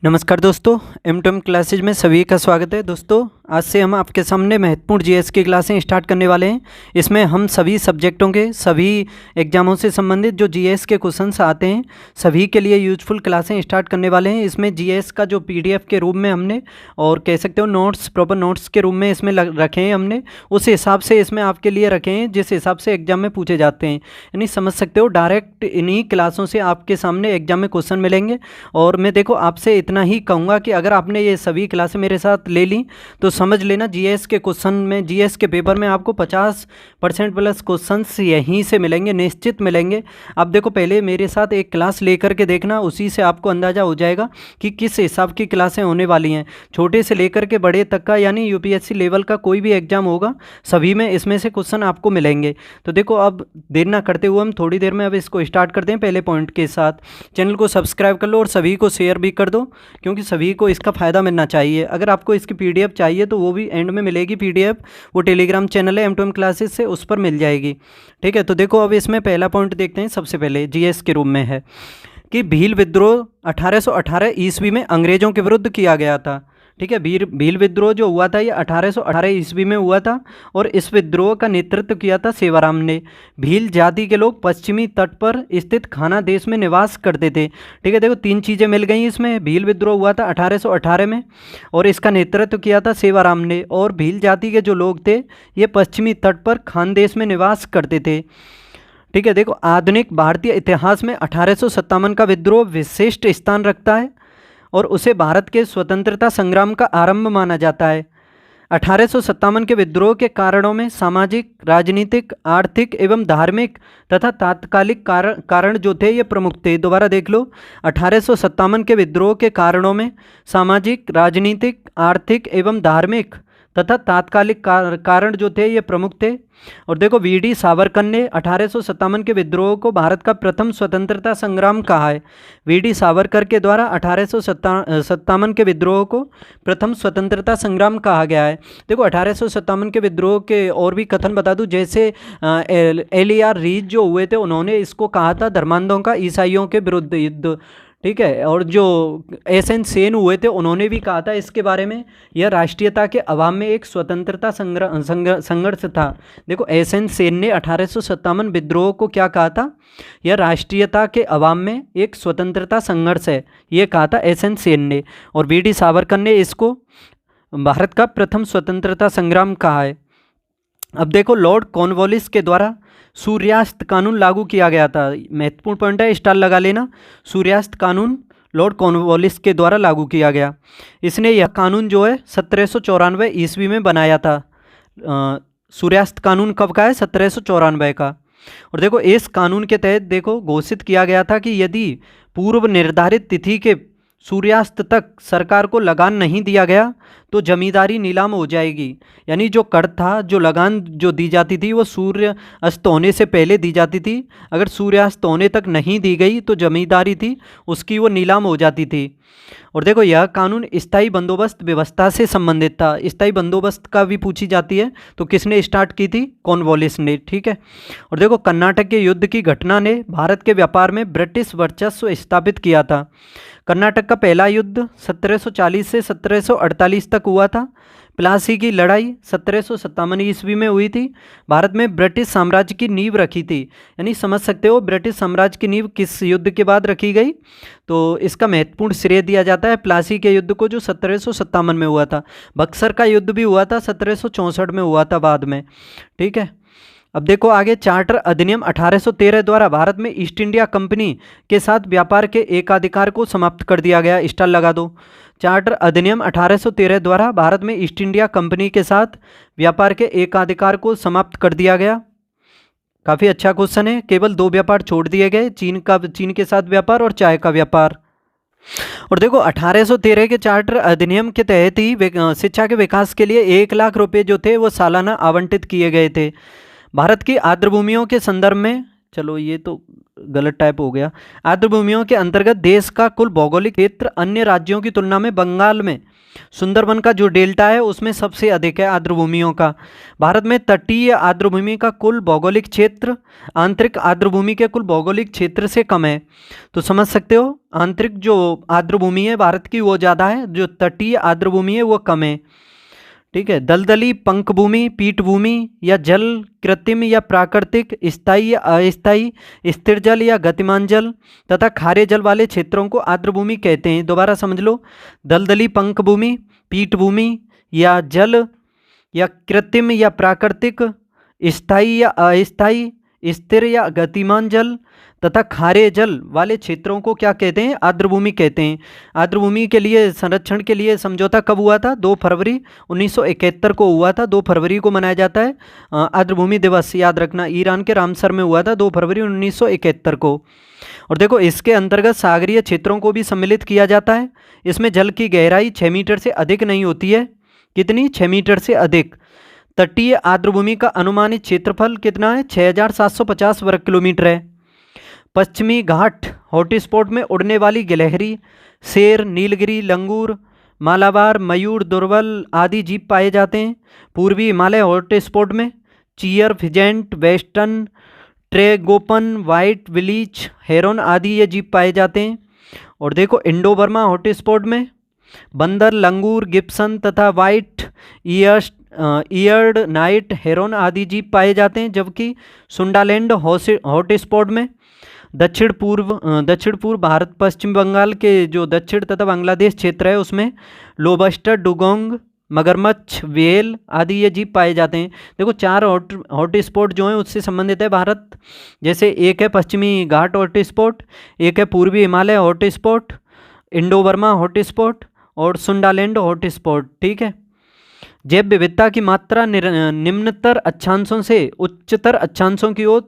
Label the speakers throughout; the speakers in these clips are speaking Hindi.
Speaker 1: नमस्कार दोस्तों, M2M क्लासेज में सभी का स्वागत है। दोस्तों, आज से हम आपके सामने महत्वपूर्ण जीएस की क्लासें स्टार्ट करने वाले हैं। इसमें हम सभी सब्जेक्टों के सभी एग्जामों से संबंधित जो जीएस के क्वेश्चंस आते हैं सभी के लिए यूजफुल क्लासें स्टार्ट करने वाले हैं। इसमें जीएस का जो पीडीएफ के रूप में हमने और कह सकते हो नोट्स, प्रॉपर नोट्स के रूप में इसमें रखे हैं हमने, उस हिसाब से इसमें आपके लिए रखे हैं जिस हिसाब से एग्जाम में पूछे जाते हैं। यानी समझ सकते हो डायरेक्ट इन्हीं क्लासों से आपके सामने एग्जाम में क्वेश्चन मिलेंगे। और मैं देखो आपसे इतना ही कहूँगा कि अगर आपने ये सभी क्लासें मेरे साथ ले ली तो समझ लेना जीएस के क्वेश्चन में, जीएस के पेपर में आपको 50% प्लस क्वेश्चंस यहीं से मिलेंगे, निश्चित मिलेंगे। आप देखो पहले मेरे साथ एक क्लास लेकर के देखना, उसी से आपको अंदाज़ा हो जाएगा कि किस हिसाब की क्लासें होने वाली हैं। छोटे से लेकर के बड़े तक का, यानी यूपीएससी लेवल का कोई भी एग्जाम होगा सभी में इसमें से क्वेश्चन आपको मिलेंगे। तो देखो अब देर ना करते हुए हम थोड़ी देर में अब इसको स्टार्ट करते हैं पहले पॉइंट के साथ। चैनल को सब्सक्राइब कर लो और सभी को शेयर भी कर दो, क्योंकि सभी को इसका फ़ायदा मिलना चाहिए। अगर आपको इसकी पीडीएफ चाहिए तो वो भी एंड में मिलेगी पीडीएफ, वो टेलीग्राम चैनल है M2M क्लासेस से, उस पर मिल जाएगी। ठीक है, तो देखो अब इसमें पहला पॉइंट देखते हैं। सबसे पहले जीएस के रूप में है कि भील विद्रोह 1818 ईस्वी में अंग्रेज़ों के विरुद्ध किया गया था। ठीक है, भील विद्रोह जो हुआ था ये 1818 ईस्वी में हुआ था और इस विद्रोह का नेतृत्व किया था सेवाराम ने। भील जाति के लोग पश्चिमी तट पर स्थित खाना देश में निवास करते थे। ठीक है, देखो तीन चीज़ें मिल गई इसमें। भील विद्रोह हुआ था 1818 में और इसका नेतृत्व किया था सेवाराम ने, और भील जाति के जो लोग थे ये पश्चिमी तट पर खानदेश में निवास करते थे। ठीक है, देखो आधुनिक भारतीय इतिहास में 1857 का विद्रोह विशिष्ट स्थान रखता है और उसे भारत के स्वतंत्रता संग्राम का आरंभ माना जाता है। 1857 के विद्रोह के कारणों में सामाजिक, राजनीतिक, आर्थिक एवं धार्मिक तथा तात्कालिक कारण जो थे ये प्रमुख थे। दोबारा देख लो, 1857 के विद्रोह के कारणों में सामाजिक, राजनीतिक, आर्थिक एवं धार्मिक तथा तात्कालिक कारण जो थे ये प्रमुख थे। और देखो वीडी सावरकर ने 1857 के विद्रोह को भारत का प्रथम स्वतंत्रता संग्राम कहा है। वीडी सावरकर के द्वारा 1857 के विद्रोह को प्रथम स्वतंत्रता संग्राम कहा गया है। देखो 1857 के विद्रोह के और भी कथन बता दूं, जैसे LAR रीड जो हुए थे उन्होंने इसको कहा था धर्मांधों का ईसाइयों के विरुद्ध युद्ध। ठीक है, और जो SN सेन हुए थे उन्होंने भी कहा था इसके बारे में, यह राष्ट्रीयता के अभाव में एक स्वतंत्रता संघर्ष था। देखो SN सेन ने 1857 विद्रोह को क्या कहा था, यह राष्ट्रीयता के अभाव में एक स्वतंत्रता संघर्ष है, ये कहा था SN सेन ने। और वीडी सावरकर ने इसको भारत का प्रथम स्वतंत्रता संग्राम कहा है। अब देखो लॉर्ड कॉर्नवालिस के द्वारा सूर्यास्त कानून लागू किया गया था। महत्वपूर्ण पॉइंट है, स्टार लगा लेना। सूर्यास्त कानून लॉर्ड कॉर्नवालिस के द्वारा लागू किया गया। इसने यह कानून जो है 1794 ईस्वी में बनाया था। सूर्यास्त कानून कब का है, 1794 का। और देखो इस कानून के तहत देखो घोषित किया गया था कि यदि पूर्व निर्धारित तिथि के सूर्यास्त तक सरकार को लगान नहीं दिया गया तो जमींदारी नीलाम हो जाएगी। यानी जो कर था, जो लगान जो दी जाती थी वो सूर्य अस्त होने से पहले दी जाती थी। अगर सूर्यास्त होने तक नहीं दी गई तो जमींदारी थी उसकी वो नीलाम हो जाती थी। और देखो यह कानून स्थायी बंदोबस्त व्यवस्था से संबंधित था। स्थायी बंदोबस्त का भी पूछी जाती है तो किसने स्टार्ट की थी, कॉर्नवालिस ने। ठीक है, और देखो कर्नाटक के युद्ध की घटना ने भारत के व्यापार में ब्रिटिश वर्चस्व स्थापित किया था। कर्नाटक का पहला युद्ध 1740 से 1748 तक हुआ था। प्लासी की लड़ाई 1757 ईस्वी में हुई थी। भारत में ब्रिटिश साम्राज्य की नींव रखी थी। यानी समझ सकते हो ब्रिटिश साम्राज्य की नींव किस युद्ध के बाद रखी गई, तो इसका महत्वपूर्ण श्रेय दिया जाता है प्लासी के युद्ध को जो 1757 में हुआ था। बक्सर का युद्ध भी हुआ था 1764 में हुआ था बाद में। ठीक है, अब देखो आगे चार्टर अधिनियम 1813 द्वारा भारत में ईस्ट इंडिया कंपनी के साथ व्यापार के एकाधिकार को समाप्त कर दिया गया। स्टार लगा दो। चार्टर अधिनियम 1813 द्वारा भारत में ईस्ट इंडिया कंपनी के साथ व्यापार के एकाधिकार को समाप्त कर दिया गया। काफ़ी अच्छा क्वेश्चन है। केवल दो व्यापार छोड़ दिए गए, चीन के साथ व्यापार और चाय का व्यापार। और देखो 1813 के चार्टर अधिनियम के तहत ही शिक्षा के विकास के लिए 1 लाख रुपए जो थे वो सालाना आवंटित किए गए थे। भारत की आर्द्र भूमियों के संदर्भ में चलो ये तो गलत टाइप हो गया। आर्द्रभूमियों के अंतर्गत देश का कुल भौगोलिक क्षेत्र अन्य राज्यों की तुलना में बंगाल में सुंदरबन का जो डेल्टा है उसमें सबसे अधिक है आर्द्रभूमियों का। भारत में तटीय आर्द्रभूमि का कुल भौगोलिक क्षेत्र आंतरिक आर्द्रभूमि के कुल भौगोलिक क्षेत्र से कम है। तो समझ सकते हो आंतरिक जो आर्द्रभूमि है भारत की वो ज़्यादा है, जो तटीय आर्द्रभूमि है वो कम है। ठीक है। दलदली, पंकभूमि, पीठभूमि या जल कृत्रिम या प्राकृतिक, स्थायी या अस्थायी, स्थिर जल या गतिमान जल तथा खारे जल वाले क्षेत्रों को आर्द्रभूमि कहते हैं। दोबारा समझ लो, दलदली, पंकभूमि, पीठभूमि या जल या कृत्रिम या प्राकृतिक, स्थायी या अस्थायी, स्थिर या गतिमान जल तथा खारे जल वाले क्षेत्रों को क्या कहते हैं? आर्द्रभूमि कहते हैं। आर्द्रभूमि के लिए संरक्षण के लिए समझौता कब हुआ था? 2 फरवरी 1971 को हुआ था। 2 फरवरी को मनाया जाता है आर्द्रभूमि दिवस, याद रखना। ईरान के रामसर में हुआ था 2 फरवरी 1971 को। और देखो इसके अंतर्गत सागरीय क्षेत्रों को भी सम्मिलित किया जाता है। इसमें जल की गहराई 6 मीटर से अधिक नहीं होती है। कितनी? 6 मीटर से अधिक। तटीय आर्द्रभूमि का अनुमानित क्षेत्रफल कितना है? 6750 वर्ग किलोमीटर है। पश्चिमी घाट हॉटस्पॉट में उड़ने वाली गिलहरी, शेर, नीलगिरी, लंगूर, मालाबार, मयूर, दुर्बल आदि जीव पाए जाते हैं। पूर्वी हिमालय हॉटस्पॉट में cheer, pheasant, western tragopan, white विलीच, हेरोन आदि ये जीव पाए जाते हैं। और देखो इंडो बर्मा हॉटस्पॉट में बंदर, लंगूर, गिब्सन तथा वाइट ईयर्ड नाइट हेरोन आदि जीव पाए जाते हैं। जबकि सुंडालैंड हॉटस्पॉट में दक्षिण पूर्व भारत, पश्चिम बंगाल के जो दक्षिण तथा बांग्लादेश क्षेत्र है उसमें लोबस्टर, डुगोंग, मगरमच्छ, व्हेल आदि ये जीव पाए जाते हैं। देखो 4 हॉटस्पॉट जो हैं उससे संबंधित है भारत। जैसे एक है पश्चिमी घाट हॉटस्पॉट, एक है पूर्वी Himalaya hotspot, Indo Burma hotspot और सुंडालैंड हॉटस्पॉट। ठीक है। जैव विविधता की मात्रा निम्नतर अक्षांशों से उच्चतर अक्षांशों की ओर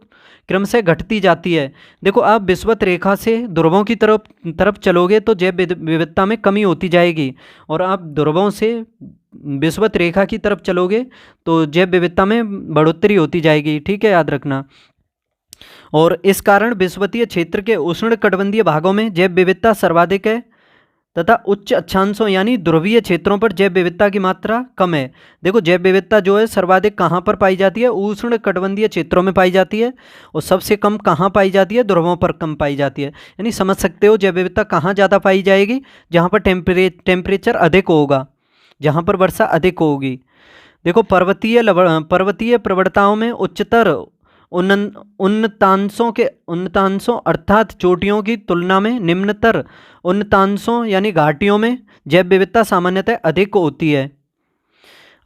Speaker 1: क्रमशः घटती जाती है। देखो आप विषुवत रेखा से ध्रुवों की तरफ चलोगे तो जैव विविधता में कमी होती जाएगी, और आप ध्रुवों से विषुवत रेखा की तरफ चलोगे तो जैव विविधता में बढ़ोतरी होती जाएगी। ठीक है, याद रखना। और इस कारण विषुवतीय क्षेत्र के उष्णकटिबंधीय भागों में जैव विविधता सर्वाधिक है तथा उच्च अक्षांशों यानी ध्रुवीय क्षेत्रों पर जैव विविधता की मात्रा कम है। देखो जैव विविधता जो है सर्वाधिक कहाँ पर पाई जाती है? उष्णकटिबंधीय क्षेत्रों में पाई जाती है। और सबसे कम कहाँ पाई जाती है? ध्रुवों पर कम पाई जाती है। यानी समझ सकते हो जैव विविधता कहाँ ज़्यादा पाई जाएगी? जहाँ पर टेम्परेचर अधिक होगा, जहाँ पर वर्षा अधिक होगी। देखो पर्वतीय प्रवणताओं में उच्चतर उन्नतांशों अर्थात चोटियों की तुलना में निम्नतर उन्नतांशों यानी घाटियों में जैव विविधता सामान्यतः अधिक होती है।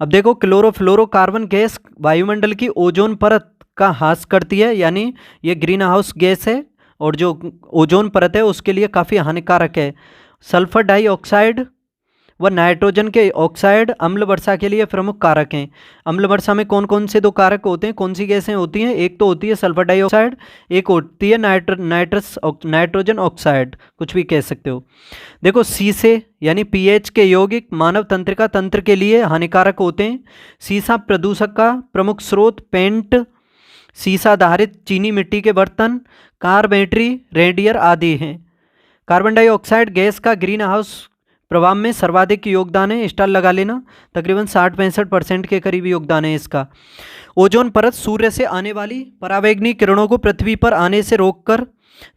Speaker 1: अब देखो क्लोरोफ्लोरोकार्बन गैस वायुमंडल की ओजोन परत का ह्रास करती है, यानी ये ग्रीन हाउस गैस है और जो ओजोन परत है उसके लिए काफ़ी हानिकारक है। सल्फर डाइऑक्साइड व नाइट्रोजन के ऑक्साइड अम्ल वर्षा के लिए प्रमुख कारक हैं। अम्ल वर्षा में कौन कौन से 2 कारक होते हैं? कौन सी गैसें होती हैं? एक तो होती है सल्फर डाइऑक्साइड, एक होती है नाइट्रोजन ऑक्साइड, कुछ भी कह सकते हो। देखो सीसे यानी पीएच के यौगिक मानव तंत्रिका तंत्र के लिए हानिकारक होते हैं। सीसा प्रदूषक का प्रमुख स्रोत पेंट, सीसा धारित चीनी मिट्टी के बर्तन, कार बैटरी, रेडियर आदि हैं। कार्बन डाइऑक्साइड गैस का ग्रीन हाउस प्रभाव में सर्वाधिक योगदान है, स्टार लगा लेना, तकरीबन 60-65% के करीब योगदान है इसका। ओजोन परत सूर्य से आने वाली परावैंगनी किरणों को पृथ्वी पर आने से रोककर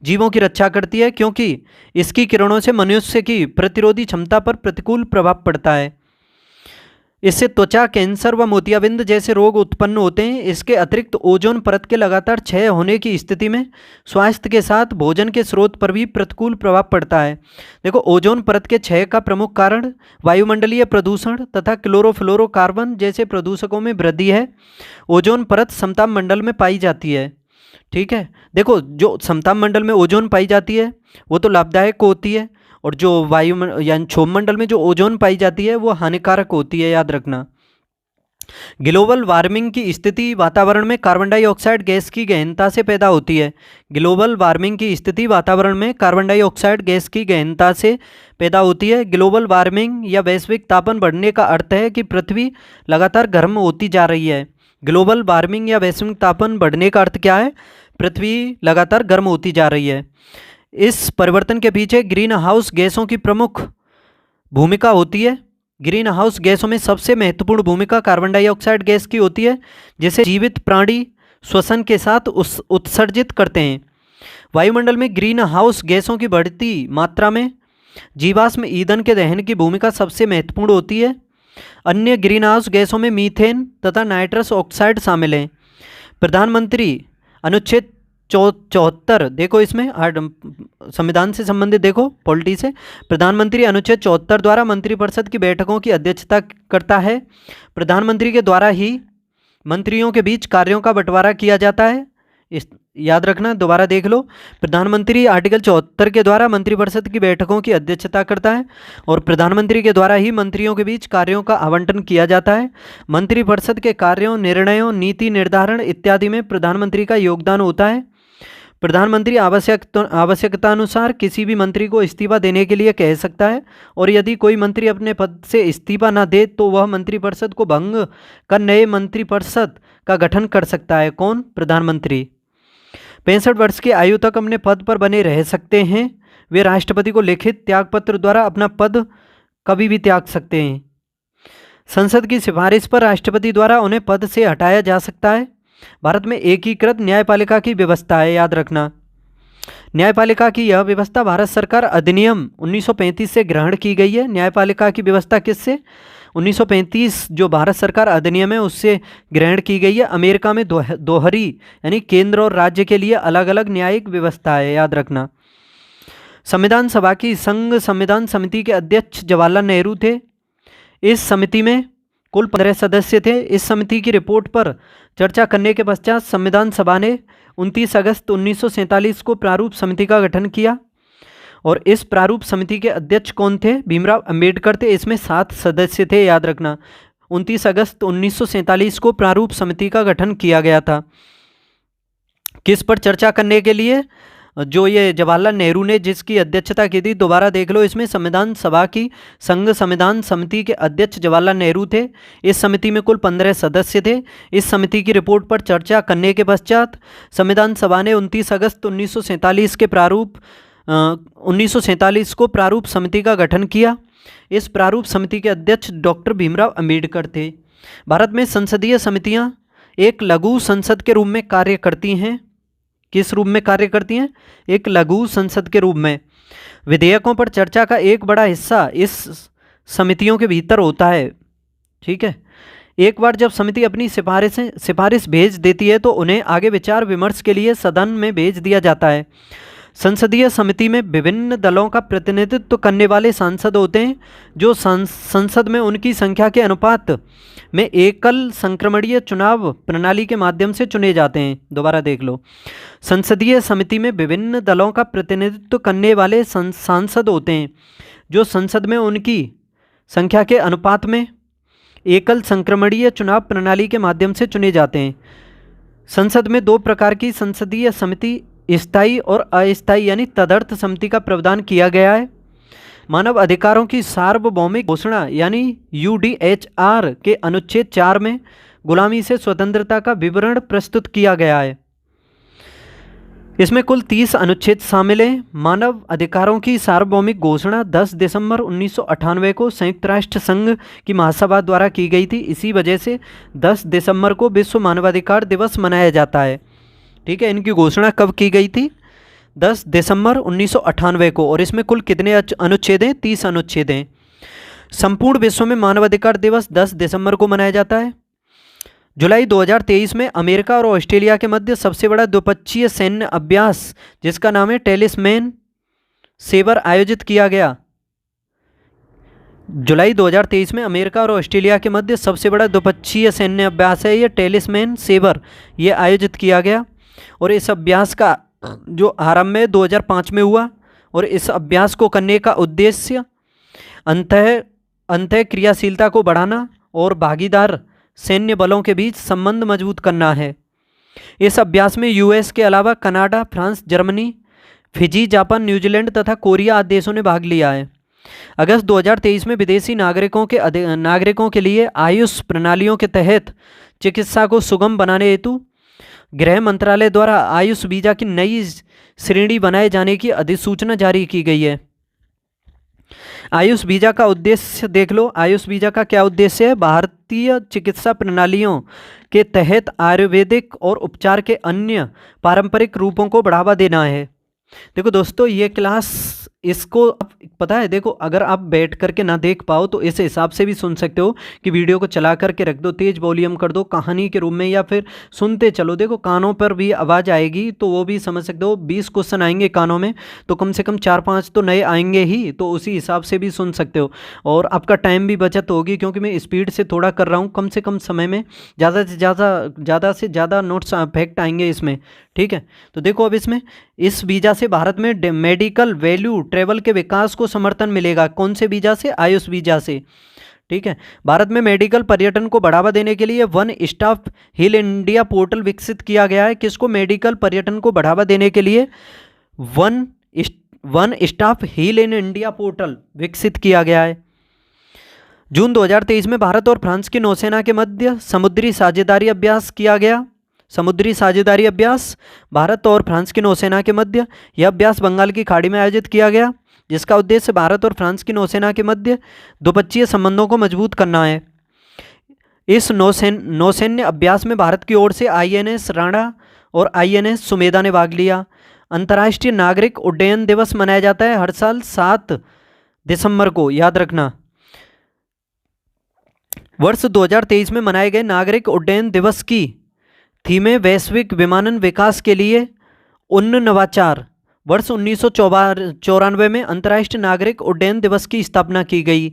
Speaker 1: जीवों की रक्षा करती है, क्योंकि इसकी किरणों से मनुष्य की प्रतिरोधी क्षमता पर प्रतिकूल प्रभाव पड़ता है। इससे त्वचा कैंसर व मोतियाबिंद जैसे रोग उत्पन्न होते हैं। इसके अतिरिक्त ओजोन परत के लगातार क्षय होने की स्थिति में स्वास्थ्य के साथ भोजन के स्रोत पर भी प्रतिकूल प्रभाव पड़ता है। देखो ओजोन परत के क्षय का प्रमुख कारण वायुमंडलीय प्रदूषण तथा क्लोरोफ्लोरोकार्बन जैसे प्रदूषकों में वृद्धि है। ओजोन परत समताप मंडल में पाई जाती है। ठीक है, देखो जो समताप मंडल में ओजोन पाई जाती है वो तो लाभदायक होती है, और जो यानी क्षोभमंडल में जो ओजोन पाई जाती है वो हानिकारक होती है, याद रखना। ग्लोबल वार्मिंग की स्थिति वातावरण में कार्बन डाइऑक्साइड गैस की गहनता से पैदा होती है। ग्लोबल वार्मिंग की स्थिति वातावरण में कार्बन डाइऑक्साइड गैस की गहनता से पैदा होती है। ग्लोबल वार्मिंग या वैश्विक तापन बढ़ने का अर्थ है कि पृथ्वी लगातार गर्म होती जा रही है। ग्लोबल वार्मिंग या वैश्विक तापन बढ़ने का अर्थ क्या है? पृथ्वी लगातार गर्म होती जा रही है। इस परिवर्तन के पीछे ग्रीन हाउस गैसों की प्रमुख भूमिका होती है। ग्रीन हाउस गैसों में सबसे महत्वपूर्ण भूमिका कार्बन डाइऑक्साइड गैस की होती है, जिसे जीवित प्राणी श्वसन के साथ उत्सर्जित करते हैं। वायुमंडल में ग्रीन हाउस गैसों की बढ़ती मात्रा में जीवाश्म ईंधन के दहन की भूमिका सबसे महत्वपूर्ण होती है। अन्य ग्रीन हाउस गैसों में मीथेन तथा नाइट्रस ऑक्साइड शामिल हैं। प्रधानमंत्री अनुच्छेद 74, देखो इसमें संविधान से संबंधित देखो पॉलिटी से, प्रधानमंत्री अनुच्छेद 74 द्वारा मंत्रिपरिषद की बैठकों की अध्यक्षता करता है। प्रधानमंत्री के द्वारा ही मंत्रियों के बीच कार्यों का बंटवारा किया जाता है। इस याद रखना, दोबारा देख लो, प्रधानमंत्री आर्टिकल 74 के द्वारा मंत्रिपरिषद की बैठकों की अध्यक्षता करता है और प्रधानमंत्री के द्वारा ही मंत्रियों के बीच कार्यों का आवंटन किया जाता है। मंत्रिपरिषद के कार्यों, निर्णयों, नीति निर्धारण इत्यादि में प्रधानमंत्री का योगदान होता है। प्रधानमंत्री आवश्यकतानुसार किसी भी मंत्री को इस्तीफा देने के लिए कह सकता है और यदि कोई मंत्री अपने पद से इस्तीफा न दे तो वह मंत्रिपरिषद को भंग कर नए मंत्रिपरिषद का गठन कर सकता है। कौन? प्रधानमंत्री। 65 वर्ष की आयु तक अपने पद पर बने रह सकते हैं। वे राष्ट्रपति को लिखित त्यागपत्र द्वारा अपना पद कभी भी त्याग सकते हैं। संसद की सिफारिश पर राष्ट्रपति द्वारा उन्हें पद से हटाया जा सकता है। भारत में एकीकृत न्यायपालिका की व्यवस्था है, याद रखना। न्यायपालिका की यह व्यवस्था भारत सरकार अधिनियम 1935 से ग्रहण की गई है। न्यायपालिका की व्यवस्था किससे? 1935 जो भारत सरकार अधिनियम है उससे ग्रहण की गई है। अमेरिका में दोहरी यानी केंद्र और राज्य के लिए अलग अलग न्यायिक व्यवस्था है, याद रखना। संविधान सभा की संघ संविधान समिति के अध्यक्ष जवाहरलाल नेहरू थे। इस समिति में कुल 15 सदस्य थे। इस समिति की रिपोर्ट पर चर्चा करने के पश्चात संविधान सभा ने 29 अगस्त 1947 को प्रारूप समिति का गठन किया और इस प्रारूप समिति के अध्यक्ष कौन थे? भीमराव अंबेडकर थे। इसमें 7 सदस्य थे, याद रखना। 29 अगस्त 1947 को प्रारूप समिति का गठन किया गया था। किस पर चर्चा करने के लिए? जो ये जवाहरलाल नेहरू ने जिसकी अध्यक्षता की थी, दोबारा देख लो, इसमें संविधान सभा की संघ संविधान समिति के अध्यक्ष जवाहरलाल नेहरू थे। इस समिति में कुल 15 सदस्य थे। इस समिति की रिपोर्ट पर चर्चा करने के पश्चात संविधान सभा ने 29 अगस्त 1947 को प्रारूप समिति का गठन किया। इस प्रारूप समिति के अध्यक्ष डॉक्टर भीमराव अंबेडकर थे। भारत में संसदीय समितियां एक लघु संसद के रूप में कार्य करती हैं। किस रूप में कार्य करती हैं? एक लघु संसद के रूप में। विधेयकों पर चर्चा का एक बड़ा हिस्सा इस समितियों के भीतर होता है। ठीक है, एक बार जब समिति अपनी सिफारिश भेज देती है तो उन्हें आगे विचार विमर्श के लिए सदन में भेज दिया जाता है। संसदीय समिति में विभिन्न दलों का प्रतिनिधित्व करने वाले सांसद होते हैं, जो संसद में उनकी संख्या के अनुपात में एकल संक्रमणीय चुनाव प्रणाली के माध्यम से चुने जाते हैं। दोबारा देख लो, संसदीय समिति में विभिन्न दलों का प्रतिनिधित्व करने वाले सांसद होते हैं, जो संसद में उनकी संख्या के अनुपात में एकल संक्रमणीय चुनाव प्रणाली के माध्यम से चुने जाते हैं। संसद में 2 प्रकार की संसदीय समिति, स्थायी और अस्थायी यानी तदर्थ समिति का प्रावधान किया गया है। मानव अधिकारों की सार्वभौमिक घोषणा यानी UDHR के अनुच्छेद 4 में गुलामी से स्वतंत्रता का विवरण प्रस्तुत किया गया है। इसमें कुल 30 अनुच्छेद शामिल हैं। मानव अधिकारों की सार्वभौमिक घोषणा 10 दिसंबर 1998 को संयुक्त राष्ट्र संघ की महासभा द्वारा की गई थी। इसी वजह से 10 दिसंबर को विश्व मानवाधिकार दिवस मनाया जाता है। ठीक है, इनकी घोषणा कब की गई थी? 10 दिसंबर 1998 को। और इसमें कुल कितने अनुच्छेद हैं? 30 अनुच्छेद हैं। संपूर्ण विश्व में मानवाधिकार दिवस 10 दिसंबर को मनाया जाता है। जुलाई 2023 में अमेरिका और ऑस्ट्रेलिया के मध्य सबसे बड़ा द्विपक्षीय सैन्य अभ्यास, जिसका नाम है टेलिस्मैन सेबर, आयोजित किया गया। जुलाई 2023 में अमेरिका और ऑस्ट्रेलिया के मध्य सबसे बड़ा द्विपक्षीय सैन्य अभ्यास है ये टेलिस्मैन सेबर, ये आयोजित किया गया। और इस अभ्यास का जो आरंभ 2005 में हुआ और इस अभ्यास को करने का उद्देश्य अंतः क्रियाशीलता को बढ़ाना और भागीदार सैन्य बलों के बीच संबंध मजबूत करना है। इस अभ्यास में US के अलावा Canada, France, Germany, Fiji, Japan, New Zealand तथा कोरिया आदि देशों ने भाग लिया है। अगस्त 2023 में विदेशी नागरिकों के लिए आयुष प्रणालियों के तहत चिकित्सा को सुगम बनाने हेतु गृह मंत्रालय द्वारा आयुष वीजा की नई श्रेणी बनाए जाने की अधिसूचना जारी की गई है। आयुष वीजा का उद्देश्य देख लो, आयुष वीजा का क्या उद्देश्य है? भारतीय चिकित्सा प्रणालियों के तहत आयुर्वेदिक और उपचार के अन्य पारंपरिक रूपों को बढ़ावा देना है। देखो दोस्तों, ये क्लास इसको पता है, देखो अगर आप बैठ करके ना देख पाओ तो इस हिसाब से भी सुन सकते हो कि वीडियो को चला करके रख दो, तेज वॉल्यूम कर दो कहानी के रूप में, या फिर सुनते चलो। देखो कानों पर भी आवाज़ आएगी तो वो भी समझ सकते हो। 20 क्वेश्चन आएंगे कानों में तो कम से कम 4-5 तो नए आएंगे ही, तो उसी हिसाब से भी सुन सकते हो और आपका टाइम भी बचत होगी, क्योंकि मैं स्पीड से थोड़ा कर रहा हूँ। कम से कम समय में ज़्यादा से ज़्यादा नोट्स इफेक्ट आएंगे इसमें, ठीक है। तो देखो अब इसमें इस वीजा से भारत में मेडिकल वैल्यू ट्रेवल के विकास को समर्थन मिलेगा। कौन से वीजा से? आयुष वीजा से, ठीक है। भारत में मेडिकल पर्यटन को बढ़ावा देने के लिए वन स्टॉप हिल इंडिया पोर्टल विकसित किया गया है। किसको? मेडिकल पर्यटन को बढ़ावा देने के लिए one stop hill in India portal विकसित किया गया है। जून 2023 में भारत और फ्रांस की नौसेना के मध्य समुद्री साझेदारी अभ्यास किया गया। समुद्री साझेदारी अभ्यास भारत और फ्रांस की नौसेना के मध्य, यह अभ्यास बंगाल की खाड़ी में आयोजित किया गया, जिसका उद्देश्य भारत और फ्रांस की नौसेना के मध्य द्विपक्षीय संबंधों को मजबूत करना है। इस नौसैन्य अभ्यास में भारत की ओर से INS राणा और INS सुमेधा ने भाग लिया। अंतर्राष्ट्रीय नागरिक उड्डयन दिवस मनाया जाता है हर साल 7 दिसंबर को, याद रखना। वर्ष 2023 में मनाए गए नागरिक उड्डयन दिवस की थीम है वैश्विक विमानन विकास के लिए उन्नत नवाचार। वर्ष 1994 में अंतर्राष्ट्रीय नागरिक उड्डयन दिवस की स्थापना की गई।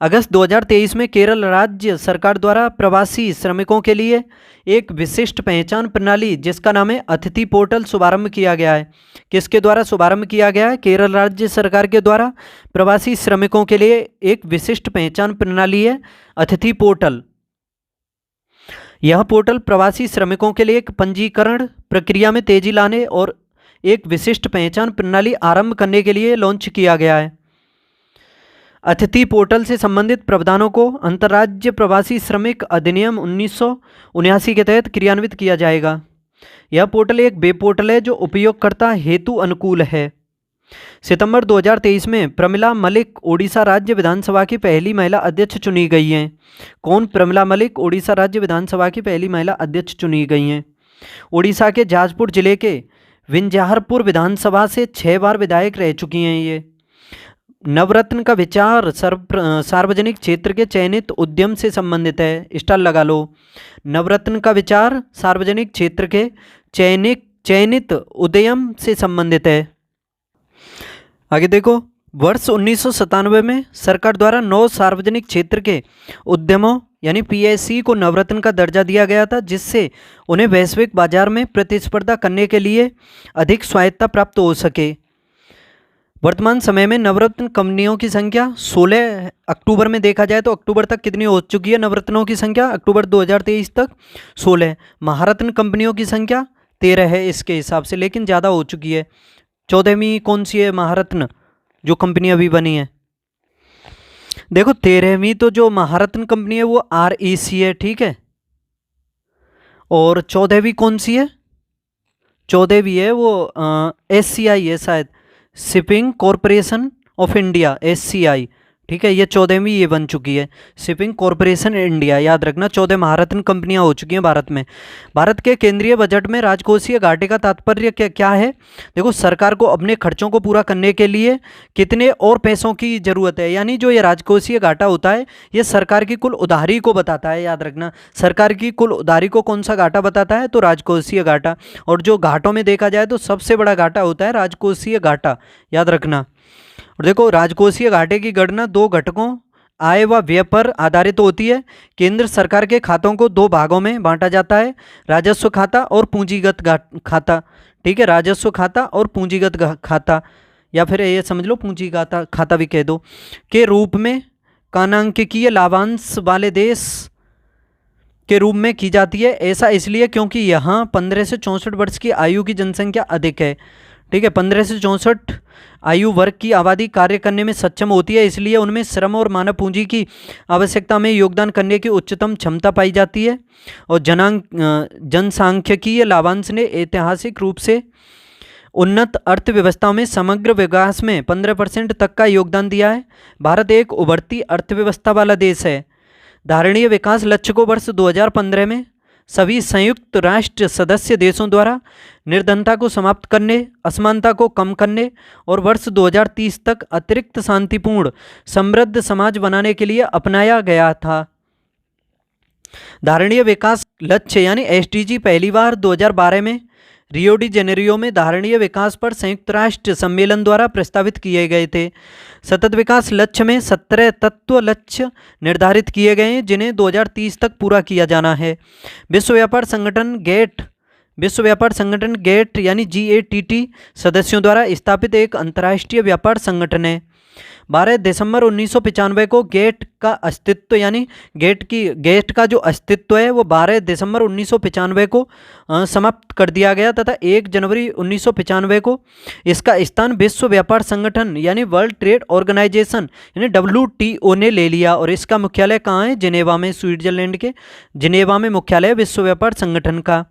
Speaker 1: अगस्त 2023 में केरल राज्य सरकार द्वारा प्रवासी श्रमिकों के लिए एक विशिष्ट पहचान प्रणाली जिसका नाम है अतिथि पोर्टल शुभारंभ किया गया है। किसके द्वारा शुभारंभ किया गया है? केरल राज्य सरकार के द्वारा प्रवासी श्रमिकों के लिए एक विशिष्ट पहचान प्रणाली है अतिथि पोर्टल। यह पोर्टल प्रवासी श्रमिकों के लिए एक पंजीकरण प्रक्रिया में तेजी लाने और एक विशिष्ट पहचान प्रणाली आरंभ करने के लिए लॉन्च किया गया है। अतिथि पोर्टल से संबंधित प्रावधानों को अंतर्राज्य प्रवासी श्रमिक अधिनियम 1979 के तहत क्रियान्वित किया जाएगा। यह पोर्टल एक वेब पोर्टल है जो उपयोगकर्ता हेतु अनुकूल है। सितंबर 2023 में प्रमिला मलिक ओडिशा राज्य विधानसभा की पहली महिला अध्यक्ष चुनी गई हैं। कौन? प्रमिला मलिक ओडिशा राज्य विधानसभा की पहली महिला अध्यक्ष चुनी गई हैं। ओडिशा के जाजपुर जिले के विंझारपुर विधानसभा से 6 बार विधायक रह चुकी हैं ये। नवरत्न का विचार सार्वजनिक क्षेत्र के चयनित उद्यम से संबंधित है, स्टार लगा लो। नवरत्न का विचार सार्वजनिक क्षेत्र के चयनित उद्यम से संबंधित है। आगे देखो, वर्ष 1997 में सरकार द्वारा 9 सार्वजनिक क्षेत्र के उद्यमों यानी PSE को नवरत्न का दर्जा दिया गया था, जिससे उन्हें वैश्विक बाजार में प्रतिस्पर्धा करने के लिए अधिक स्वायत्तता प्राप्त हो सके। वर्तमान समय में नवरत्न कंपनियों की संख्या 16 अक्टूबर में देखा जाए तो अक्टूबर तक कितनी हो चुकी है? नवरत्नों की संख्या अक्टूबर 2023 तक 16। महारत्न कंपनियों की संख्या 13 है इसके हिसाब से, लेकिन ज़्यादा हो चुकी है। 14वीं कौन सी है? महारत्न जो कंपनी अभी बनी है। देखो 13वीं तो जो महारत्न कंपनी है वो REC है, ठीक है। और 14वीं कौन सी है? 14वीं है वो SCI है शायद, shipping corporation of India, SCI, ठीक है। ये 14वीं ये बन चुकी है, शिपिंग कॉरपोरेशन इंडिया, याद रखना। 14 महारत्न कंपनियां हो चुकी हैं भारत में। भारत के केंद्रीय बजट में राजकोषीय घाटे का तात्पर्य क्या है? देखो सरकार को अपने खर्चों को पूरा करने के लिए कितने और पैसों की ज़रूरत है, यानी जो ये राजकोषीय घाटा होता है ये सरकार की कुल उधारी को बताता है, याद रखना। सरकार की कुल उधारी को कौन सा घाटा बताता है? तो राजकोषीय घाटा। और जो घाटों में देखा जाए तो सबसे बड़ा घाटा होता है राजकोषीय घाटा, याद रखना। और देखो राजकोषीय घाटे की गणना 2 घटकों आय व व्यय पर आधारित होती है। केंद्र सरकार के खातों को 2 भागों में बांटा जाता है, राजस्व खाता और पूंजीगत खाता, ठीक है। राजस्व खाता और पूंजीगत खाता, या फिर ये समझ लो पूंजीगत खाता भी कह दो, के रूप में कानांकीय लाभांश वाले देश के रूप में की जाती है। ऐसा इसलिए क्योंकि यहाँ 15 से 64 वर्ष की आयु की जनसंख्या अधिक है, ठीक है। 15 से 64 आयु वर्ग की आबादी कार्य करने में सक्षम होती है, इसलिए उनमें श्रम और मानव पूंजी की आवश्यकता में योगदान करने की उच्चतम क्षमता पाई जाती है। और जनसांख्यिकीय लाभांश ने ऐतिहासिक रूप से उन्नत अर्थव्यवस्थाओं में समग्र विकास में 15% तक का योगदान दिया है। भारत एक उभरती अर्थव्यवस्था वाला देश है। धारणीय विकास लक्ष्य को वर्ष 2015 में सभी संयुक्त राष्ट्र सदस्य देशों द्वारा निर्धनता को समाप्त करने, असमानता को कम करने और वर्ष 2030 तक अतिरिक्त शांतिपूर्ण समृद्ध समाज बनाने के लिए अपनाया गया था। धारणीय विकास लक्ष्य यानी एसडीजी पहली बार 2012 में रियो डी जेनेरियो में धारणीय विकास पर संयुक्त राष्ट्र सम्मेलन द्वारा प्रस्तावित किए गए थे। सतत विकास लक्ष्य में 17 तत्व लक्ष्य निर्धारित किए गए हैं जिन्हें 2030 तक पूरा किया जाना है। विश्व व्यापार संगठन गेट यानी GATT सदस्यों द्वारा स्थापित एक अंतर्राष्ट्रीय व्यापार संगठन है। 12 दिसंबर 1995 को गेट का अस्तित्व यानी गेट का जो अस्तित्व है वो 12 दिसंबर 1995 को समाप्त कर दिया गया तथा 1 जनवरी 1995 को इसका स्थान विश्व व्यापार संगठन यानी वर्ल्ड ट्रेड ऑर्गेनाइजेशन यानी WTO ने ले लिया। और इसका मुख्यालय कहाँ है? जिनेवा में, स्विट्जरलैंड के जिनेवा में मुख्यालय विश्व व्यापार संगठन का।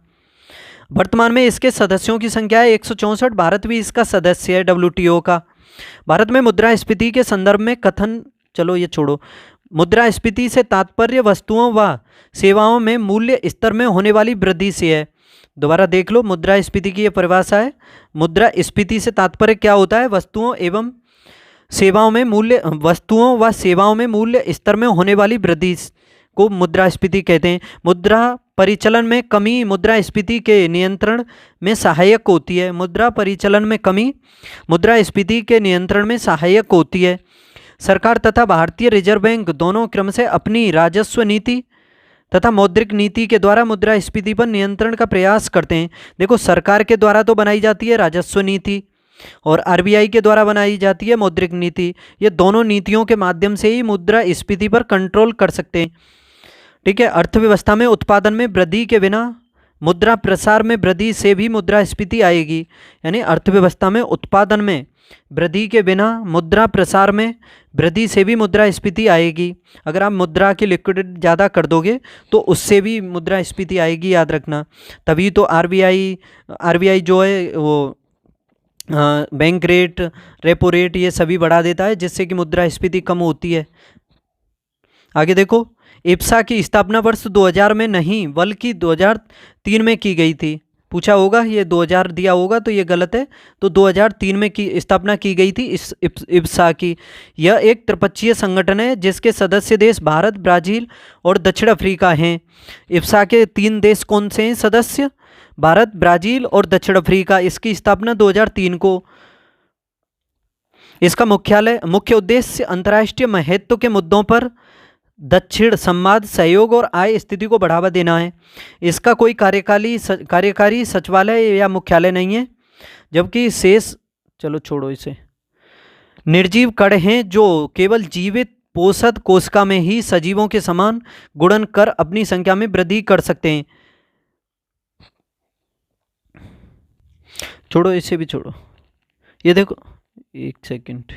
Speaker 1: वर्तमान में इसके सदस्यों की संख्या है 164। भारत भी इसका सदस्य है WTO का। भारत में मुद्रास्फीति के संदर्भ में कथन, चलो ये छोड़ो, मुद्रास्फीति से तात्पर्य वस्तुओं व सेवाओं में मूल्य स्तर में होने वाली वृद्धि से है। दोबारा देख लो, मुद्रास्फीति की ये परिभाषा है। मुद्रास्फीति से तात्पर्य क्या होता है? वस्तुओं व सेवाओं में मूल्य स्तर में होने वाली वृद्धि को मुद्रास्फीति कहते हैं। मुद्रा परिचलन में कमी मुद्रास्फीति के नियंत्रण में सहायक होती है। मुद्रा परिचलन में कमी मुद्रास्फीति के नियंत्रण में सहायक होती है। सरकार तथा भारतीय रिजर्व बैंक दोनों क्रम से अपनी राजस्व नीति तथा मौद्रिक नीति के द्वारा मुद्रास्फीति पर नियंत्रण का प्रयास करते हैं। देखो, सरकार के द्वारा तो बनाई जाती है राजस्व नीति और RBI के द्वारा बनाई जाती है मौद्रिक नीति। ये दोनों नीतियों के माध्यम से ही मुद्रास्फीति पर कंट्रोल कर सकते हैं। ठीक है। अर्थव्यवस्था में उत्पादन में वृद्धि के बिना मुद्रा प्रसार में वृद्धि से भी मुद्रास्फीति आएगी। यानी अर्थव्यवस्था में उत्पादन में वृद्धि के बिना मुद्रा प्रसार में वृद्धि से भी मुद्रास्फीति आएगी। अगर आप मुद्रा की लिक्विडिटी ज़्यादा कर दोगे तो उससे भी मुद्रास्फीति आएगी, याद रखना। तभी तो RBI जो है वो बैंक रेट, रेपो रेट ये सभी बढ़ा देता है जिससे कि मुद्रास्फीति कम होती है। आगे देखो, इप्सा की स्थापना वर्ष 2000 में नहीं बल्कि 2003 में की गई थी। पूछा होगा, ये 2000 दिया होगा तो ये गलत है। तो 2003 में की स्थापना की गई थी इस इप्सा की। यह एक त्रिपक्षीय संगठन है जिसके सदस्य देश भारत, ब्राज़ील और दक्षिण अफ्रीका हैं। इप्सा के 3 देश कौन से हैं सदस्य? भारत, ब्राज़ील और दक्षिण अफ्रीका। इसकी स्थापना 2003 को। इसका मुख्य उद्देश्य अंतर्राष्ट्रीय महत्व के मुद्दों पर दक्षिण संवाद, सहयोग और आय स्थिति को बढ़ावा देना है। इसका कोई कार्यकारी सचिवालय या मुख्यालय नहीं है, जबकि शेष, चलो छोड़ो इसे, निर्जीव कण हैं जो केवल जीवित पोषक कोशिका में ही सजीवों के समान गुणन कर अपनी संख्या में वृद्धि कर सकते हैं। छोड़ो, इसे भी छोड़ो। ये देखो, एक सेकंड,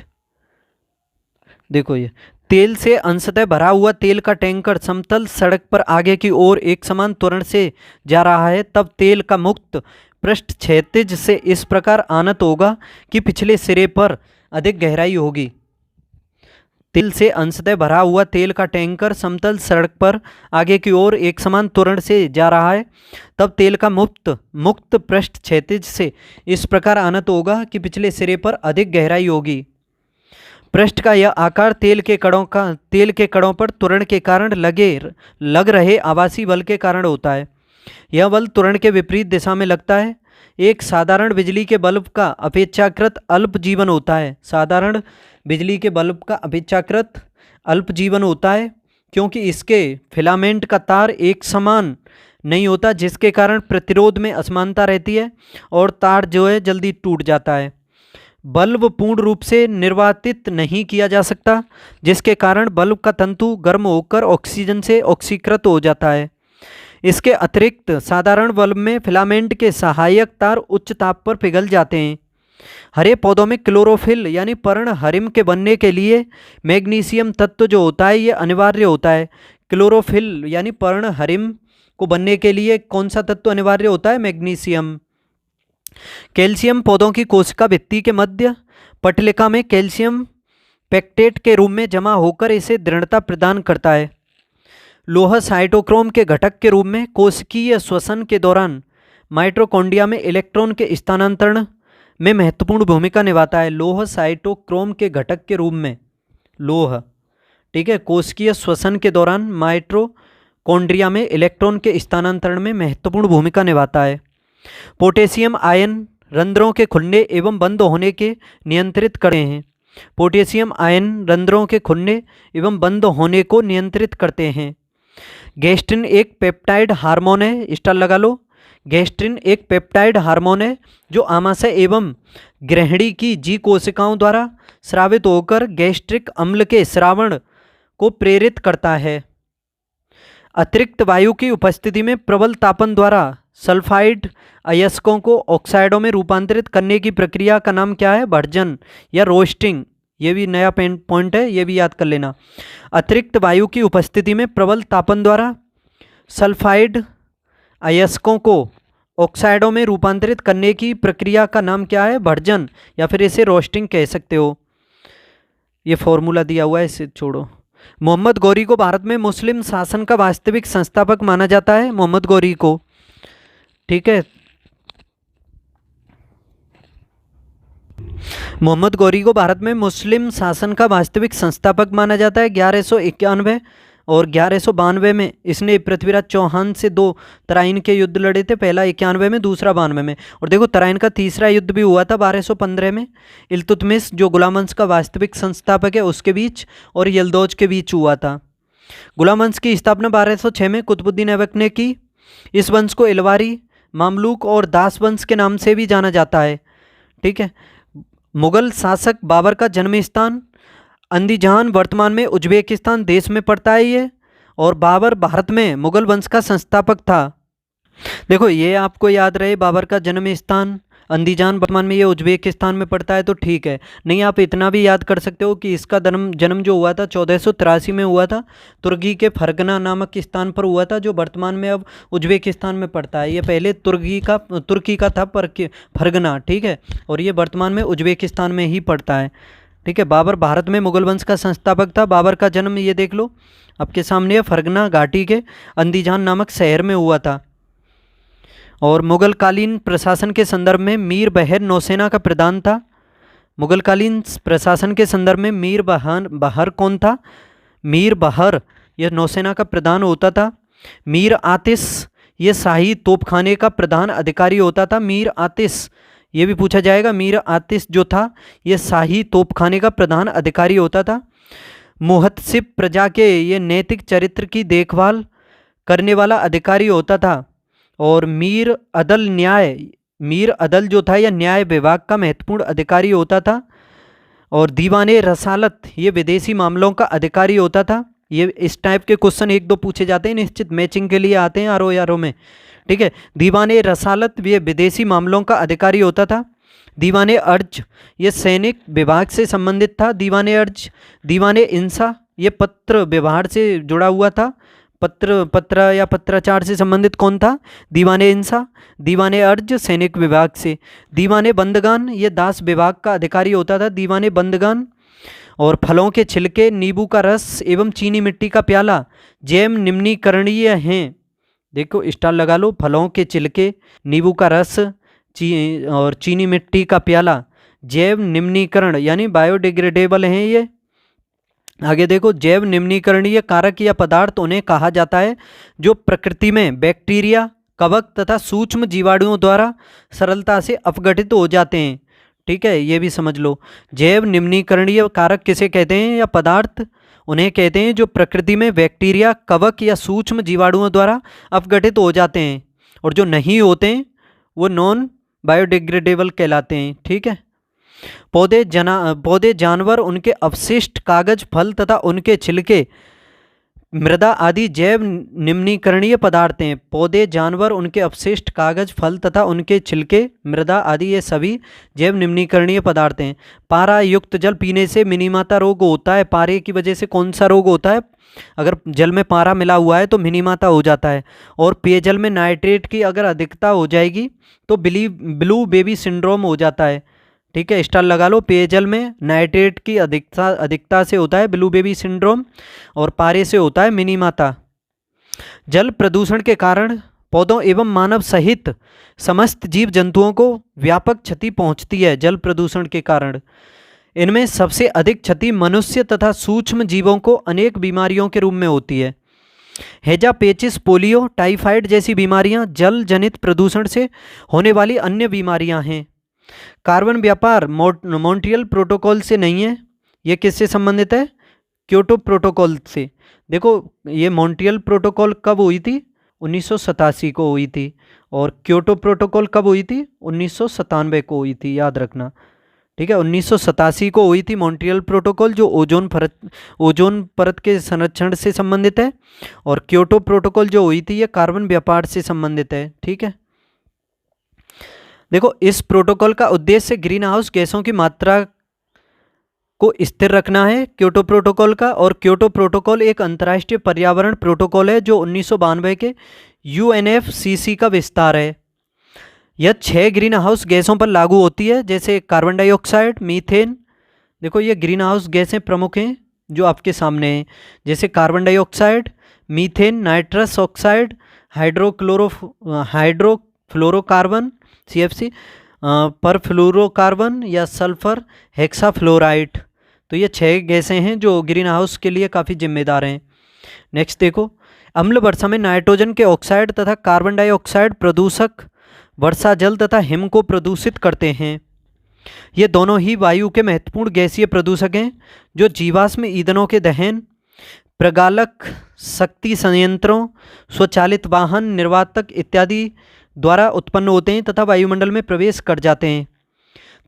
Speaker 1: देखो ये तेल से अंशतः भरा हुआ तेल का टैंकर समतल सड़क पर आगे की ओर एक समान त्वरण से जा रहा है, तब तेल का मुक्त पृष्ठ क्षैतिज से इस प्रकार आनत होगा कि पिछले सिरे पर अधिक गहराई होगी। तेल से अंशतः भरा हुआ तेल का टैंकर समतल सड़क पर आगे की ओर एक समान त्वरण से जा रहा है, तब तेल का मुक्त पृष्ठ क्षैतिज से इस प्रकार आनत होगा कि पिछले सिरे पर अधिक गहराई होगी। पृष्ठ का यह आकार तेल के कणों पर त्वरण के कारण लग रहे आभासी बल के कारण होता है। यह बल त्वरण के विपरीत दिशा में लगता है। एक साधारण बिजली के बल्ब का अपेक्षाकृत अल्प जीवन होता है। साधारण बिजली के बल्ब का अपेक्षाकृत अल्प जीवन होता है क्योंकि इसके फिलामेंट का तार एक समान नहीं होता, जिसके कारण प्रतिरोध में असमानता रहती है और तार जो है जल्दी टूट जाता है। बल्ब पूर्ण रूप से निर्वातित नहीं किया जा सकता, जिसके कारण बल्ब का तंतु गर्म होकर ऑक्सीजन से ऑक्सीकृत हो जाता है। इसके अतिरिक्त साधारण बल्ब में फिलामेंट के सहायक तार उच्च ताप पर पिघल जाते हैं। हरे पौधों में क्लोरोफिल यानी पर्णहरिम के बनने के लिए मैग्नीशियम तत्व जो होता है ये अनिवार्य होता है। क्लोरोफिल यानी पर्णहरिम को बनने के लिए कौन सा तत्व अनिवार्य होता है? मैग्नीशियम। कैल्शियम पौधों की कोशिका भित्ति के मध्य पटलिका में कैल्शियम पेक्टेट के रूप में जमा होकर इसे दृढ़ता प्रदान करता है। लोहा साइटोक्रोम के घटक के रूप में कोशिकीय श्वसन के दौरान माइटोकॉन्ड्रिया में इलेक्ट्रॉन के स्थानांतरण में महत्वपूर्ण भूमिका निभाता है। लोह साइटोक्रोम के घटक के रूप में लोह, ठीक है, कोशिकीय श्वसन के दौरान माइटोकॉन्ड्रिया में इलेक्ट्रॉन के स्थानांतरण में महत्वपूर्ण भूमिका निभाता है। पोटेशियम आयन रंध्रों के खुलने एवं बंद होने के नियंत्रित करते हैं। पोटेशियम आयन रंध्रों के खुलने एवं बंद होने को नियंत्रित करते हैं। गैस्ट्रिन एक पेप्टाइड हार्मोन है, स्टार लगा लो। गैस्ट्रिन एक पेप्टाइड हार्मोन है जो आमाशय एवं ग्रहणी की जी कोशिकाओं द्वारा स्रावित होकर गैस्ट्रिक अम्ल के स्रावण को प्रेरित करता है। अतिरिक्त वायु की उपस्थिति में प्रबल तापन द्वारा सल्फाइड अयस्कों को ऑक्साइडों में रूपांतरित करने की प्रक्रिया का नाम क्या है? भर्जन या रोस्टिंग। ये भी नया पॉइंट है, ये भी याद कर लेना। अतिरिक्त वायु की उपस्थिति में प्रबल तापन द्वारा सल्फाइड अयस्कों को ऑक्साइडों में रूपांतरित करने की प्रक्रिया का नाम क्या है? भर्जन, या फिर इसे रोस्टिंग कह सकते हो। ये फॉर्मूला दिया हुआ है, इसे छोड़ो। मोहम्मद गौरी को भारत में मुस्लिम शासन का वास्तविक संस्थापक माना जाता है। मोहम्मद गौरी को, ठीक है, मोहम्मद गौरी को भारत में मुस्लिम शासन का वास्तविक संस्थापक माना जाता है। 1191 और 1192 में इसने पृथ्वीराज चौहान से 2 तराइन के युद्ध लड़े थे, पहला 91 में, दूसरा 92 में। और देखो तराइन का तीसरा युद्ध भी हुआ था 1215 में, इल्तुतमिश जो गुलाम वंश का वास्तविक संस्थापक है उसके बीच और यल्दौज के बीच हुआ था। गुलाम वंश की स्थापना 1206 में कुतुबुद्दीन ऐबक ने की। इस वंश को इलवारी, मामलूक और दास वंश के नाम से भी जाना जाता है, ठीक है। मुगल शासक बाबर का जन्म स्थान अंदीजान वर्तमान में उज्बेकिस्तान देश में पड़ता है ये, और बाबर भारत में मुगल वंश का संस्थापक था। देखो ये आपको याद रहे, बाबर का जन्म स्थान अंदीजान वर्तमान में ये उज्बेकिस्तान में पड़ता है, तो ठीक है। नहीं, आप इतना भी याद कर सकते हो कि इसका जन्म जो हुआ था 1483 में हुआ था, तुर्की के फरगना नामक स्थान पर हुआ था, जो वर्तमान में अब उज्बेकिस्तान में पड़ता है। ये पहले तुर्की का था फरगना, ठीक है, और ये वर्तमान में उज्बेकिस्तान में ही पड़ता है, ठीक है। बाबर भारत में मुगल वंश का संस्थापक था। बाबर का जन्म ये देख लो आपके सामने, फरगना घाटी के अंदीजान नामक शहर में हुआ था। और मुगलकालीन प्रशासन के संदर्भ में मीर बहर नौसेना का प्रधान था। मुगलकालीन प्रशासन के संदर्भ में मीर बहर कौन था? मीर बहर यह नौसेना का प्रधान होता था। मीर आतिश ये शाही तोपखाने का प्रधान अधिकारी होता था। मीर आतिश ये भी पूछा जाएगा, मीर आतिश जो था ये शाही तोपखाने का प्रधान अधिकारी होता था। मुहतसिब प्रजा के ये नैतिक चरित्र की देखभाल करने वाला अधिकारी होता था। और मीर अदल जो था यह न्याय विभाग का महत्वपूर्ण अधिकारी होता था। और दीवाने रसालत ये विदेशी मामलों का अधिकारी होता था। ये इस टाइप के क्वेश्चन 1-2 पूछे जाते हैं, निश्चित मैचिंग के लिए आते हैं आरओ में, ठीक है। दीवाने रसालत ये विदेशी मामलों का अधिकारी होता था। दीवाने अर्ज ये सैनिक विभाग से संबंधित था। दीवाने इंसा ये पत्र व्यवहार से जुड़ा हुआ था। पत्र या पत्राचार से संबंधित कौन था? दीवाने इंसा। दीवाने अर्ज सैनिक विभाग से। दीवाने बंदगान ये दास विभाग का अधिकारी होता था। दीवाने बंदगान। और फलों के छिलके, नींबू का रस एवं चीनी मिट्टी का प्याला जैव निम्नीकरणीय हैं। देखो स्टार लगा लो। फलों के छिलके, नींबू का रस और चीनी मिट्टी का प्याला जैव निम्नीकरण यानी बायोडिग्रेडेबल हैं ये। आगे देखो, जैव निम्नीकरणीय कारक या पदार्थ उन्हें कहा जाता है जो प्रकृति में बैक्टीरिया, कवक तथा सूक्ष्म जीवाणुओं द्वारा सरलता से अपघटित हो जाते हैं, ठीक है, ये भी समझ लो। जैव निम्नीकरणीय कारक किसे कहते हैं या पदार्थ? उन्हें कहते हैं जो प्रकृति में बैक्टीरिया, कवक या सूक्ष्म जीवाणुओं द्वारा अपघटित हो जाते हैं, और जो नहीं होते हैं वो नॉन बायोडिग्रेडेबल कहलाते हैं, ठीक है। पौधे, जानवर, उनके अवशिष्ट, कागज, फल तथा उनके छिलके मृदा आदि जैव निम्नीकरणीय पदार्थ हैं। पौधे, जानवर, उनके अपशिष्ट, कागज, फल तथा उनके छिलके, मृदा आदि ये सभी जैव निम्नीकरणीय पदार्थ हैं। पारा युक्त जल पीने से मिनीमाता रोग होता है। पारे की वजह से कौन सा रोग होता है? अगर जल में पारा मिला हुआ है तो मिनीमाता हो जाता है। और पेयजल में नाइट्रेट की अगर अधिकता हो जाएगी तो ब्लू बेबी सिंड्रोम हो जाता है। ठीक है, स्टार लगा लो। पेयजल में नाइट्रेट की अधिकता से होता है ब्लू बेबी सिंड्रोम और पारे से होता है मिनीमाता। जल प्रदूषण के कारण पौधों एवं मानव सहित समस्त जीव जंतुओं को व्यापक क्षति पहुंचती है। जल प्रदूषण के कारण इनमें सबसे अधिक क्षति मनुष्य तथा सूक्ष्म जीवों को अनेक बीमारियों के रूप में होती है। हैजा, पेचिस, पोलियो, टाइफाइड जैसी बीमारियां जल जनित प्रदूषण से होने वाली अन्य बीमारियां हैं। कार्बन व्यापार मॉन्ट्रियल प्रोटोकॉल से नहीं है, ये किससे संबंधित है? क्योटो प्रोटोकॉल से। देखो, ये मॉन्ट्रियल प्रोटोकॉल कब हुई थी? 1987 को हुई थी। और क्योटो प्रोटोकॉल कब हुई थी? 1997 को हुई थी, याद रखना। ठीक है, 1987 को हुई थी मॉन्ट्रियल प्रोटोकॉल, जो ओजोन परत के संरक्षण से संबंधित है। और क्योटो प्रोटोकॉल जो हुई थी ये कार्बन व्यापार से संबंधित है। ठीक है, देखो, इस प्रोटोकॉल का उद्देश्य ग्रीन हाउस गैसों की मात्रा को स्थिर रखना है, क्योटो प्रोटोकॉल का। और क्योटो प्रोटोकॉल एक अंतर्राष्ट्रीय पर्यावरण प्रोटोकॉल है जो 1992 के UNFCCC का विस्तार है। यह 6 ग्रीन हाउस गैसों पर लागू होती है, जैसे कार्बन डाइऑक्साइड, मीथेन। देखो, ये ग्रीन हाउस गैसें प्रमुख हैं जो आपके सामने हैं, जैसे carbon dioxide, methane, nitrous oxide, hydrofluorocarbon CFC, perfluorocarbon या सल्फर हेक्साफ्लोराइड। तो ये 6 गैसें हैं जो ग्रीन हाउस के लिए काफ़ी जिम्मेदार हैं। नेक्स्ट देखो, अम्ल वर्षा में नाइट्रोजन के ऑक्साइड तथा कार्बन डाइऑक्साइड प्रदूषक वर्षा जल तथा हिम को प्रदूषित करते हैं। ये दोनों ही वायु के महत्वपूर्ण गैसीय प्रदूषक हैं जो जीवाश्म ईंधनों के दहन, प्रगालक शक्ति संयंत्रों, स्वचालित वाहन, निर्वातक इत्यादि द्वारा उत्पन्न होते हैं तथा वायुमंडल में प्रवेश कर जाते हैं।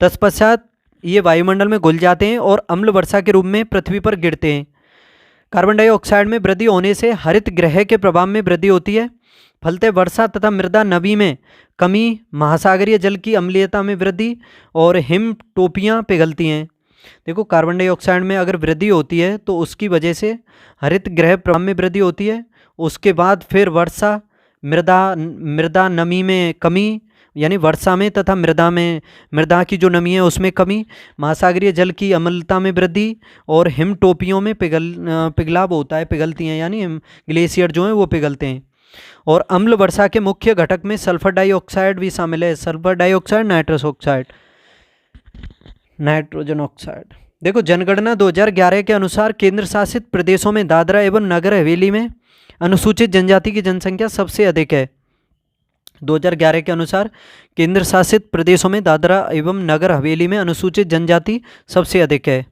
Speaker 1: तत्पश्चात ये वायुमंडल में घुल जाते हैं और अम्ल वर्षा के रूप में पृथ्वी पर गिरते हैं। कार्बन डाइऑक्साइड में वृद्धि होने से हरित गृह के प्रभाव में वृद्धि होती है। फलते वर्षा तथा मृदा नमी में कमी, महासागरीय जल की अम्लीयता में वृद्धि और हिम टोपियाँ पिघलती हैं। देखो, कार्बन डाइऑक्साइड में अगर वृद्धि होती है तो उसकी वजह से हरित गृह प्रभाव में वृद्धि होती है। उसके बाद फिर वर्षा, मृदा नमी में कमी, यानी वर्षा में तथा मृदा की जो नमी है उसमें कमी, महासागरीय जल की अम्लता में वृद्धि और हिम टोपियों में पिघलाव होता है, पिघलती हैं, यानी ग्लेशियर जो हैं वो पिघलते हैं। और अम्ल वर्षा के मुख्य घटक में सल्फर डाइऑक्साइड भी शामिल है। Sulphur dioxide, nitrogen oxide. देखो, जनगणना 2011 के अनुसार केंद्र शासित प्रदेशों में दादरा एवं नगर हवेली में अनुसूचित जनजाति की जनसंख्या सबसे अधिक है। 2011 के अनुसार केंद्र शासित प्रदेशों में दादरा एवं नगर हवेली में अनुसूचित जनजाति सबसे अधिक है।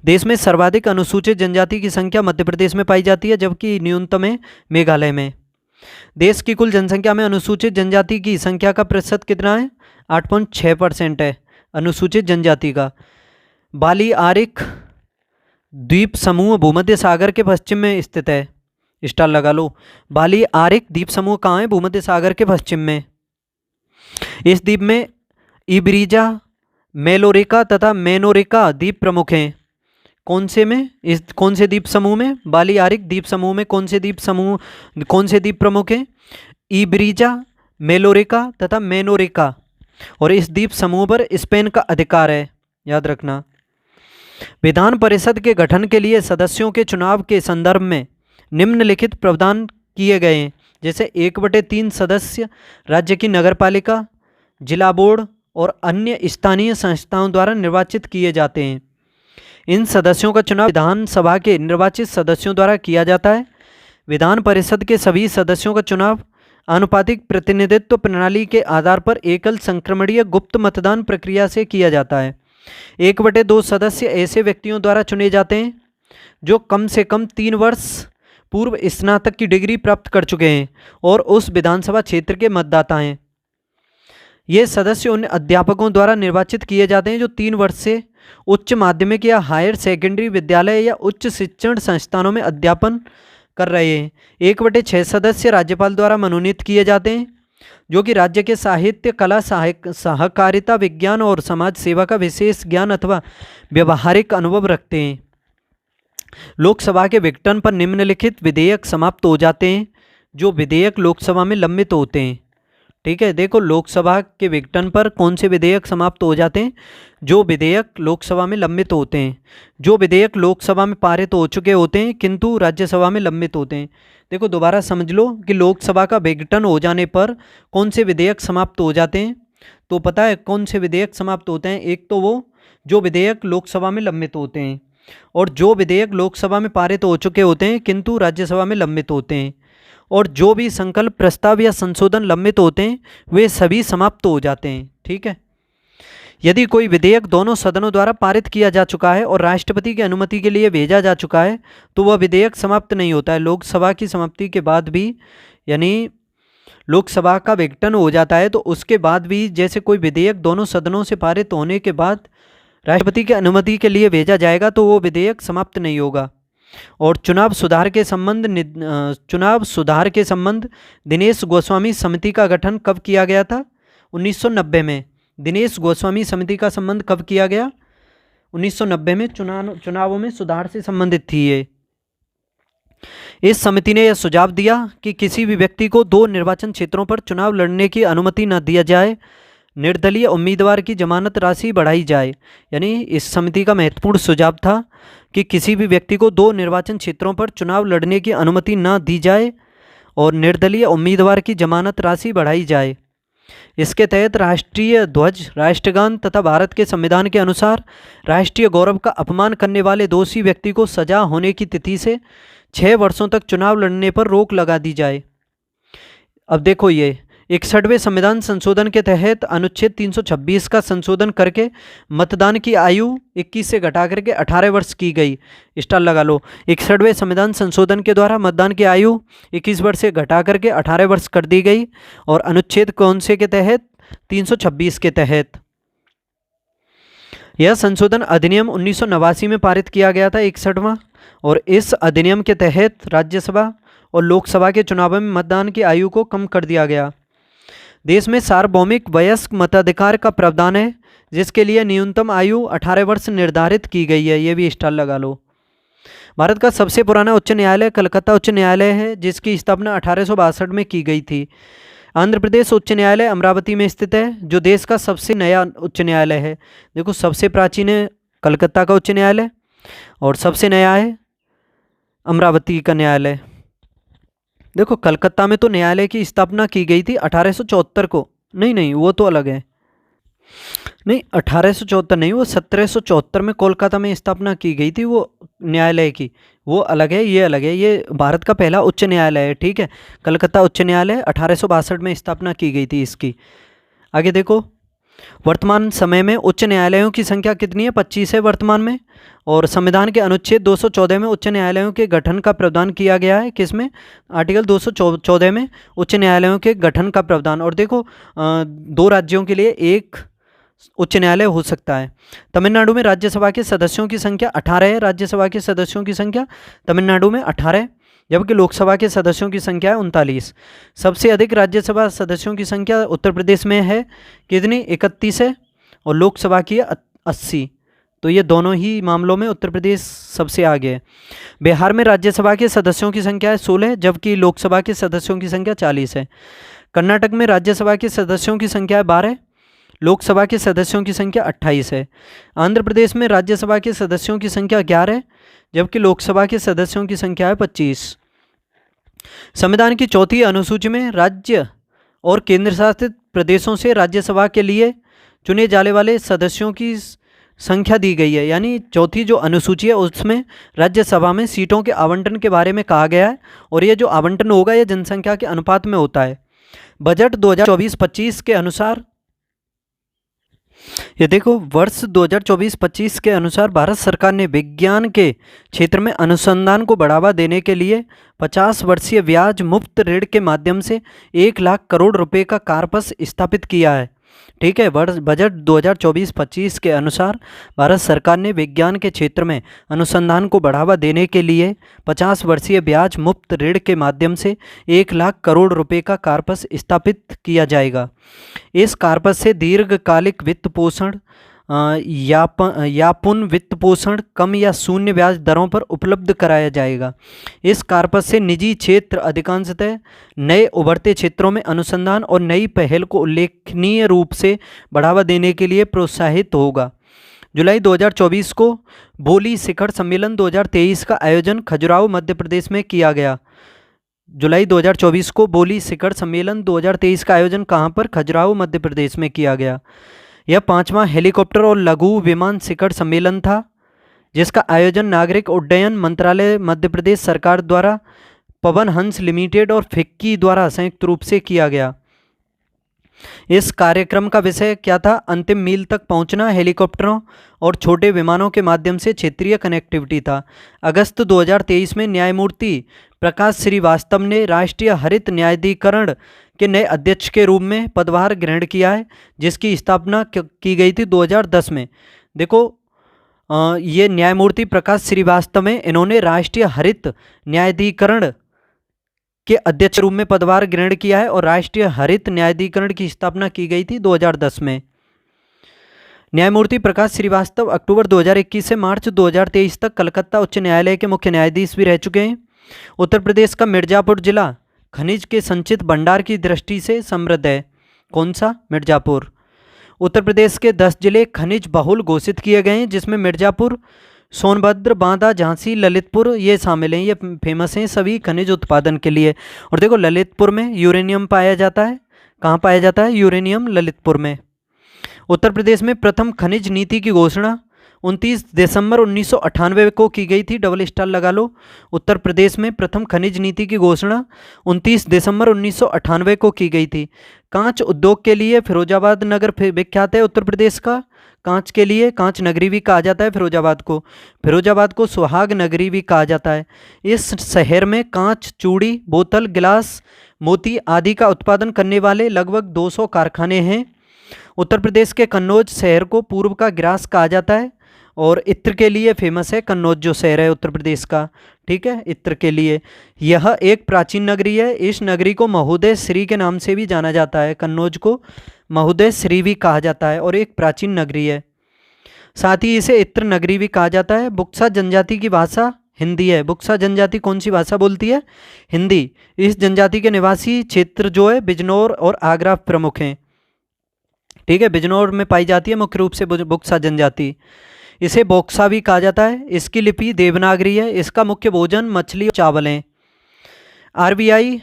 Speaker 1: देश में सर्वाधिक अनुसूचित जनजाति की संख्या मध्य प्रदेश में पाई जाती है, जबकि न्यूनतम है मेघालय में। देश की कुल जनसंख्या में अनुसूचित जनजाति की संख्या का प्रतिशत कितना है? 8.6% है अनुसूचित जनजाति का। बाली आरिक द्वीप समूह भूमध्य सागर के पश्चिम में स्थित है। स्टार लगा लो। बाली आरिक द्वीप समूह कहाँ है? भूमध्य सागर के पश्चिम में। इस द्वीप में इब्रिजा, मेलोरिका तथा मेनोरिका द्वीप प्रमुख हैं। कौन से द्वीप समूह में? बाली आरिक द्वीप समूह में कौन से द्वीप प्रमुख हैं? इब्रिजा, मेलोरिका तथा मेनोरिका। और इस द्वीप समूह पर स्पेन का अधिकार है, याद रखना। विधान परिषद के गठन के लिए सदस्यों के चुनाव के संदर्भ में निम्नलिखित प्रावधान किए गए हैं, जैसे 1/3 सदस्य राज्य की नगरपालिका, जिला बोर्ड और अन्य स्थानीय संस्थाओं द्वारा निर्वाचित किए जाते हैं। इन सदस्यों का चुनाव विधानसभा के निर्वाचित सदस्यों द्वारा किया जाता है। विधान परिषद के सभी सदस्यों का चुनाव आनुपातिक प्रतिनिधित्व प्रणाली के आधार पर एकल संक्रमणीय गुप्त मतदान प्रक्रिया से किया जाता है। 1/2 सदस्य ऐसे व्यक्तियों द्वारा चुने जाते हैं जो कम से कम 3 वर्ष पूर्व स्नातक की डिग्री प्राप्त कर चुके हैं और उस विधानसभा क्षेत्र के मतदाता हैं। ये सदस्य उन अध्यापकों द्वारा निर्वाचित किए जाते हैं जो 3 वर्ष से उच्च माध्यमिक या हायर सेकेंडरी विद्यालय या उच्च शिक्षण संस्थानों में अध्यापन कर रहे हैं। 1/6 सदस्य राज्यपाल द्वारा मनोनीत किए जाते हैं, जो कि राज्य के साहित्य, कला, सहकारिता, विज्ञान और समाज सेवा का विशेष ज्ञान अथवा व्यवहारिक अनुभव रखते हैं। लोकसभा के विघटन पर निम्नलिखित विधेयक समाप्त हो जाते हैं, जो विधेयक लोकसभा में लंबित होते हैं। ठीक है, देखो लोकसभा के विघटन पर कौन से विधेयक समाप्त हो जाते हैं? जो विधेयक लोकसभा में लंबित होते हैं, जो विधेयक लोकसभा में पारित हो चुके होते हैं किंतु राज्यसभा में लंबित होते हैं। देखो दोबारा समझ लो कि लोकसभा का विघटन हो जाने पर कौन से विधेयक समाप्त हो जाते हैं। तो पता है कौन से विधेयक समाप्त होते हैं? एक तो वो जो विधेयक लोकसभा में लंबित होते हैं, और जो विधेयक लोकसभा में पारित हो चुके होते हैं किंतु राज्यसभा में लंबित होते हैं, और जो भी संकल्प, प्रस्ताव या संशोधन लंबित होते हैं वे सभी समाप्त हो जाते हैं। ठीक है, यदि कोई विधेयक दोनों सदनों द्वारा पारित किया जा चुका है और राष्ट्रपति की अनुमति के लिए भेजा जा चुका है तो वह विधेयक समाप्त नहीं होता है। लोकसभा की समाप्ति के बाद भी, यानी लोकसभा का विघटन हो जाता है तो उसके बाद भी जैसे कोई विधेयक दोनों सदनों से पारित होने के बाद राष्ट्रपति की अनुमति के लिए भेजा जाएगा तो वो विधेयक समाप्त नहीं होगा। और चुनाव सुधार के संबंध दिनेश गोस्वामी समिति का गठन कब किया गया था? 1990 में। दिनेश गोस्वामी समिति का संबंध कब किया गया? 1990 में। चुनावों में सुधार से संबंधित थी ये। इस समिति ने यह सुझाव दिया कि किसी भी व्यक्ति को 2 निर्वाचन क्षेत्रों पर चुनाव लड़ने की अनुमति न दिया जाए, निर्दलीय उम्मीदवार की जमानत राशि बढ़ाई जाए। यानी इस समिति का महत्वपूर्ण सुझाव था कि किसी भी व्यक्ति को 2 निर्वाचन क्षेत्रों पर चुनाव लड़ने की अनुमति न दी जाए और निर्दलीय उम्मीदवार की जमानत राशि बढ़ाई जाए। इसके तहत राष्ट्रीय ध्वज, राष्ट्रगान तथा भारत के संविधान के अनुसार राष्ट्रीय गौरव का अपमान करने वाले दोषी व्यक्ति को सजा होने की तिथि से 6 वर्षों तक चुनाव लड़ने पर रोक लगा दी जाए। अब देखो ये 61वें संविधान संशोधन के तहत अनुच्छेद 326 का संशोधन करके मतदान की आयु 21 से घटा करके 18 वर्ष की गई। स्टार लगा लो। 61वें संविधान संशोधन के द्वारा मतदान की आयु 21 वर्ष से घटा करके 18 वर्ष कर दी गई। और अनुच्छेद कौन से के तहत? 326 के तहत। यह संशोधन अधिनियम 1989 में पारित किया गया था, 61वां। और इस अधिनियम के तहत राज्यसभा और लोकसभा के चुनावों में मतदान की आयु को कम कर दिया गया। देश में सार्वभौमिक वयस्क मताधिकार का प्रावधान है, जिसके लिए न्यूनतम आयु 18 वर्ष निर्धारित की गई है। ये भी स्टार लगा लो। भारत का सबसे पुराना उच्च न्यायालय कलकत्ता उच्च न्यायालय है, जिसकी स्थापना 1862 में की गई थी। आंध्र प्रदेश उच्च न्यायालय अमरावती में स्थित है, जो देश का सबसे नया उच्च न्यायालय है। देखो सबसे प्राचीन है कलकत्ता का उच्च न्यायालय और सबसे नया है अमरावती का न्यायालय। देखो कलकत्ता में तो न्यायालय की स्थापना की गई थी 1874 को। नहीं वो तो अलग है। नहीं 1874 नहीं, वो 1774 में कोलकाता में स्थापना की गई थी वो न्यायालय की। वो अलग है, ये अलग है। ये भारत का पहला उच्च न्यायालय है। ठीक है, कलकत्ता उच्च न्यायालय 1862 में स्थापना की गई थी इसकी। आगे देखो, वर्तमान समय में उच्च न्यायालयों की संख्या कितनी है? 25 है वर्तमान में। और संविधान के अनुच्छेद 214 में उच्च न्यायालयों के गठन का प्रावधान किया गया है। किसमें? आर्टिकल 214 में उच्च न्यायालयों के गठन का प्रावधान। और देखो 2 राज्यों के लिए एक उच्च न्यायालय हो सकता है। तमिलनाडु में राज्यसभा के सदस्यों की संख्या 18 है। राज्यसभा के सदस्यों की संख्या तमिलनाडु में 18, जबकि लोकसभा के सदस्यों की संख्या है 39। सबसे अधिक राज्यसभा सदस्यों की संख्या उत्तर प्रदेश में है। कितनी? 31 है। और लोकसभा की 80। तो ये दोनों ही मामलों में उत्तर प्रदेश सबसे आगे है। बिहार में राज्यसभा के सदस्यों की संख्या है 16, जबकि लोकसभा के सदस्यों की संख्या 40 है। कर्नाटक में राज्यसभा के सदस्यों की संख्या है 12, लोकसभा के सदस्यों की संख्या 28 है। आंध्र प्रदेश में राज्यसभा के सदस्यों की संख्या 11, जबकि लोकसभा के सदस्यों की संख्या है 25। संविधान की 4वीं अनुसूची में राज्य और केंद्र शासित प्रदेशों से राज्यसभा के लिए चुने जाने वाले सदस्यों की संख्या दी गई है। यानी 4थी जो अनुसूची है उसमें राज्यसभा में सीटों के आवंटन के बारे में कहा गया है। और ये जो आवंटन होगा ये जनसंख्या के अनुपात में होता है। बजट 2024-25 के अनुसार, ये देखो वर्ष 2024-25 के अनुसार भारत सरकार ने विज्ञान के क्षेत्र में अनुसंधान को बढ़ावा देने के लिए 50 वर्षीय ब्याज मुक्त ऋण के माध्यम से 1 लाख करोड़ रुपए का कार्पस स्थापित किया है। ठीक है। वर्ष बजट 2024-25 के अनुसार भारत सरकार ने विज्ञान के क्षेत्र में अनुसंधान को बढ़ावा देने के लिए 50 वर्षीय ब्याज मुक्त ऋण के माध्यम से 1 लाख करोड़ रुपए का कार्पस स्थापित किया जाएगा। इस कार्पस से दीर्घकालिक वित्त पोषण या पुनः वित्त पोषण कम या शून्य ब्याज दरों पर उपलब्ध कराया जाएगा। इस कार्पस से निजी क्षेत्र अधिकांशतः नए उभरते क्षेत्रों में अनुसंधान और नई पहल को उल्लेखनीय रूप से बढ़ावा देने के लिए प्रोत्साहित होगा। जुलाई 2024 को बोली शिखर सम्मेलन 2023 का आयोजन खजुराहो मध्य प्रदेश में किया गया। जुलाई 2024 को बोली शिखर सम्मेलन 2023 का आयोजन कहाँ पर? खजुराहो मध्य प्रदेश में किया गया। यह 5वां हेलीकॉप्टर और लघु विमान शिखर सम्मेलन था, जिसका आयोजन नागरिक उड्डयन मंत्रालय मध्य प्रदेश सरकार द्वारा पवन हंस लिमिटेड और फिक्की द्वारा संयुक्त रूप से किया गया। इस कार्यक्रम का विषय क्या था? अंतिम मील तक पहुंचना, हेलीकॉप्टरों और छोटे विमानों के माध्यम से क्षेत्रीय कनेक्टिविटी था। अगस्त 2023 में न्यायमूर्ति प्रकाश श्रीवास्तव ने राष्ट्रीय हरित न्यायाधिकरण के नए अध्यक्ष के रूप में पदभार ग्रहण किया है, जिसकी स्थापना की गई थी 2010 में। देखो ये न्यायमूर्ति प्रकाश श्रीवास्तव में इन्होंने राष्ट्रीय हरित न्यायाधिकरण के अध्यक्ष रूप में पदभार ग्रहण किया है और राष्ट्रीय हरित न्यायाधिकरण की स्थापना की गई थी 2010 में। न्यायमूर्ति प्रकाश श्रीवास्तव अक्टूबर 2021 से मार्च 2023 तक कलकत्ता उच्च न्यायालय के मुख्य न्यायाधीश भी रह चुके हैं। उत्तर प्रदेश का मिर्जापुर जिला खनिज के संचित भंडार की दृष्टि से समृद्ध है। कौन सा? मिर्जापुर। उत्तर प्रदेश के 10 जिले खनिज बहुल घोषित किए गए हैं, जिसमें मिर्जापुर, सोनभद्र, बांदा, झांसी, ललितपुर ये शामिल हैं। ये फेमस हैं सभी खनिज उत्पादन के लिए। और देखो ललितपुर में यूरेनियम पाया जाता है। कहाँ पाया जाता है यूरेनियम? ललितपुर में। उत्तर प्रदेश में प्रथम खनिज नीति की घोषणा 29 दिसंबर 1998 को की गई थी। डबल स्टार लगा लो। उत्तर प्रदेश में प्रथम खनिज नीति की घोषणा 29 दिसंबर 1998 को की गई थी। कांच उद्योग के लिए फिरोजाबाद नगर विख्यात है उत्तर प्रदेश का। कांच के लिए कांच नगरी भी कहा जाता है फिरोजाबाद को। फिरोजाबाद को सुहाग नगरी भी कहा जाता है। इस शहर में कांच, चूड़ी, बोतल, गिलास, मोती आदि का उत्पादन करने वाले लगभग 200 कारखाने हैं। उत्तर प्रदेश के कन्नौज शहर को पूर्व का ग्रास कहा जाता है और इत्र के लिए फेमस है कन्नौज जो शहर है उत्तर प्रदेश का। ठीक है, इत्र के लिए। यह एक प्राचीन नगरी है। इस नगरी को महोदय श्री के नाम से भी जाना जाता है। कन्नौज को महोदय श्री भी कहा जाता है और एक प्राचीन नगरी है। साथ ही इसे इत्र नगरी भी कहा जाता है। बुक्सा जनजाति की भाषा हिंदी है। बुक्सा जनजाति कौन सी भाषा बोलती है? हिंदी। इस जनजाति के निवासी क्षेत्र जो है बिजनौर और आगरा प्रमुख हैं। ठीक है, बिजनौर में पाई जाती है मुख्य रूप से बुक्सा जनजाति। इसे बोक्सा भी कहा जाता है। इसकी लिपि देवनागरी है। इसका मुख्य भोजन मछली और चावल हैं। आरबीआई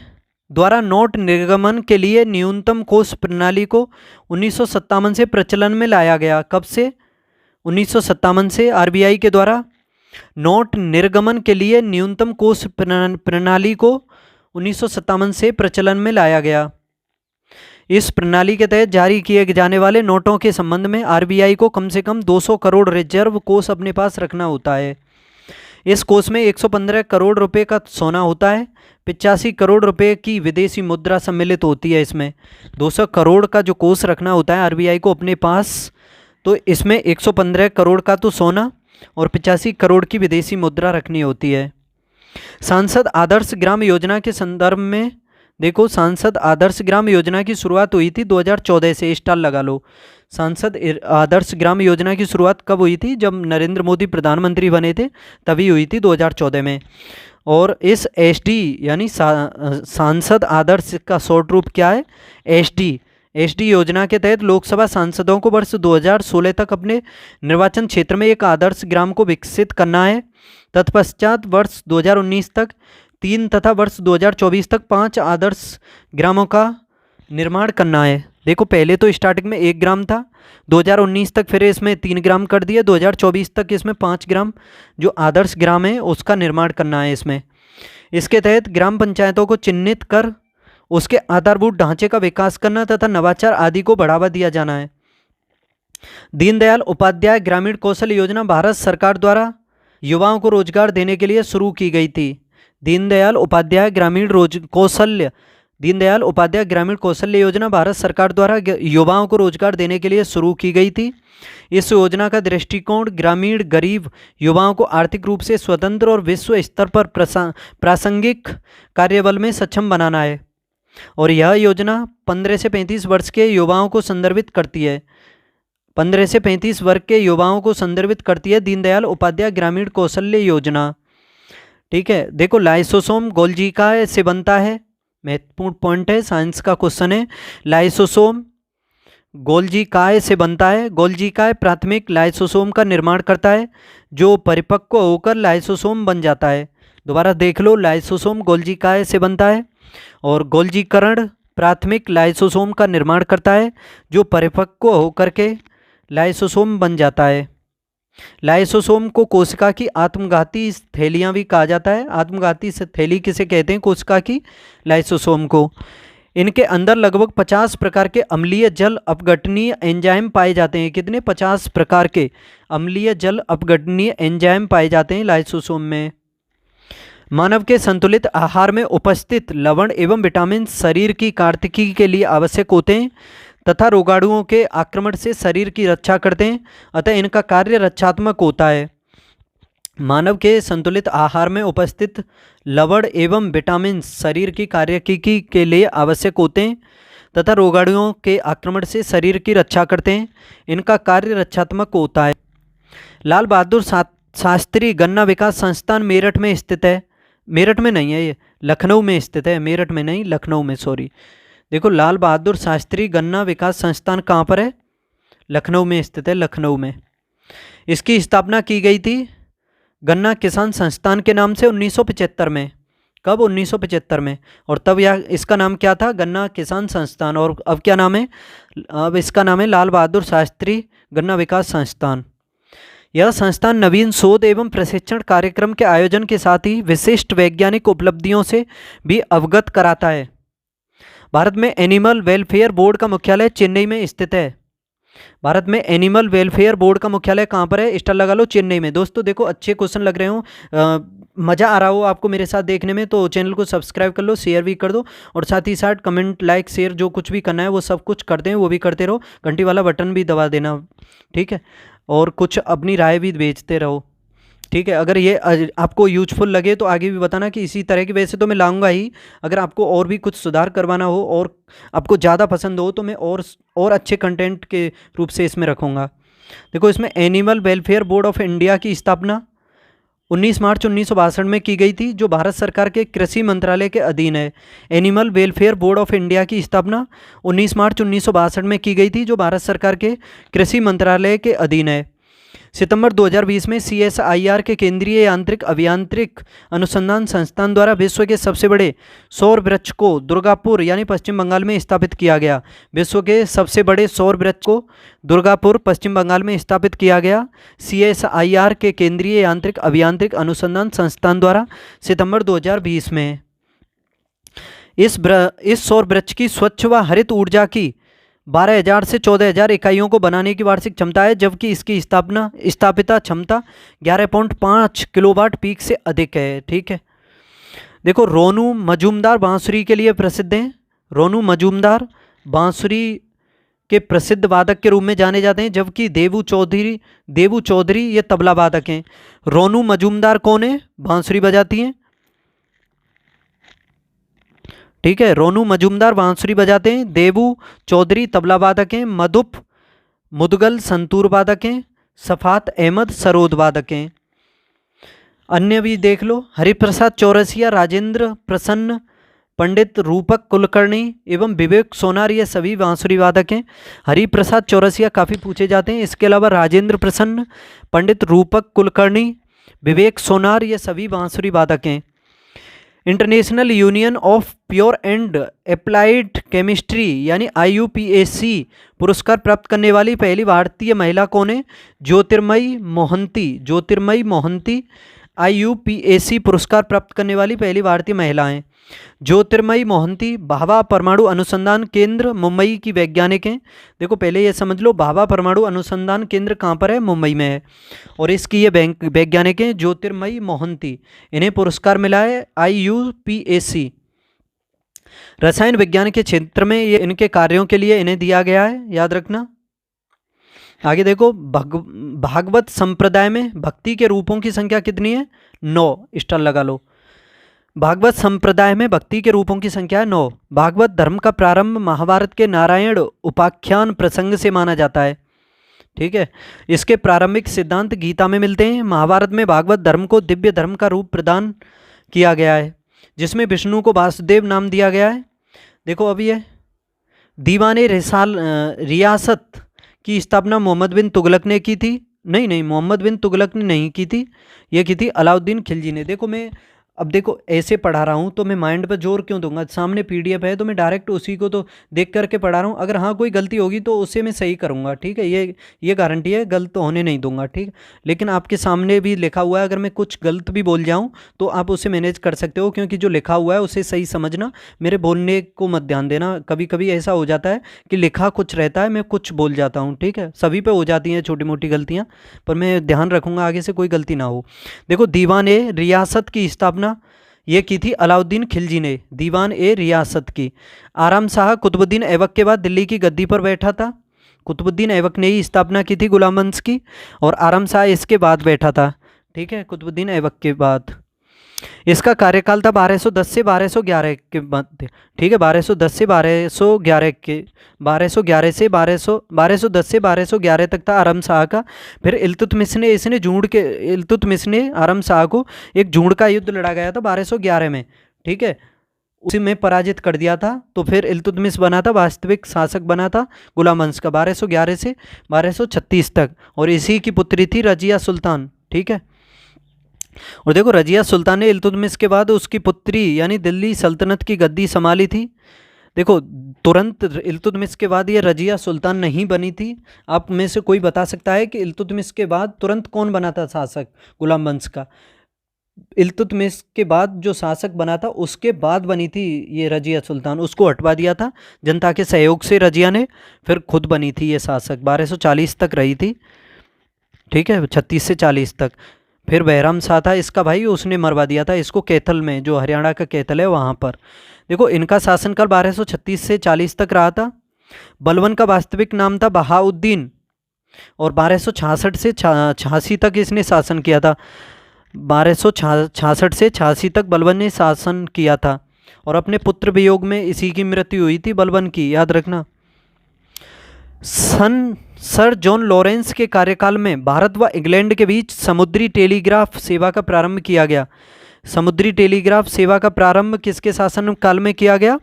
Speaker 1: द्वारा नोट निर्गमन के लिए न्यूनतम कोष प्रणाली को 1957 से प्रचलन में लाया गया। कब से? 1957 से आरबीआई के द्वारा नोट निर्गमन के लिए न्यूनतम कोष प्रणाली को 1957 से प्रचलन में लाया गया। इस प्रणाली के तहत जारी किए जाने वाले नोटों के संबंध में आरबीआई को कम से कम 200 करोड़ रिजर्व कोष अपने पास रखना होता है। इस कोष में 115 करोड़ रुपए का सोना होता है। 85 करोड़ रुपए की विदेशी मुद्रा सम्मिलित होती है। इसमें 200 करोड़ का जो कोष रखना होता है आरबीआई को अपने पास, तो इसमें 115 करोड़ का तो सोना और 85 करोड़ की विदेशी मुद्रा रखनी होती है। सांसद आदर्श ग्राम योजना के संदर्भ में देखो, सांसद आदर्श ग्राम योजना की शुरुआत हुई थी 2014 से। स्टार लगा लो। सांसद आदर्श ग्राम योजना की शुरुआत कब हुई थी? जब नरेंद्र मोदी प्रधानमंत्री बने थे तभी हुई थी 2014 में। और इस एसडी यानी सांसद आदर्श का शॉर्ट रूप क्या है? एसडी योजना के तहत लोकसभा सांसदों को वर्ष 2016 तक अपने निर्वाचन क्षेत्र में एक आदर्श ग्राम को विकसित करना है। तत्पश्चात वर्ष 2019 तक 3 तथा वर्ष 2024 तक 5 आदर्श ग्रामों का निर्माण करना है। देखो पहले तो स्टार्टिंग में 1 ग्राम था, 2019 तक फिर इसमें 3 ग्राम कर दिया, 2024 तक इसमें 5 ग्राम जो आदर्श ग्राम है उसका निर्माण करना है इसमें। इसके तहत ग्राम पंचायतों को चिन्हित कर उसके आधारभूत ढांचे का विकास करना तथा नवाचार आदि को बढ़ावा दिया जाना है। दीनदयाल उपाध्याय ग्रामीण कौशल योजना भारत सरकार द्वारा युवाओं को रोजगार देने के लिए शुरू की गई थी। दीनदयाल उपाध्याय ग्रामीण कौशल्य दीनदयाल उपाध्याय ग्रामीण कौशल्य योजना भारत सरकार द्वारा युवाओं को रोजगार देने के लिए शुरू की गई थी। इस योजना का दृष्टिकोण ग्रामीण गरीब युवाओं को आर्थिक रूप से स्वतंत्र और विश्व स्तर पर प्रासंगिक कार्यबल में सक्षम बनाना है। और यह योजना 15 से 35 वर्ष के युवाओं को संदर्भित करती है। 15 से 35 वर्ग के युवाओं को संदर्भित करती है दीनदयाल उपाध्याय ग्रामीण कौशल्य योजना। ठीक है, देखो लाइसोसोम गोल्जिका से बनता है, महत्वपूर्ण पॉइंट है, साइंस का क्वेश्चन है। लाइसोसोम गोल्जिकाय से बनता है। गोल्जिकाय प्राथमिक लाइसोसोम का निर्माण करता है जो परिपक्व होकर लाइसोसोम बन जाता है। दोबारा देख लो, लाइसोसोम गोल्जिकाय से बनता है और गोल्जीकरण प्राथमिक लाइसोसोम का निर्माण करता है जो परिपक्व होकर के लाइसोसोम बन जाता है। लाइसोसोम को कोशिका की आत्मघाती थैलियाँ भी कहा जाता है। आत्मघाती थैली किसे कहते हैं? कोशिका की लाइसोसोम को। इनके अंदर लगभग 50 प्रकार के अम्लीय जल अपघटनीय एंजाइम पाए जाते हैं। कितने? 50 प्रकार के अम्लीय जल अपघटनीय एंजाइम पाए जाते हैं लाइसोसोम में। मानव के संतुलित आहार में उपस्थित लवण एवं विटामिन शरीर की कार्तिकी के लिए आवश्यक होते हैं तथा रोगाणुओं के आक्रमण से शरीर की रक्षा करते हैं, अतः इनका कार्य रक्षात्मक होता है। मानव के संतुलित आहार में उपस्थित लवण एवं विटामिन शरीर की कार्तिकी के लिए आवश्यक होते हैं तथा रोगाणुओं के आक्रमण से शरीर की रक्षा करते हैं, इनका कार्य रक्षात्मक होता है। लाल बहादुर शास्त्री गन्ना विकास संस्थान मेरठ में स्थित है। मेरठ में नहीं है, ये लखनऊ में स्थित है। मेरठ में नहीं, लखनऊ में, सॉरी। देखो, लाल बहादुर शास्त्री गन्ना विकास संस्थान कहाँ पर है? लखनऊ में स्थित है, लखनऊ में। इसकी स्थापना की गई थी गन्ना किसान संस्थान के नाम से 1975 में। कब? 1975 में। और तब यह इसका नाम क्या था? गन्ना किसान संस्थान। और अब क्या नाम है? अब इसका नाम है लाल बहादुर शास्त्री गन्ना विकास संस्थान। यह संस्थान नवीन शोध एवं प्रशिक्षण कार्यक्रम के आयोजन के साथ ही विशिष्ट वैज्ञानिक उपलब्धियों से भी अवगत कराता है। भारत में एनिमल वेलफेयर बोर्ड का मुख्यालय चेन्नई में स्थित है। भारत में एनिमल वेलफेयर बोर्ड का मुख्यालय कहाँ पर है? स्टार लगा लो, चेन्नई में। दोस्तों देखो, अच्छे क्वेश्चन लग रहे हो, मज़ा आ रहा हो आपको मेरे साथ देखने में, तो चैनल को सब्सक्राइब कर लो, शेयर भी कर दो, और साथ ही साथ कमेंट, लाइक, शेयर जो कुछ भी करना है वो सब कुछ करते हैं, वो भी करते रहो। घंटी वाला बटन भी दबा देना, ठीक है? और कुछ अपनी राय भी भेजते रहो, ठीक है? अगर ये आपको यूजफुल लगे तो आगे भी बताना कि इसी तरह की, वैसे तो मैं लाऊंगा ही। अगर आपको और भी कुछ सुधार करवाना हो और आपको ज़्यादा पसंद हो तो मैं और अच्छे कंटेंट के रूप से इसमें रखूँगा। देखो, इसमें animal welfare board of India की स्थापना 19 मार्च 1962 में की गई थी, जो भारत सरकार के कृषि मंत्रालय के अधीन है। Animal welfare board of India की स्थापना 19 मार्च 1962 में की गई थी, जो भारत सरकार के कृषि मंत्रालय के अधीन है। सितंबर 2020 में CSIR के केंद्रीय यांत्रिक अभियांत्रिक अनुसंधान संस्थान द्वारा विश्व के सबसे बड़े सौर वृक्ष को दुर्गापुर यानी पश्चिम बंगाल में स्थापित किया गया। विश्व के सबसे बड़े सौर वृक्ष को दुर्गापुर पश्चिम बंगाल में स्थापित किया गया CSIR के केंद्रीय यांत्रिक अभियांत्रिक अनुसंधान संस्थान द्वारा सितंबर 2020 में। इस सौर वृक्ष की स्वच्छ व हरित ऊर्जा की 12,000 से 14,000 इकाइयों को बनाने की वार्षिक क्षमता है, जबकि इसकी स्थापिता क्षमता 11.5 किलोवाट पीक से अधिक है। ठीक है, देखो, रोनू मजूमदार बांसुरी के लिए प्रसिद्ध हैं। रोनू मजूमदार बांसुरी के प्रसिद्ध वादक के रूप में जाने जाते हैं, जबकि देवू चौधरी ये तबला वादक हैं। रोनू मजूमदार कौन है? बांसुरी बजाती हैं, ठीक है? रोनू मजूमदार बांसुरी बजाते हैं, देवू चौधरी तबला वादक हैं, मधुप मुदगल संतूर वादक हैं, सफात अहमद सरोद वादक हैं। अन्य भी देख लो, हरिप्रसाद चौरसिया, राजेंद्र प्रसन्न, पंडित रूपक कुलकर्णी एवं विवेक सोनार ये सभी बांसुरी वादक हैं। हरिप्रसाद चौरसिया काफ़ी पूछे जाते हैं। इसके अलावा राजेंद्र प्रसन्न, पंडित रूपक कुलकर्णी, विवेक सोनार ये सभी बांसुरी वादक हैं। International union of pure and applied chemistry यानी IUPAC पुरस्कार प्राप्त करने वाली पहली भारतीय महिला कौन है? ज्योतिर्मयी मोहंती IUPAC पुरस्कार प्राप्त करने वाली पहली भारतीय महिला हैं। ज्योतिर्मयी मोहंती भाभा परमाणु अनुसंधान केंद्र मुंबई की वैज्ञानिक हैं। देखो, पहले ये समझ लो, भाभा परमाणु अनुसंधान केंद्र कहाँ पर है? मुंबई में है, और इसकी ये वैज्ञानिक हैं ज्योतिर्मयी मोहंती। इन्हें पुरस्कार मिला है IUPAC। रसायन विज्ञान के क्षेत्र में ये इनके कार्यों के लिए इन्हें दिया गया है, याद रखना। आगे देखो, भागवत संप्रदाय में भक्ति के रूपों की संख्या कितनी है? 9। स्टार लगा लो। भागवत संप्रदाय में भक्ति के रूपों की संख्या है 9। भागवत धर्म का प्रारंभ महाभारत के नारायण उपाख्यान प्रसंग से माना जाता है। ठीक है, इसके प्रारंभिक सिद्धांत गीता में मिलते हैं। महाभारत में भागवत धर्म को दिव्य धर्म का रूप प्रदान किया गया है, जिसमें विष्णु को वासुदेव नाम दिया गया है। देखो अभी है, दीवाने रियासत की स्थापना मोहम्मद बिन तुगलक ने की थी। नहीं, मोहम्मद बिन तुगलक ने नहीं की थी, ये की थी अलाउद्दीन खिलजी ने। देखो मैं अब देखो ऐसे पढ़ा रहा हूँ तो मैं माइंड पर जोर क्यों दूंगा? सामने पीडीएफ है तो मैं डायरेक्ट उसी को तो देख करके पढ़ा रहा हूँ। अगर हाँ कोई गलती होगी तो उसे मैं सही करूँगा, ठीक है, ये गारंटी है, गलत तो होने नहीं दूंगा, ठीक। लेकिन आपके सामने भी लिखा हुआ है, अगर मैं कुछ गलत भी बोल जाऊँ तो आप उसे मैनेज कर सकते हो, क्योंकि जो लिखा हुआ है उसे सही समझना, मेरे बोलने को मत ध्यान देना। कभी कभी ऐसा हो जाता है कि लिखा कुछ रहता है, मैं कुछ बोल जाता हूँ, ठीक है। सभी पे हो जाती हैं छोटी मोटी गलतियाँ, पर मैं ध्यान रखूँगा आगे से कोई गलती ना हो। देखो, दीवान ए रियासत की स्थापना ये की थी अलाउद्दीन खिलजी ने, दीवान ए रियासत की। आराम शाह कुतुबुद्दीन ऐबक के बाद दिल्ली की गद्दी पर बैठा था। कुतुबुद्दीन ऐबक ने ही स्थापना की थी गुलाम वंश की, और आराम शाह इसके बाद बैठा था, ठीक है, कुतुबुद्दीन ऐबक के बाद। इसका कार्यकाल था 1210 से 1211 के मध्य, ठीक है, 1210 से 1211 के 1211 से 1210 से 1211 तक था आराम शाह का। फिर इल्तुतमिश ने आराम शाह को एक झूंड का युद्ध लड़ा गया था 1211 में, ठीक है, उसी में पराजित कर दिया था। तो फिर इल्तुतमिश बना था, वास्तविक शासक बना था गुलाम वंश का 1211 से 1236 तक, और इसी की पुत्री थी रजिया सुल्तान, ठीक है। और देखो, रजिया सुल्तान ने इल्तुतमिश के बाद उसकी पुत्री यानी दिल्ली सल्तनत की गद्दी संभाली थी। देखो, तुरंत इल्तुतमिश के बाद ये रजिया सुल्तान नहीं बनी थी। आप में से कोई बता सकता है कि इल्तुतमिश के बाद तुरंत कौन बना था शासक गुलाम वंश का? इल्तुतमिश के बाद जो शासक बना था उसके बाद बनी थी ये रजिया सुल्तान, उसको हटवा दिया था जनता के सहयोग से रजिया ने, फिर खुद बनी थी ये शासक। 1240 तक रही थी, ठीक है, 36 से 40 तक। फिर बहराम शाह था इसका भाई, उसने मरवा दिया था इसको कैथल में, जो हरियाणा का कैथल है वहाँ पर। देखो, इनका शासनकाल 1236 से 40 तक रहा था। बलबन का वास्तविक नाम था बहाउद्दीन, और 1266 से 86 तक इसने शासन किया था। 1266 से 86 तक बलबन ने शासन किया था, और अपने पुत्र वियोग में इसी की मृत्यु हुई थी बलबन की, याद रखना। सर जॉन लॉरेंस के कार्यकाल में भारत व इंग्लैंड के बीच समुद्री टेलीग्राफ सेवा का प्रारंभ किया गया। समुद्री टेलीग्राफ सेवा का प्रारंभ किसके शासन काल में किया गया?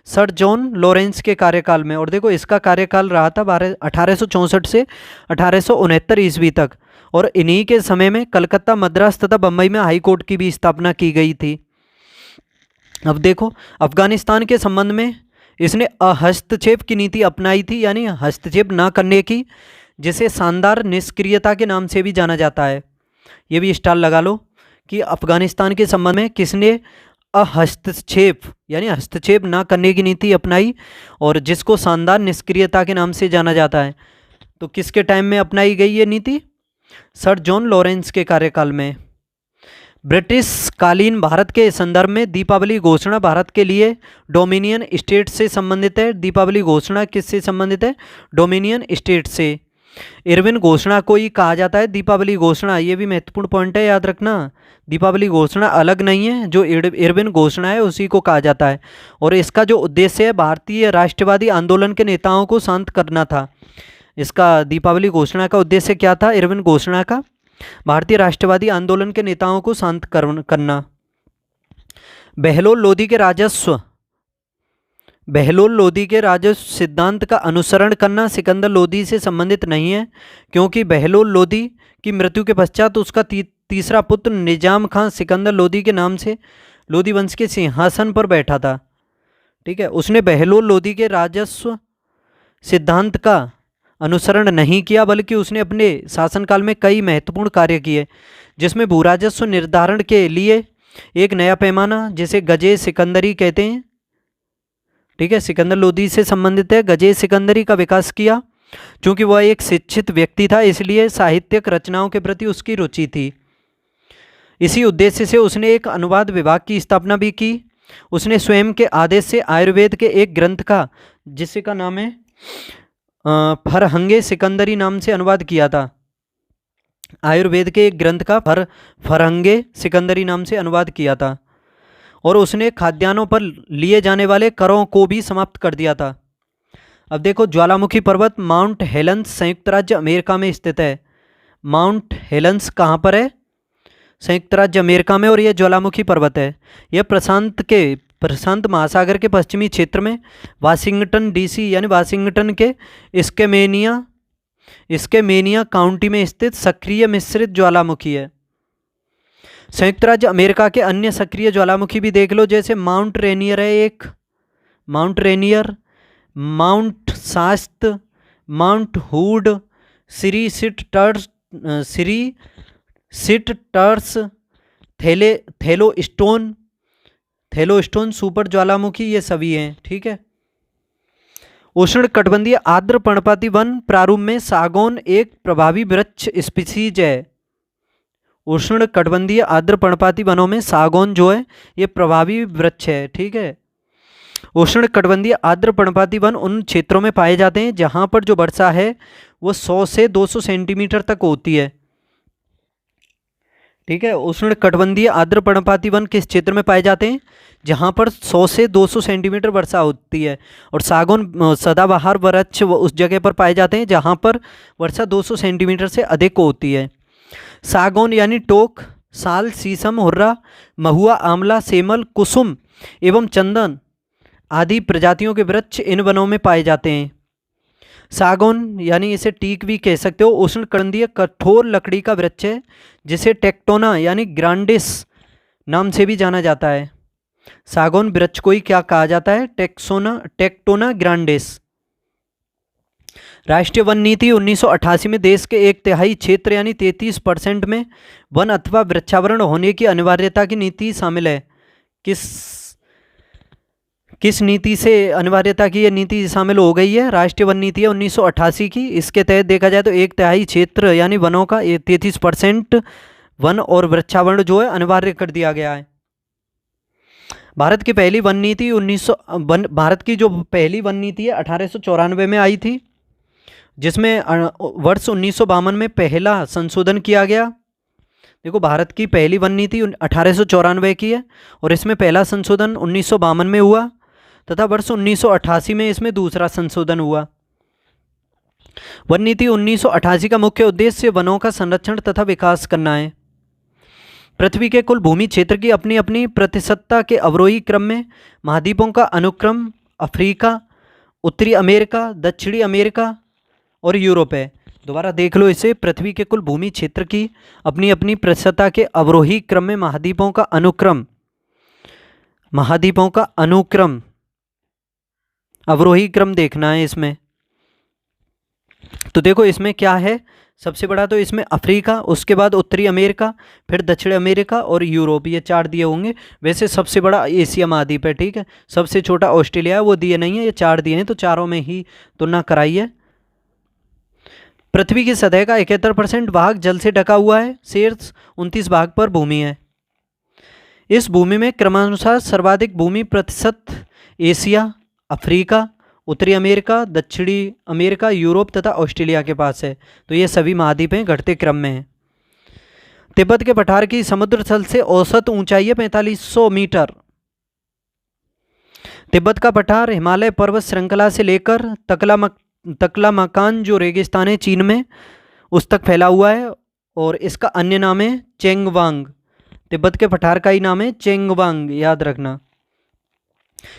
Speaker 1: सर जॉन लॉरेंस के कार्यकाल में। और देखो, इसका कार्यकाल रहा था 1864 से 1869 ईस्वी तक, और इन्हीं के समय में कलकत्ता, मद्रास तथा बम्बई में हाई कोर्ट की भी स्थापना की गई थी। अब देखो, अफगानिस्तान के संबंध में इसने हस्तक्षेप की नीति अपनाई थी, यानी हस्तक्षेप ना करने की, जिसे शानदार निष्क्रियता के नाम से भी जाना जाता है। ये भी स्टार लगा लो कि अफगानिस्तान के संबंध में किसने हस्तक्षेप यानी हस्तक्षेप ना करने की नीति अपनाई, और जिसको शानदार निष्क्रियता के नाम से जाना जाता है। तो किसके टाइम में अपनाई गई ये नीति? सर जॉन लॉरेंस के कार्यकाल में। ब्रिटिश कालीन भारत के संदर्भ में दीपावली घोषणा भारत के लिए डोमिनियन स्टेट से संबंधित है। दीपावली घोषणा किससे संबंधित है? डोमिनियन स्टेट से। इरविन घोषणा को ही कहा जाता है दीपावली घोषणा, ये भी महत्वपूर्ण पॉइंट है, याद रखना। दीपावली घोषणा अलग नहीं है, जो इरविन घोषणा है उसी को कहा जाता है। और इसका जो उद्देश्य है भारतीय राष्ट्रवादी आंदोलन के नेताओं को शांत करना था। इसका दीपावली घोषणा का उद्देश्य क्या था? इरविन घोषणा का भारतीय राष्ट्रवादी आंदोलन के नेताओं को शांत करना। बहलोल लोदी के राजस्व सिद्धांत का अनुसरण करना सिकंदर लोदी से संबंधित नहीं है, क्योंकि बहलोल लोदी की मृत्यु के पश्चात उसका तीसरा पुत्र निजाम खां सिकंदर लोदी के नाम से लोदी वंश के सिंहासन पर बैठा था। ठीक है, उसने बहलोल लोदी के राजस्व सिद्धांत का अनुसरण नहीं किया, बल्कि उसने अपने शासनकाल में कई महत्वपूर्ण कार्य किए, जिसमें भू राजस्व निर्धारण के लिए एक नया पैमाना, जिसे गजे सिकंदरी कहते हैं, ठीक है, सिकंदर लोदी से संबंधित है, गजे सिकंदरी का विकास किया। चूंकि वह एक शिक्षित व्यक्ति था, इसलिए साहित्यिक रचनाओं के प्रति उसकी रुचि थी। इसी उद्देश्य से उसने एक अनुवाद विभाग की स्थापना भी की, उसने स्वयं के आदेश से आयुर्वेद के एक ग्रंथ का, जिसका का नाम है फरहंगे सिकंदरी नाम से अनुवाद किया था। आयुर्वेद के एक ग्रंथ का फरहंगे सिकंदरी नाम से अनुवाद किया था। और उसने खाद्यान्नों पर लिए जाने वाले करों को भी समाप्त कर दिया था। अब देखो, ज्वालामुखी पर्वत माउंट हेलेंस संयुक्त राज्य अमेरिका में स्थित है। माउंट हेलेंस कहाँ पर है? संयुक्त राज्य अमेरिका में। और यह ज्वालामुखी पर्वत है। यह प्रशांत महासागर के पश्चिमी क्षेत्र में वाशिंगटन डीसी यानी वाशिंगटन के इसकेमेनिया काउंटी में स्थित सक्रिय मिश्रित ज्वालामुखी है। संयुक्त राज्य अमेरिका के अन्य सक्रिय ज्वालामुखी भी देख लो, जैसे माउंट रेनियर है एक, mount Rainier, mount Shasta, mount Hood, three sisters, Yellowstone super ज्वालामुखी, ये सभी हैं। ठीक है। उष्ण कटिबंधीय आर्द्र पर्णपाती वन प्रारूप में सागौन एक प्रभावी वृक्ष स्पीसीज है। उष्ण कटिबंधीय आर्द्र पर्णपाती वनों में सागौन जो है ये प्रभावी वृक्ष है। ठीक है। उष्ण कटिबंधीय आर्द्र पर्णपाती वन उन क्षेत्रों में पाए जाते हैं जहां पर जो वर्षा है वो 100 से 200 सेंटीमीटर तक होती है। ठीक है। उष्ण कटिबंधीय आर्द्र पर्णपाती वन किस क्षेत्र में पाए जाते हैं? जहां पर 100 से 200 सेंटीमीटर वर्षा होती है। और सागौन सदाबहार वृक्ष उस जगह पर पाए जाते हैं जहां पर वर्षा 200 सेंटीमीटर से अधिक होती है। सागौन यानी टोक, साल, शीशम, हुर्रा, महुआ, आंवला, सेमल, कुसुम एवं चंदन आदि प्रजातियों के वृक्ष इन वनों में पाए जाते हैं। सागौन यानी इसे टीक भी कह सकते हो, उष्णकटिबंधीय कठोर लकड़ी का वृक्ष है जिसे टेक्टोना यानी ग्रांडिस नाम से भी जाना जाता है। सागौन वृक्ष को ही क्या कहा जाता है? Tectona grandis. राष्ट्रीय वन नीति 1988 में देश के 1/3 क्षेत्र यानी 33% में वन अथवा वृक्षावरण होने की अनिवार्यता की नीति शामिल है। किस नीति से अनिवार्यता की ये नीति शामिल हो गई है? राष्ट्रीय वन नीति है 1988 की। इसके तहत देखा जाए तो 1/3 क्षेत्र यानी वनों का 33% वन और वृक्षावरण जो है अनिवार्य कर दिया गया है। भारत की पहली वन नीति भारत की जो पहली वन नीति है 1894 में आई थी, जिसमें वर्ष 1952 में पहला संशोधन किया गया। देखो, भारत की पहली वन नीति 1894 की है और इसमें पहला संशोधन 1952 में हुआ तथा वर्ष 1988 में इसमें दूसरा संशोधन हुआ। वन नीति 1988 का मुख्य उद्देश्य वनों का संरक्षण तथा विकास करना है। पृथ्वी के कुल भूमि क्षेत्र की अपनी अपनी प्रतिशतता के अवरोही क्रम में महाद्वीपों का अनुक्रम अफ्रीका, उत्तरी अमेरिका, दक्षिणी अमेरिका और यूरोप है। दोबारा देख लो इसे, पृथ्वी के कुल भूमि क्षेत्र की अपनी अपनी प्रतिशतता के अवरोही क्रम में महाद्वीपों का अनुक्रम अवरोही क्रम देखना है इसमें। तो देखो इसमें क्या है, सबसे बड़ा तो इसमें अफ्रीका, उसके बाद उत्तरी अमेरिका, फिर दक्षिण अमेरिका और यूरोप, ये 4 दिए होंगे। वैसे सबसे बड़ा एशिया महाद्वीप है। ठीक है। सबसे छोटा ऑस्ट्रेलिया है, वो दिए नहीं है, ये 4 दिए हैं, तो चारों में ही तुलना कराई है। पृथ्वी की सतह का 71% भाग जल से ढका हुआ है, शेष 29 भाग पर भूमि है। इस भूमि में क्रमानुसार सर्वाधिक भूमि प्रतिशत एशिया, अफ्रीका, उत्तरी अमेरिका, दक्षिणी अमेरिका, यूरोप तथा ऑस्ट्रेलिया के पास है। तो ये सभी महाद्वीप हैं, घटते क्रम में हैं। तिब्बत के पठार की समुद्र तल से औसत ऊंचाई है 4500 मीटर। तिब्बत का पठार हिमालय पर्वत श्रृंखला से लेकर तकलामकान जो रेगिस्तान है चीन में, उस तक फैला हुआ है और इसका अन्य नाम है चेंगवांग। तिब्बत के पठार का ही नाम है चेंगवांग, याद रखना।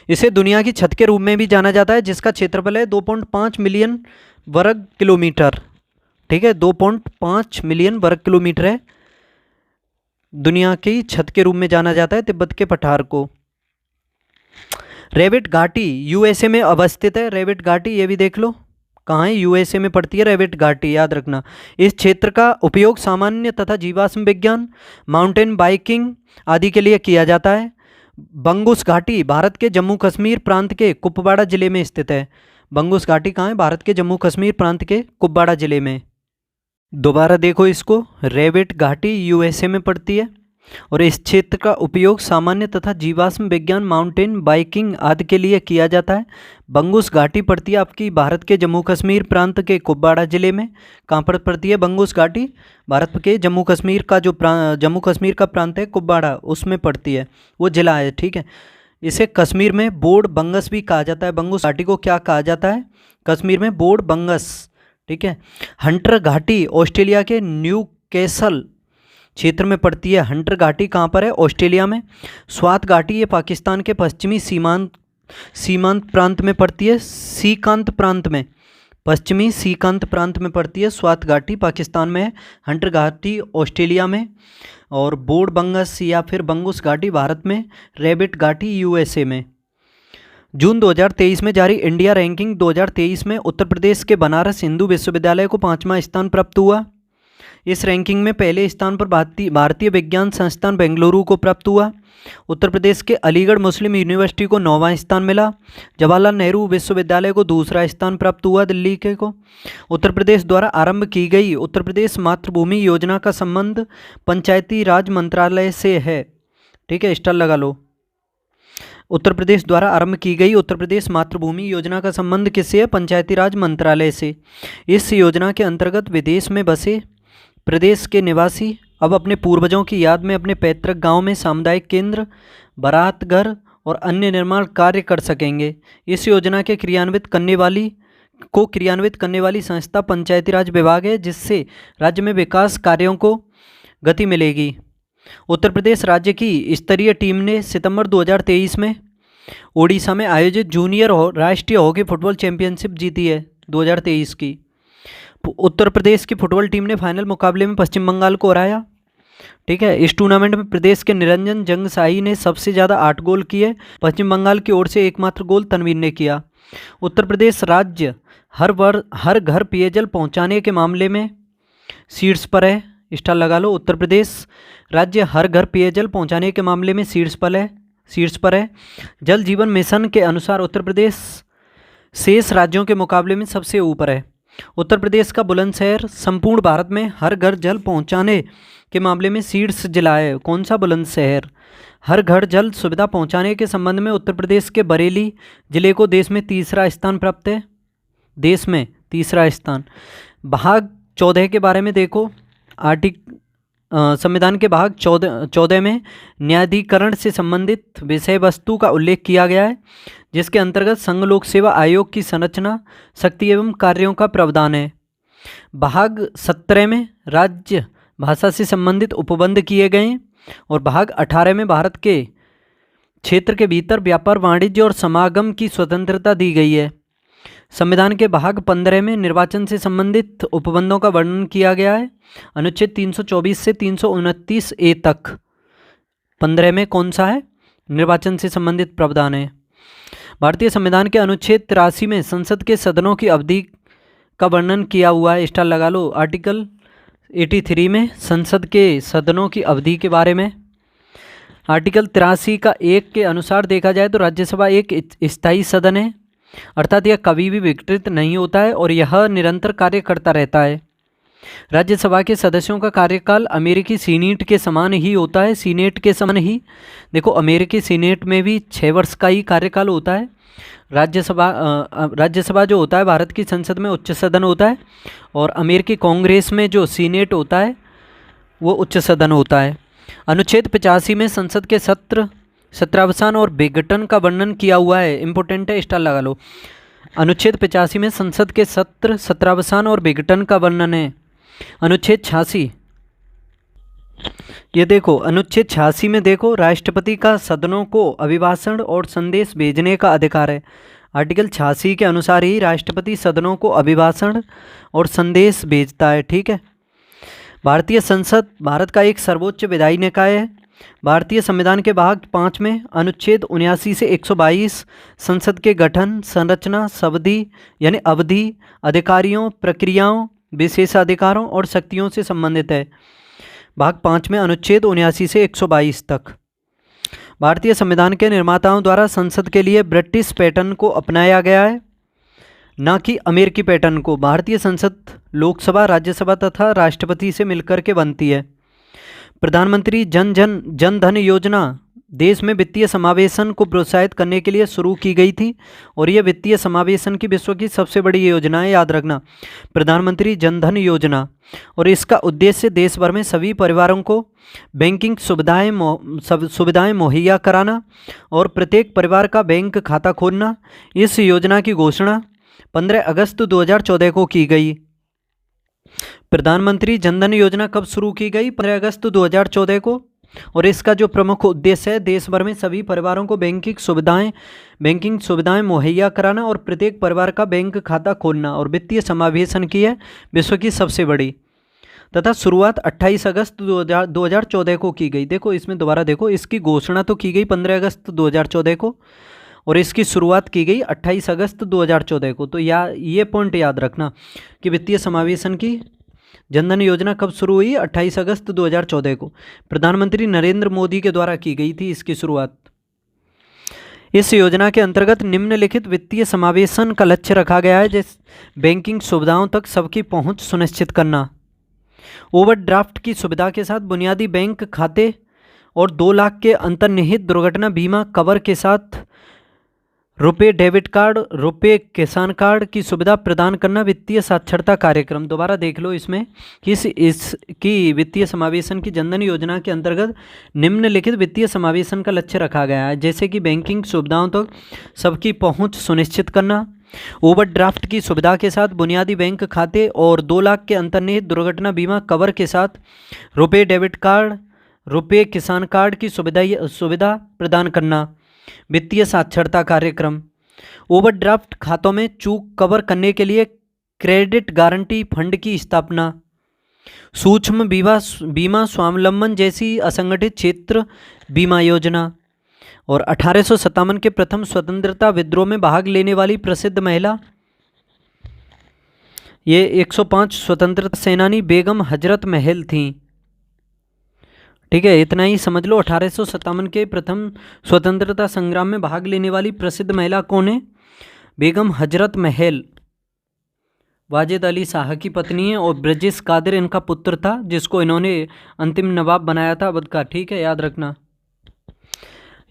Speaker 1: इसे दुनिया की छत के रूप में भी जाना जाता है, जिसका क्षेत्रफल है 2.5 मिलियन वर्ग किलोमीटर। ठीक है, 2.5 मिलियन वर्ग किलोमीटर है। दुनिया की छत के रूप में जाना जाता है तिब्बत के पठार को। रेविट घाटी यूएसए में अवस्थित है। रेविट घाटी ये भी देख लो कहाँ है, यूएसए में पड़ती है रेविट घाटी, याद रखना। इस क्षेत्र का उपयोग सामान्य तथा जीवाश्म विज्ञान, माउंटेन बाइकिंग आदि के लिए किया जाता है। बंगुस घाटी भारत के जम्मू कश्मीर प्रांत के कुपवाड़ा जिले में स्थित है। बंगुस घाटी कहाँ है? भारत के जम्मू कश्मीर प्रांत के कुपवाड़ा जिले में। दोबारा देखो इसको, रेविट घाटी यूएसए में पड़ती है। और इस क्षेत्र का उपयोग सामान्य तथा जीवाश्म विज्ञान, माउंटेन बाइकिंग आदि के लिए किया जाता है। बंगुस घाटी पड़ती है आपकी भारत के जम्मू कश्मीर प्रांत के कुपवाड़ा जिले में। कहाँ पर पड़ती है बंगुस घाटी? भारत के जम्मू कश्मीर का जो जम्मू कश्मीर का प्रांत है कुपवाड़ा, उसमें पड़ती है, वो जिला है, ठीक है। इसे कश्मीर में बोर्ड बंगस भी कहा जाता है। बंगुस घाटी को क्या कहा जाता है? कश्मीर में बोर्ड बंगस, ठीक है। हंटर घाटी ऑस्ट्रेलिया के न्यू कैसल क्षेत्र में पड़ती है। हंटर घाटी कहाँ पर है? ऑस्ट्रेलिया में। स्वात घाटी ये पाकिस्तान के पश्चिमी सीमांत प्रांत में पड़ती है। सीकांत प्रांत में, पश्चिमी सीकांत प्रांत में पड़ती है। स्वात घाटी पाकिस्तान में है, हंटर घाटी ऑस्ट्रेलिया में, और बोर्ड बंगस या फिर बंगुस घाटी भारत में, रैबिट घाटी यूएसए में। जून 2023 में जारी इंडिया रैंकिंग 2023 में उत्तर प्रदेश के बनारस हिंदू विश्वविद्यालय को 5वां स्थान प्राप्त हुआ। इस रैंकिंग में पहले स्थान पर भारतीय विज्ञान संस्थान बेंगलुरु को प्राप्त हुआ। उत्तर प्रदेश के अलीगढ़ मुस्लिम यूनिवर्सिटी को 9वां स्थान मिला। जवाहरलाल नेहरू विश्वविद्यालय को दूसरा स्थान प्राप्त हुआ दिल्ली के को। उत्तर प्रदेश द्वारा आरंभ की गई उत्तर प्रदेश मातृभूमि योजना का संबंध पंचायती राज मंत्रालय से है, ठीक है, स्टार लगा लो। उत्तर प्रदेश द्वारा आरंभ की गई उत्तर प्रदेश मातृभूमि योजना का संबंध किससे है? पंचायती राज मंत्रालय से। इस योजना के अंतर्गत विदेश में बसे प्रदेश के निवासी अब अपने पूर्वजों की याद में अपने पैतृक गांव में सामुदायिक केंद्र, बारात घर और अन्य निर्माण कार्य कर सकेंगे। इस योजना के क्रियान्वित करने वाली संस्था पंचायती राज विभाग है, जिससे राज्य में विकास कार्यों को गति मिलेगी। उत्तर प्रदेश राज्य की स्तरीय टीम ने सितंबर 2023 में ओडिशा में आयोजित जूनियर राष्ट्रीय हॉकी फुटबॉल चैंपियनशिप जीती है 2023 की। उत्तर प्रदेश की फुटबॉल टीम ने फाइनल मुकाबले में पश्चिम बंगाल को हराया, ठीक है। इस टूर्नामेंट में प्रदेश के निरंजन जंगसाई ने सबसे ज़्यादा 8 गोल किए। पश्चिम बंगाल की ओर से एकमात्र गोल तनवीर ने किया। उत्तर प्रदेश राज्य हर घर पेयजल पहुंचाने के मामले में शीर्ष पर है, स्टार लगा लो। उत्तर प्रदेश राज्य हर घर पेयजल पहुंचाने के मामले में शीर्ष पर है। जल जीवन मिशन के अनुसार उत्तर प्रदेश शेष राज्यों के मुकाबले में सबसे ऊपर है। उत्तर प्रदेश का बुलंदशहर संपूर्ण भारत में हर घर जल पहुंचाने के मामले में शीर्ष जिला है। कौन सा? बुलंदशहर। हर घर जल सुविधा पहुंचाने के संबंध में उत्तर प्रदेश के बरेली जिले को देश में तीसरा स्थान प्राप्त है। देश में तीसरा स्थान। भाग 14 के बारे में देखो। संविधान के भाग 14 में न्यायाधिकरण से संबंधित विषय वस्तु का उल्लेख किया गया है, जिसके अंतर्गत संघ लोक सेवा आयोग की संरचना, शक्ति एवं कार्यों का प्रावधान है। भाग 17 में राज्य भाषा से संबंधित उपबंध किए गए हैं, और भाग 18 में भारत के क्षेत्र के भीतर व्यापार, वाणिज्य और समागम की स्वतंत्रता दी गई है। संविधान के भाग 15 में निर्वाचन से संबंधित उपबंधों का वर्णन किया गया है। अनुच्छेद 324 से 329 ए तक 15 में कौन सा है? निर्वाचन से संबंधित प्रावधान है। भारतीय संविधान के अनुच्छेद 83 में संसद के सदनों की अवधि का वर्णन किया हुआ है, स्टार लगा लो। आर्टिकल 83 में संसद के सदनों की अवधि के बारे में। आर्टिकल 83 का 1 के अनुसार देखा जाए तो राज्यसभा एक स्थायी सदन है, अर्थात यह कभी भी विघटित नहीं होता है और यह निरंतर कार्य करता रहता है। राज्यसभा के सदस्यों का कार्यकाल अमेरिकी सीनेट के समान ही होता है। सीनेट के समान ही देखो, अमेरिकी सीनेट में भी 6 वर्ष का ही कार्यकाल होता है। राज्यसभा जो होता है भारत की संसद में उच्च सदन होता है, और अमेरिकी कांग्रेस में जो सीनेट होता है वो उच्च सदन होता है। अनुच्छेद 85 में संसद के सत्रावसान और विघटन का वर्णन किया हुआ है। इंपॉर्टेंट है, स्टार लगा लो। अनुच्छेद 85 में संसद के सत्रावसान और विघटन का वर्णन है। अनुच्छेद 86 ये देखो, अनुच्छेद 86 में देखो, राष्ट्रपति का सदनों को अभिभाषण और संदेश भेजने का अधिकार है। आर्टिकल 86 के अनुसार ही राष्ट्रपति सदनों को अभिभाषण और संदेश भेजता है, ठीक है। भारतीय संसद भारत का एक सर्वोच्च विधायी निकाय है। भारतीय संविधान के भाग 5 में अनुच्छेद 79 से 122 संसद के गठन, संरचना, सवधि यानी अवधि, अधिकारियों, प्रक्रियाओं, विशेषाधिकारों और शक्तियों से संबंधित है। भाग 5 में अनुच्छेद 79 से 122 तक। भारतीय संविधान के निर्माताओं द्वारा संसद के लिए ब्रिटिश पैटर्न को अपनाया गया है, न कि अमेरिकी पैटर्न को। भारतीय संसद लोकसभा, राज्यसभा तथा राष्ट्रपति से मिलकर के बनती है। प्रधानमंत्री जन धन योजना देश में वित्तीय समावेशन को प्रोत्साहित करने के लिए शुरू की गई थी और यह वित्तीय समावेशन की विश्व की सबसे बड़ी योजना है, याद रखना, प्रधानमंत्री जन धन योजना। और इसका उद्देश्य देश भर में सभी परिवारों को बैंकिंग सुविधाएं मुहैया कराना और प्रत्येक परिवार का बैंक खाता खोलना। इस योजना की घोषणा 15 अगस्त 2014 को की गई। प्रधानमंत्री जन धन योजना कब शुरू की गई? 15 अगस्त 2014 को। और इसका जो प्रमुख उद्देश्य है देश भर में सभी परिवारों को बैंकिंग सुविधाएं मुहैया कराना और प्रत्येक परिवार का बैंक खाता खोलना और वित्तीय समावेशन की है विश्व की सबसे बड़ी, तथा शुरुआत 28 अगस्त 2014 को की गई। देखो इसमें दोबारा देखो, इसकी घोषणा तो की गई 15 अगस्त 2014 को और इसकी शुरुआत की गई 28 अगस्त 2014 को। तो ये पॉइंट याद रखना कि वित्तीय समावेशन की जनधन योजना कब शुरू हुई? 28 अगस्त 2014 को प्रधानमंत्री नरेंद्र मोदी के द्वारा की गई थी इसकी शुरुआत। इस योजना के अंतर्गत निम्नलिखित वित्तीय समावेशन का लक्ष्य रखा गया है, जैसे बैंकिंग सुविधाओं तक सबकी पहुंच सुनिश्चित करना, ओवरड्राफ्ट की सुविधा के साथ बुनियादी बैंक खाते और 2 लाख के अंतर्निहित दुर्घटना बीमा कवर के साथ रुपे डेबिट कार्ड, रुपे किसान कार्ड की सुविधा प्रदान करना, वित्तीय साक्षरता कार्यक्रम। दोबारा देख लो इसमें कि इसकी वित्तीय समावेशन की जनधन योजना के अंतर्गत निम्नलिखित वित्तीय समावेशन का लक्ष्य रखा गया है, जैसे कि बैंकिंग सुविधाओं तक सबकी पहुंच सुनिश्चित करना, ओवरड्राफ्ट की सुविधा के साथ बुनियादी बैंक खाते और 2 लाख के अंतर्निहित दुर्घटना बीमा कवर के साथ रुपे डेबिट कार्ड, रुपे किसान कार्ड की सुविधा प्रदान करना, वित्तीय साक्षरता कार्यक्रम, ओवरड्राफ्ट खातों में चूक कवर करने के लिए क्रेडिट गारंटी फंड की स्थापना, सूक्ष्म बीमा स्वावलंबन जैसी असंगठित क्षेत्र बीमा योजना। और 1857 के प्रथम स्वतंत्रता विद्रोह में भाग लेने वाली प्रसिद्ध महिला, ये 105 स्वतंत्रता सेनानी बेगम हजरत महल थीं। ठीक है, इतना ही समझ लो। 1857 के प्रथम स्वतंत्रता संग्राम में भाग लेने वाली प्रसिद्ध महिला कौन है? बेगम हजरत महल वाजिद अली शाह की पत्नी है और ब्रजेश कादिर इनका पुत्र था, जिसको इन्होंने अंतिम नवाब बनाया था अवध का। ठीक है, याद रखना,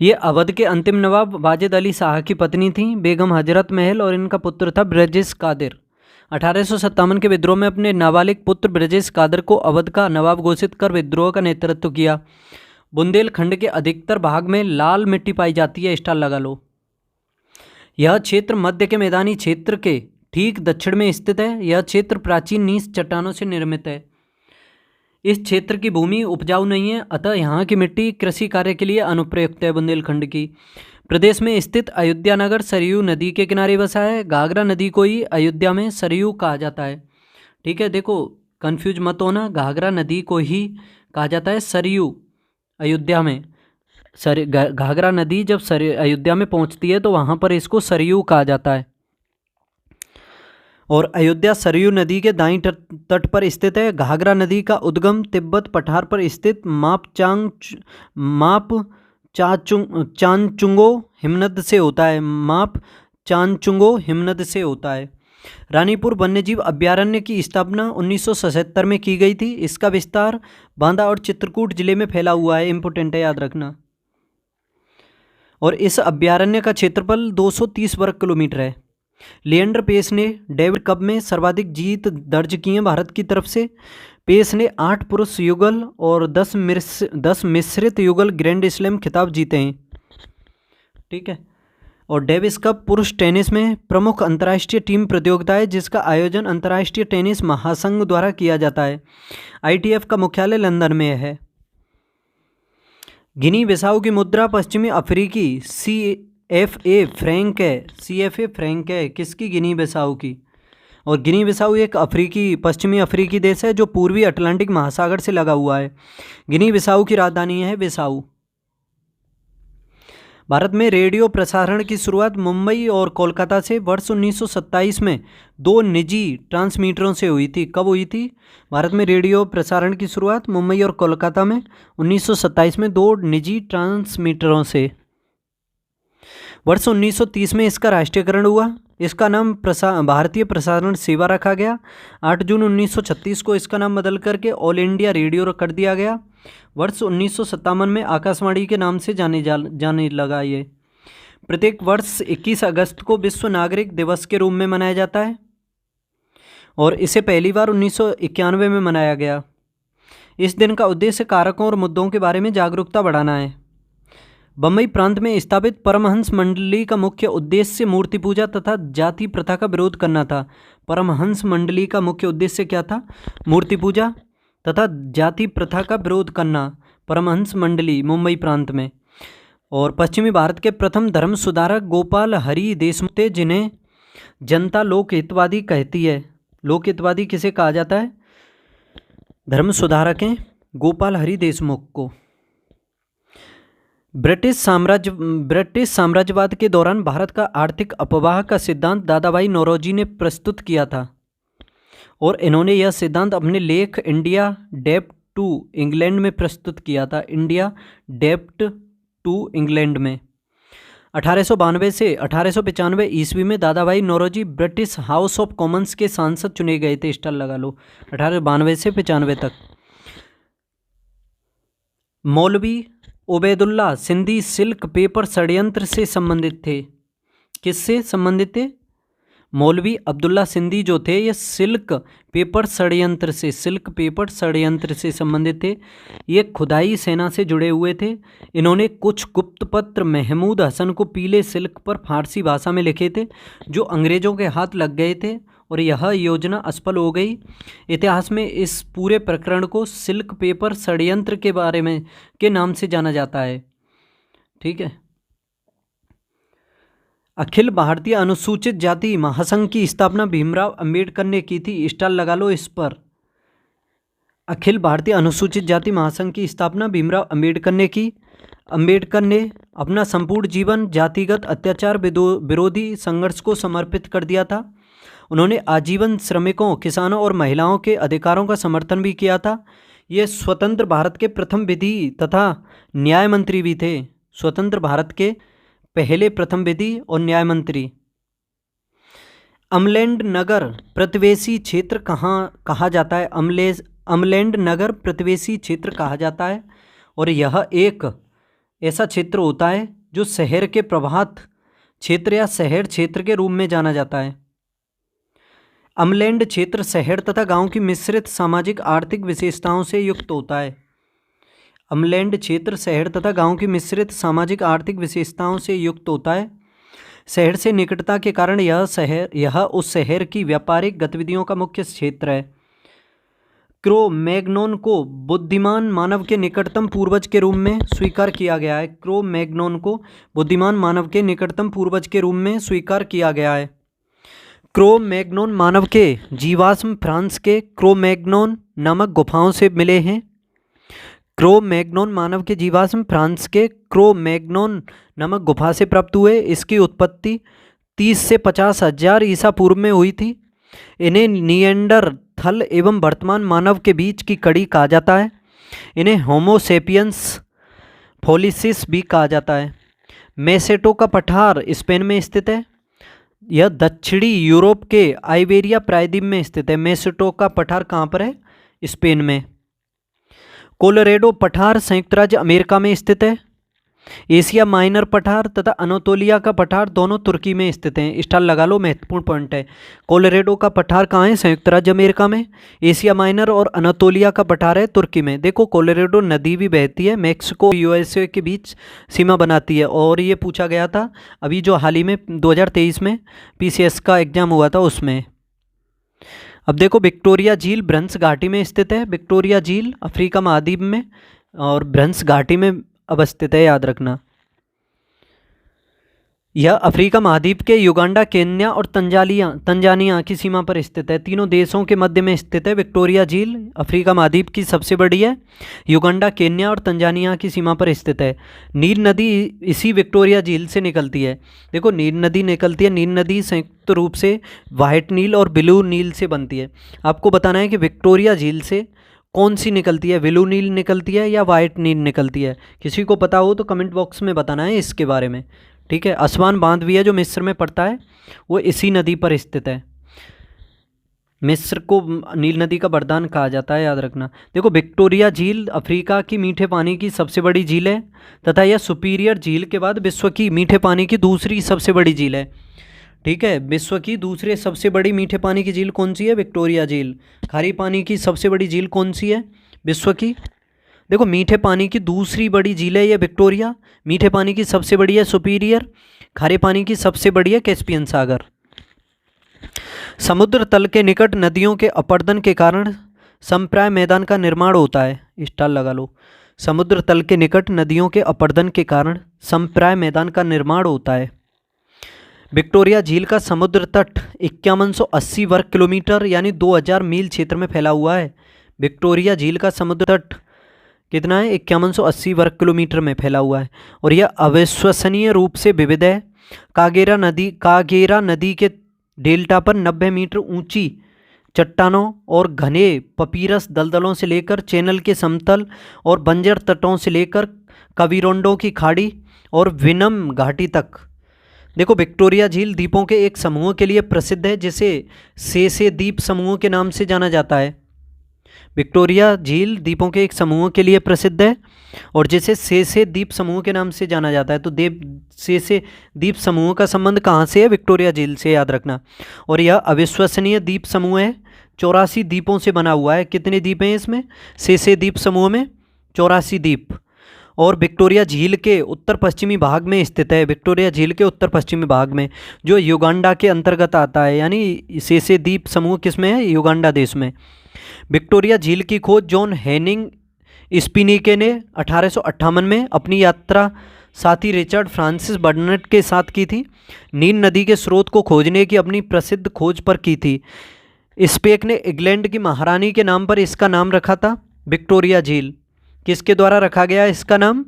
Speaker 1: ये अवध के अंतिम नवाब वाजिद अली शाह की पत्नी थी बेगम हजरत महल और इनका पुत्र था ब्रजेश कादिर। 1857 के विद्रोह में अपने नाबालिग पुत्र ब्रजेश कादिर को अवध का नवाब घोषित कर विद्रोह का नेतृत्व किया। बुंदेलखंड के अधिकतर भाग में लाल मिट्टी पाई जाती है, स्टार लगा लो। यह क्षेत्र मध्य के मैदानी क्षेत्र के ठीक दक्षिण में स्थित है। यह क्षेत्र प्राचीन नीच चट्टानों से निर्मित है। इस क्षेत्र की भूमि उपजाऊ नहीं है, अतः यहाँ की मिट्टी कृषि कार्य के लिए अनुपयुक्त है। बुंदेलखंड की प्रदेश में स्थित अयोध्या नगर सरयू नदी के किनारे बसा है। घाघरा नदी को ही अयोध्या में सरयू कहा जाता है। ठीक है, देखो कंफ्यूज मत होना, घाघरा नदी को ही कहा जाता है सरयू अयोध्या में। घाघरा नदी जब अयोध्या में पहुंचती है तो वहाँ पर इसको सरयू कहा जाता है। और अयोध्या सरयू नदी के दाईं तट पर स्थित है। घाघरा नदी का उद्गम तिब्बत पठार पर स्थित चांचुंगो हिमनद से होता है। चांचुंगो हिमनद से होता है। रानीपुर वन्यजीव अभ्यारण्य की स्थापना 1977 में की गई थी। इसका विस्तार बांदा और चित्रकूट जिले में फैला हुआ है। इंपोर्टेंट है, याद रखना। और इस अभ्यारण्य का क्षेत्रफल 230 वर्ग किलोमीटर है। लिएंडर पेस ने डेविड कप में सर्वाधिक जीत दर्ज की है भारत की तरफ से। पेस ने 8 पुरुष युगल और 10 मिश्रित युगल ग्रैंड स्लैम खिताब जीते हैं। ठीक है, और डेविस कप पुरुष टेनिस में प्रमुख अंतर्राष्ट्रीय टीम प्रतियोगिता है, जिसका आयोजन अंतर्राष्ट्रीय टेनिस महासंघ द्वारा किया जाता है। ITF का मुख्यालय लंदन में है। गिनी बिसाऊ की मुद्रा पश्चिमी अफ्रीकी CFA फ्रैंक है। किसकी? गिनी बिसाऊ की। और गिनी बिसाऊ एक पश्चिमी अफ्रीकी देश है जो पूर्वी अटलांटिक महासागर से लगा हुआ है। गिनी बिसाऊ की राजधानी है बिसाऊ। भारत में रेडियो प्रसारण की शुरुआत मुंबई और कोलकाता से वर्ष 1927 में 2 निजी ट्रांसमीटरों से हुई थी। कब हुई थी भारत में रेडियो प्रसारण की शुरुआत? मुंबई और कोलकाता में 1927 में 2 निजी ट्रांसमीटरों से। वर्ष 1930 में इसका राष्ट्रीयकरण हुआ। इसका नाम भारतीय प्रसारण सेवा रखा गया। 8 जून 1936 को इसका नाम बदल करके ऑल इंडिया रेडियो कर दिया गया। वर्ष 1957 में आकाशवाणी के नाम से जाने लगा ये। प्रत्येक वर्ष 21 अगस्त को विश्व नागरिक दिवस के रूप में मनाया जाता है और इसे पहली बार 1991 में मनाया गया। इस दिन का उद्देश्य कारकों और मुद्दों के बारे में जागरूकता बढ़ाना है। बम्बई प्रांत में स्थापित परमहंस मंडली का मुख्य उद्देश्य मूर्ति पूजा तथा जाति प्रथा का विरोध करना था। परमहंस मंडली का मुख्य उद्देश्य क्या था? मूर्ति पूजा तथा जाति प्रथा का विरोध करना। परमहंस मंडली मुंबई प्रांत में। और पश्चिमी भारत के प्रथम धर्म सुधारक गोपाल हरि देशमुख थे, जिन्हें जनता लोक हितवादी कहती है। लोक हितवादी किसे कहा जाता है? धर्म सुधारक हैं गोपाल हरि देशमुख को। ब्रिटिश साम्राज्यवाद के दौरान भारत का आर्थिक अपवाह का सिद्धांत दादाभाई नौरोजी ने प्रस्तुत किया था और इन्होंने यह सिद्धांत अपने लेख इंडिया डेब्ट टू इंग्लैंड में प्रस्तुत किया था। इंडिया डेब्ट टू इंग्लैंड में 1892 से 1895 ईस्वी में Dadabhai Naoroji British House of Commons के सांसद चुने गए थे। स्टार लगा लो, 1892 से 95 तक। मौलवी उबैदुल्ला सिंधी सिल्क पेपर षड्यंत्र से संबंधित थे। किससे संबंधित थे? मौलवी अब्दुल्ला सिंधी जो थे ये सिल्क पेपर षड्यंत्र से संबंधित थे। ये खुदाई सेना से जुड़े हुए थे। इन्होंने कुछ गुप्त पत्र महमूद हसन को पीले सिल्क पर फारसी भाषा में लिखे थे जो अंग्रेज़ों के हाथ लग गए थे और यह योजना असफल हो गई। इतिहास में इस पूरे प्रकरण को सिल्क पेपर षड्यंत्र के बारे में के नाम से जाना जाता है। ठीक है। अखिल भारतीय अनुसूचित जाति महासंघ की स्थापना भीमराव अंबेडकर ने की थी। स्टार लगा लो इस पर। अखिल भारतीय अनुसूचित जाति महासंघ की स्थापना भीमराव अंबेडकर ने की। अंबेडकर ने अपना संपूर्ण जीवन जातिगत अत्याचार विरोधी संघर्ष को समर्पित कर दिया था। उन्होंने आजीवन श्रमिकों, किसानों और महिलाओं के अधिकारों का समर्थन भी किया था। ये स्वतंत्र भारत के प्रथम विधि तथा न्याय मंत्री भी थे। स्वतंत्र भारत के पहले प्रथम विधि और न्याय मंत्री। अमलैंड नगर प्रतिवेशी क्षेत्र कहा जाता है? अमलैंड नगर प्रतिवेशी क्षेत्र कहा जाता है और यह एक ऐसा क्षेत्र होता है जो शहर के प्रभात क्षेत्र या शहर क्षेत्र के रूप में जाना जाता है। अमलैंड क्षेत्र शहर तथा गांव की मिश्रित सामाजिक आर्थिक विशेषताओं से युक्त होता है। अमलैंड क्षेत्र शहर तथा गांव की मिश्रित सामाजिक आर्थिक विशेषताओं से युक्त होता है। शहर से निकटता के कारण यह उस शहर की व्यापारिक गतिविधियों का मुख्य क्षेत्र है। क्रो मैग्नोन को बुद्धिमान मानव के निकटतम पूर्वज के रूप में स्वीकार किया गया है। क्रो मैग्नोन को बुद्धिमान मानव के निकटतम पूर्वज के रूप में स्वीकार किया गया है। क्रो मैग्नोन मानव के जीवाश्म फ्रांस के क्रो मैग्नोन नामक गुफाओं से मिले हैं। क्रो मैग्नोन मानव के जीवाश्म फ्रांस के क्रो मैग्नोन नामक गुफा से प्राप्त हुए। इसकी उत्पत्ति 30 से 50 हजार ईसा पूर्व में हुई थी। इन्हें निएंडरथल एवं वर्तमान मानव के बीच की कड़ी कहा जाता है। इन्हें होमो सेपियंस फोलिसिस भी कहा जाता है। मेसेटो का पठार स्पेन में स्थित है। यह दक्षिणी यूरोप के आइबेरिया प्रायद्वीप में स्थित है। मेसेटो का पठार कहाँ पर है? स्पेन में। कोलोरेडो पठार संयुक्त राज्य अमेरिका में स्थित है। एशिया माइनर पठार तथा अनातोलिया का पठार दोनों तुर्की में स्थित हैं। स्टार लगा लो, महत्वपूर्ण पॉइंट है। कोलोरेडो का पठार कहाँ है? संयुक्त राज्य अमेरिका में। एशिया माइनर और अनातोलिया का पठार है तुर्की में। देखो कोलोरेडो नदी भी बहती है, मैक्सिको यूएसए के बीच सीमा बनाती है। और ये पूछा गया था अभी जो हाल ही में 2023 में PCS का एग्जाम हुआ था उसमें। अब देखो विक्टोरिया झील भ्रंश घाटी में स्थित है। विक्टोरिया झील अफ्रीका महाद्वीप में और भ्रंश घाटी में अवस्थित है, याद रखना। यह अफ्रीका महाद्वीप के युगांडा, केन्या और तंजानिया की सीमा पर स्थित है। तीनों देशों के मध्य में स्थित है। विक्टोरिया झील अफ्रीका महाद्वीप की सबसे बड़ी है। युगांडा, केन्या और तंजानिया की सीमा पर स्थित है। नील नदी इसी विक्टोरिया झील से निकलती है। देखो नील नदी निकलती है। नील नदी संयुक्त रूप से वाइट नील और ब्लू नील से बनती है। आपको बताना है कि विक्टोरिया झील से कौन सी निकलती है, ब्लू नील निकलती है या वाइट नील निकलती है? किसी को पता हो तो कमेंट बॉक्स में बताना है इसके बारे में। ठीक है। असवान बांध भी है जो मिस्र में पड़ता है, वो इसी नदी पर स्थित है। मिस्र को नील नदी का वरदान कहा जाता है, याद रखना। देखो, विक्टोरिया झील अफ्रीका की मीठे पानी की सबसे बड़ी झील है तथा यह सुपीरियर झील के बाद विश्व की मीठे पानी की दूसरी सबसे बड़ी झील है। ठीक है, विश्व की दूसरे सबसे बड़ी मीठे पानी की झील कौन सी है? विक्टोरिया झील। खारी पानी की सबसे बड़ी झील कौन सी है विश्व की? देखो, मीठे पानी की दूसरी बड़ी झील है ये विक्टोरिया, मीठे पानी की सबसे बड़ी है सुपीरियर, खारे पानी की सबसे बड़ी है कैस्पियन सागर। समुद्र तल के निकट नदियों के अपरदन के कारण समप्राय मैदान का निर्माण होता है। स्टार लगा लो। समुद्र तल के निकट नदियों के अपरदन के कारण समप्राय मैदान का निर्माण होता है। विक्टोरिया झील का समुद्र तट 5180 वर्ग किलोमीटर यानी 2000 मील क्षेत्र में फैला हुआ है। विक्टोरिया झील का समुद्र तट कितना है? 5180 वर्ग किलोमीटर में फैला हुआ है और यह अविश्वसनीय रूप से विविध है। कागेरा नदी के डेल्टा पर 90 मीटर ऊंची चट्टानों और घने पपीरस दलदलों से लेकर चैनल के समतल और बंजर तटों से लेकर कविरोंडो की खाड़ी और विनम घाटी तक। देखो, विक्टोरिया झील द्वीपों के एक समूह के लिए प्रसिद्ध है जिसे सेसे द्वीप समूह के नाम से जाना जाता है। विक्टोरिया झील द्वीपों के एक समूह के लिए प्रसिद्ध है और जिसे सेसे द्वीप समूह के नाम से जाना जाता है। तो सेसे द्वीप समूह का संबंध कहाँ से है? विक्टोरिया झील से, याद रखना। और यह अविश्वसनीय द्वीप समूह है, 84 द्वीपों से बना हुआ है। कितने द्वीप हैं इसमें? सेसे द्वीप समूह में 84 द्वीप। और विक्टोरिया झील के उत्तर पश्चिमी भाग में स्थित है। विक्टोरिया झील के उत्तर पश्चिमी भाग में, जो युगांडा के अंतर्गत आता है, यानी सेसे द्वीप समूह किस में है? युगांडा देश में। विक्टोरिया झील की खोज जॉन हेनिंग स्पिनिके ने 1858 में अपनी यात्रा साथी रिचर्ड फ्रांसिस बर्नट के साथ की थी। नील नदी के स्रोत को खोजने की अपनी प्रसिद्ध खोज पर की थी। स्पेक ने इंग्लैंड की महारानी के नाम पर इसका नाम रखा था विक्टोरिया झील। किसके द्वारा रखा गया इसका नाम?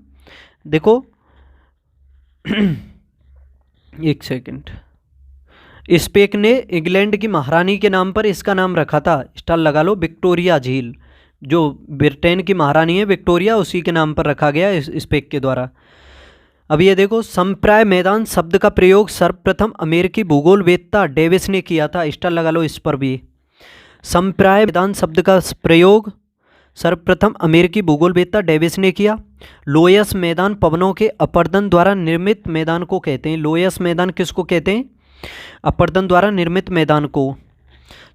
Speaker 1: देखो एक सेकंड। स्पेक ने इंग्लैंड की महारानी के नाम पर इसका नाम रखा था। स्टार लगा लो। विक्टोरिया झील, जो ब्रिटेन की महारानी है विक्टोरिया, उसी के नाम पर रखा गया स्पेक के द्वारा। अब ये देखो, समप्राय मैदान शब्द का प्रयोग सर्वप्रथम अमेरिकी भूगोलवेत्ता डेविस ने किया था। स्टार लगा लो इस पर भी। समप्राय मैदान शब्द का प्रयोग सर्वप्रथम अमेरिकी भूगोलवेत्ता डेविस ने किया। लोयस मैदान पवनों के अपरदन द्वारा निर्मित मैदान को कहते हैं। लोयस मैदान किसको कहते हैं? अपरदन द्वारा निर्मित मैदान को।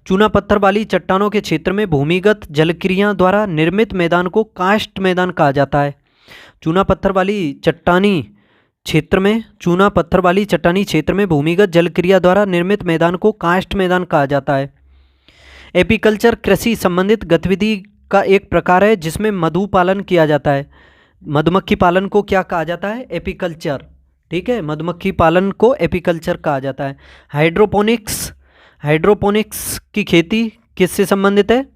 Speaker 1: चूना पत्थर वाली चट्टानों के क्षेत्र में भूमिगत जलक्रिया द्वारा निर्मित मैदान को कास्ट मैदान कहा जाता है। चूना पत्थर वाली चट्टानी क्षेत्र में भूमिगत जलक्रिया द्वारा निर्मित मैदान को कास्ट मैदान कहा जाता है। एपीकल्चर कृषि संबंधित गतिविधि का एक प्रकार है जिसमें मधु पालन किया जाता है। मधुमक्खी पालन को क्या कहा जाता है? एपीकल्चर। ठीक है, मधुमक्खी पालन को एपीकल्चर कहा जाता है। हाइड्रोपोनिक्स की खेती किससे संबंधित है?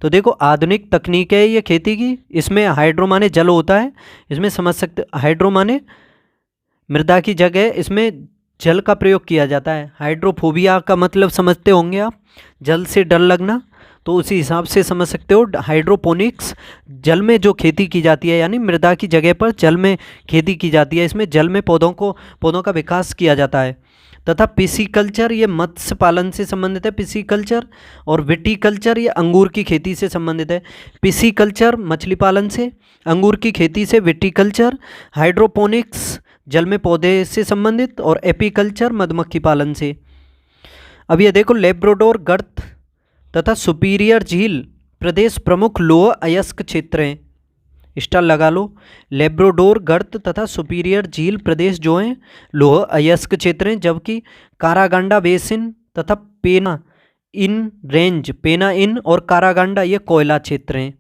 Speaker 1: तो देखो, आधुनिक तकनीक है ये खेती की। इसमें हाइड्रो माने जल होता है, इसमें समझ सकते। हाइड्रो माने मृदा की जगह, इसमें जल का प्रयोग किया जाता है। हाइड्रोफोबिया का मतलब समझते होंगे आप, जल से डर लगना, तो उसी हिसाब से समझ सकते हो। हाइड्रोपोनिक्स जल में जो खेती की जाती है, यानी मृदा की जगह पर जल में खेती की जाती है। इसमें जल में पौधों का विकास किया जाता है। तथा पिसीकल्चर ये मत्स्य पालन से संबंधित है, पिसीकल्चर। और विटीकल्चर ये अंगूर की खेती से संबंधित है। पिसीकल्चर मछली पालन से, अंगूर की खेती से विटीकल्चर। हाइड्रोपोनिक्स जल में पौधे से संबंधित और एपीकल्चर मधुमक्खी पालन से। अब ये देखो, लेब्राडोर गर्त तथा सुपीरियर झील प्रदेश प्रमुख लौह अयस्क क्षेत्र हैं। स्टार लगा लो। लेब्राडोर गर्त तथा सुपीरियर झील प्रदेश जो हैं लौह अयस्क क्षेत्र हैं, जबकि कारागांडा बेसिन तथा पेना इन और कारागांडा ये कोयला क्षेत्र हैं।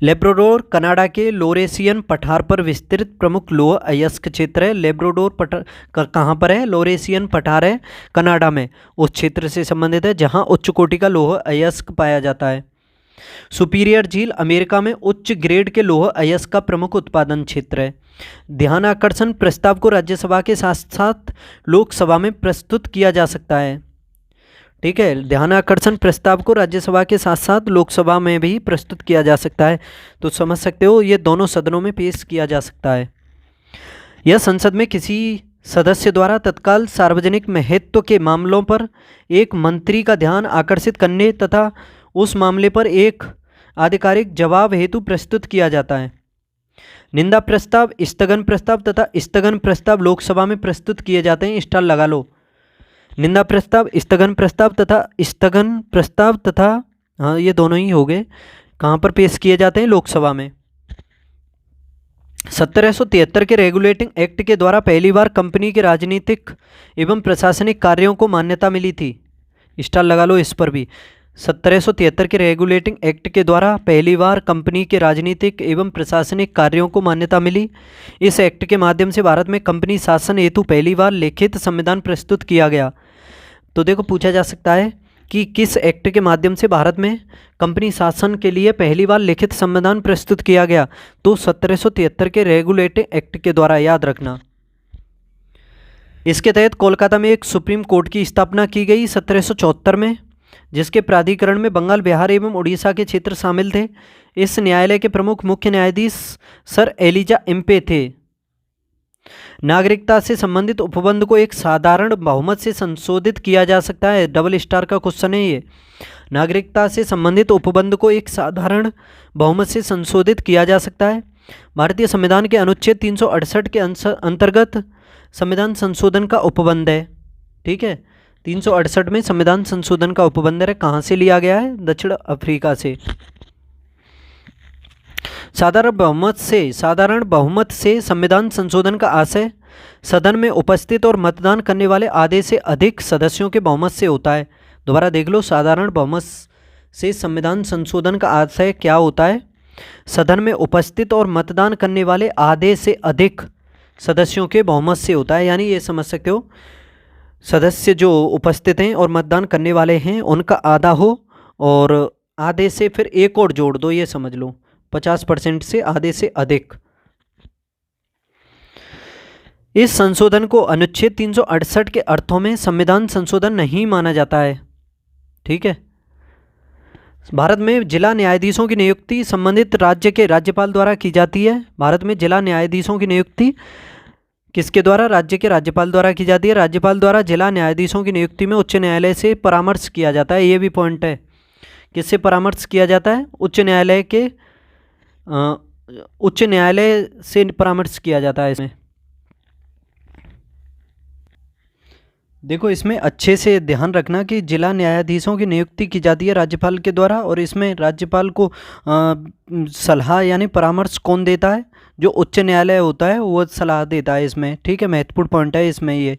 Speaker 1: लेब्राडोर कनाडा के लोरेसियन पठार पर विस्तृत प्रमुख लौह अयस्क क्षेत्र है। लेब्राडोर पठार कहाँ पर है? लोरेसियन पठार है कनाडा में, उस क्षेत्र से संबंधित है जहाँ उच्च कोटि का लौह अयस्क पाया जाता है। सुपीरियर झील अमेरिका में उच्च ग्रेड के लौह अयस्क का प्रमुख उत्पादन क्षेत्र है। ध्यान आकर्षण प्रस्ताव को राज्यसभा के साथ साथ लोकसभा में प्रस्तुत किया जा सकता है। ठीक है, ध्यान आकर्षण प्रस्ताव को राज्यसभा के साथ साथ लोकसभा में भी प्रस्तुत किया जा सकता है। तो समझ सकते हो, ये दोनों सदनों में पेश किया जा सकता है। यह संसद में किसी सदस्य द्वारा तत्काल सार्वजनिक महत्व के मामलों पर एक मंत्री का ध्यान आकर्षित करने तथा उस मामले पर एक आधिकारिक जवाब हेतु प्रस्तुत किया जाता है। निंदा प्रस्ताव, स्थगन प्रस्ताव तथा स्थगन प्रस्ताव लोकसभा में प्रस्तुत किए जाते हैं। स्टार लगा लो। निंदा प्रस्ताव, स्थगन प्रस्ताव तथा स्थगन प्रस्ताव तथा हाँ ये दोनों ही हो गए। कहाँ पर पेश किए जाते हैं? लोकसभा में। 1773 के रेगुलेटिंग एक्ट के द्वारा पहली बार कंपनी के राजनीतिक एवं प्रशासनिक कार्यों को मान्यता मिली थी। स्टार लगा लो इस पर भी। 1773 के रेगुलेटिंग एक्ट के द्वारा पहली बार कंपनी के राजनीतिक एवं प्रशासनिक कार्यों को मान्यता मिली। इस एक्ट के माध्यम से भारत में कंपनी शासन हेतु पहली बार लिखित संविधान प्रस्तुत किया गया। तो देखो पूछा जा सकता है कि किस एक्ट के माध्यम से भारत में कंपनी शासन के लिए पहली बार लिखित संविधान प्रस्तुत किया गया? तो 1773 के रेगुलेटिंग एक्ट के द्वारा, याद रखना। इसके तहत कोलकाता में एक सुप्रीम कोर्ट की स्थापना की गई 1774 में, जिसके प्राधिकरण में बंगाल, बिहार एवं उड़ीसा के क्षेत्र शामिल थे। इस न्यायालय के प्रमुख मुख्य न्यायाधीश सर एलिजा एम्पे थे। नागरिकता से संबंधित उपबंध को एक साधारण बहुमत से संशोधित किया जा सकता है। डबल स्टार का क्वेश्चन है ये। नागरिकता से संबंधित उपबंध को एक साधारण बहुमत से संशोधित किया जा सकता है। भारतीय संविधान के अनुच्छेद 368 के अंतर्गत संविधान संशोधन का उपबंध है। ठीक है, 368 में संविधान संशोधन का उपबंध है। कहाँ से लिया गया है? दक्षिण अफ्रीका से। साधारण बहुमत से संविधान संशोधन का आशय सदन में उपस्थित और मतदान करने वाले आधे से अधिक सदस्यों के बहुमत से होता है। दोबारा देख लो, साधारण बहुमत से संविधान संशोधन का आशय क्या होता है? सदन में उपस्थित और मतदान करने वाले आधे से अधिक सदस्यों के बहुमत से होता है। यानी ये समझ सकते हो, सदस्य जो उपस्थित हैं और मतदान करने वाले हैं उनका आधा हो, और आधे से फिर एक और जोड़ दो, ये समझ लो 50% से आधे से अधिक। इस संशोधन को अनुच्छेद 368 के अर्थों में संविधान संशोधन नहीं माना जाता है। ठीक है। भारत में जिला न्यायाधीशों की नियुक्ति संबंधित राज्य के राज्यपाल द्वारा की जाती है। भारत में जिला न्यायाधीशों की नियुक्ति किसके द्वारा? राज्य के राज्यपाल द्वारा की जाती है। राज्यपाल द्वारा जिला न्यायाधीशों की नियुक्ति में उच्च न्यायालय से परामर्श किया जाता है। ये भी पॉइंट है। किससे परामर्श किया जाता है? उच्च न्यायालय से परामर्श किया जाता है। इसमें देखो, इसमें अच्छे से ध्यान रखना कि जिला न्यायाधीशों की नियुक्ति की जाती है राज्यपाल के द्वारा, और इसमें राज्यपाल को सलाह यानी परामर्श कौन देता है? जो उच्च न्यायालय होता है वो सलाह देता है इसमें। ठीक है, महत्वपूर्ण पॉइंट है इसमें ये।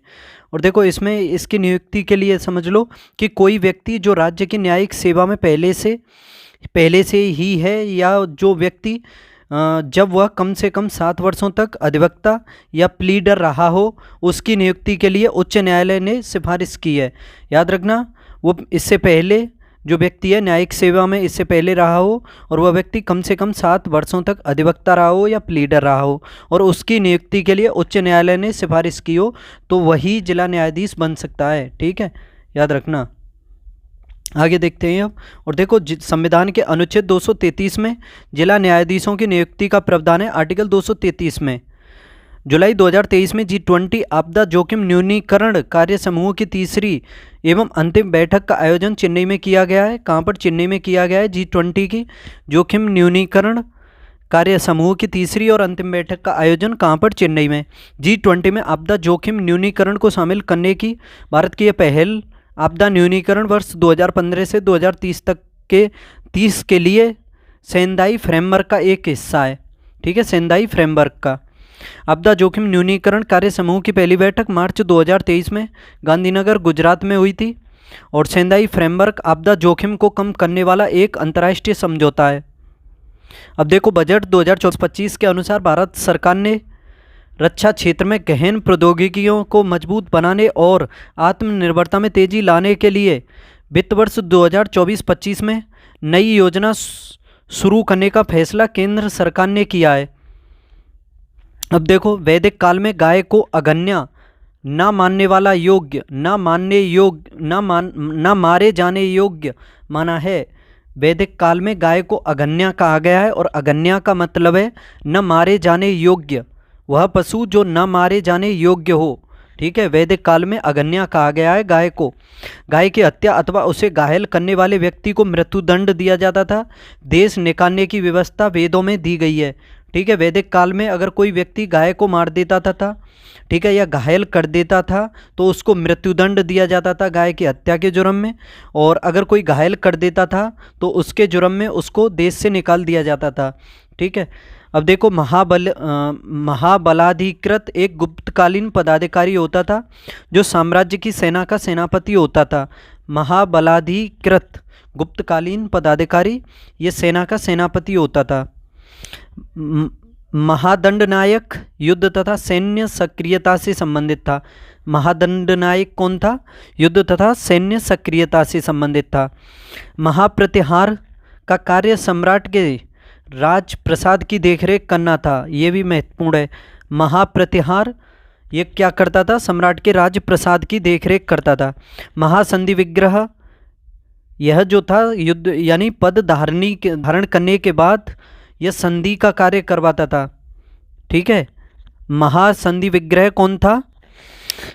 Speaker 1: और देखो, इसमें इसकी नियुक्ति के लिए समझ लो कि कोई व्यक्ति जो राज्य की न्यायिक सेवा में पहले से ही है, या जो व्यक्ति जब वह कम से कम 7 वर्षों तक अधिवक्ता या प्लीडर रहा हो, उसकी नियुक्ति के लिए उच्च न्यायालय ने सिफारिश की है। याद रखना, वो इससे पहले जो व्यक्ति है न्यायिक सेवा में इससे पहले रहा हो, और वह व्यक्ति कम से कम 7 वर्षों तक अधिवक्ता रहा हो या प्लीडर रहा हो, और उसकी नियुक्ति के लिए उच्च न्यायालय ने सिफारिश की हो, तो वही जिला न्यायाधीश बन सकता है। ठीक है, याद रखना। आगे देखते हैं अब। और देखो, संविधान के अनुच्छेद 233 में जिला न्यायाधीशों की नियुक्ति का प्रावधान है। आर्टिकल 233 में जुलाई 2023 में G20 आपदा जोखिम न्यूनीकरण कार्य समूह की तीसरी एवं अंतिम बैठक का आयोजन चेन्नई में किया गया है। कहाँ पर? चेन्नई में किया गया है। G20 की जोखिम न्यूनीकरण कार्य समूह की तीसरी और अंतिम बैठक का आयोजन कहाँ पर? चेन्नई में। G20 में आपदा जोखिम न्यूनीकरण को शामिल करने की भारत की यह पहल आपदा न्यूनीकरण वर्ष 2015 से 2030 तक के 30 के लिए सेंदाई फ्रेमवर्क का एक हिस्सा है। ठीक है, सेंदाई फ्रेमवर्क का। आपदा जोखिम न्यूनीकरण कार्य समूह की पहली बैठक मार्च 2023 में गांधीनगर, गुजरात में हुई थी। और सेंदाई फ्रेमवर्क आपदा जोखिम को कम करने वाला एक अंतर्राष्ट्रीय समझौता है। अब देखो, बजट 2024-25 के अनुसार भारत सरकार ने रक्षा क्षेत्र में गहन प्रौद्योगिकियों को मजबूत बनाने और आत्मनिर्भरता में तेजी लाने के लिए वित्त वर्ष 2024-25 में नई योजना शुरू करने का फैसला केंद्र सरकार ने किया है। अब देखो, वैदिक काल में गाय को अगन्य, ना मानने वाला योग्य, ना मारे जाने योग्य माना है। वैदिक काल में गाय को अगन्य कहा गया है, और अगन्य का मतलब है न मारे जाने योग्य। वह पशु जो न मारे जाने योग्य हो, ठीक है। वैदिक काल में अगन्या कहा गया है गाय को। गाय की हत्या अथवा उसे घायल करने वाले व्यक्ति को मृत्युदंड दिया जाता था। देश निकालने की व्यवस्था वेदों में दी गई है। ठीक है। वैदिक काल में अगर कोई व्यक्ति गाय को मार देता था, ठीक है, या घायल कर देता था तो उसको मृत्युदंड दिया जाता था गाय की हत्या के जुर्म में। और अगर कोई घायल कर देता था तो उसके जुर्म में उसको देश से निकाल दिया जाता था। ठीक है। अब देखो, महाबलाधिकृत एक गुप्तकालीन पदाधिकारी होता था जो साम्राज्य की सेना का सेनापति होता था। महाबलाधिकृत गुप्तकालीन पदाधिकारी ये सेना का सेनापति होता था। महादंडनायक युद्ध तथा सैन्य सक्रियता से संबंधित था। महादंडनायक कौन था? युद्ध तथा सैन्य सक्रियता से संबंधित था। महाप्रतिहार का कार्य सम्राट के राजप्रसाद की देखरेख करना था। ये भी महत्वपूर्ण है। महाप्रतिहार ये क्या करता था? सम्राट के राजप्रसाद की देखरेख करता था। महासंधि विग्रह यह जो था युद्ध यानी पद धारण करने के बाद यह संधि का कार्य करवाता था। ठीक है। महासंधि विग्रह कौन था?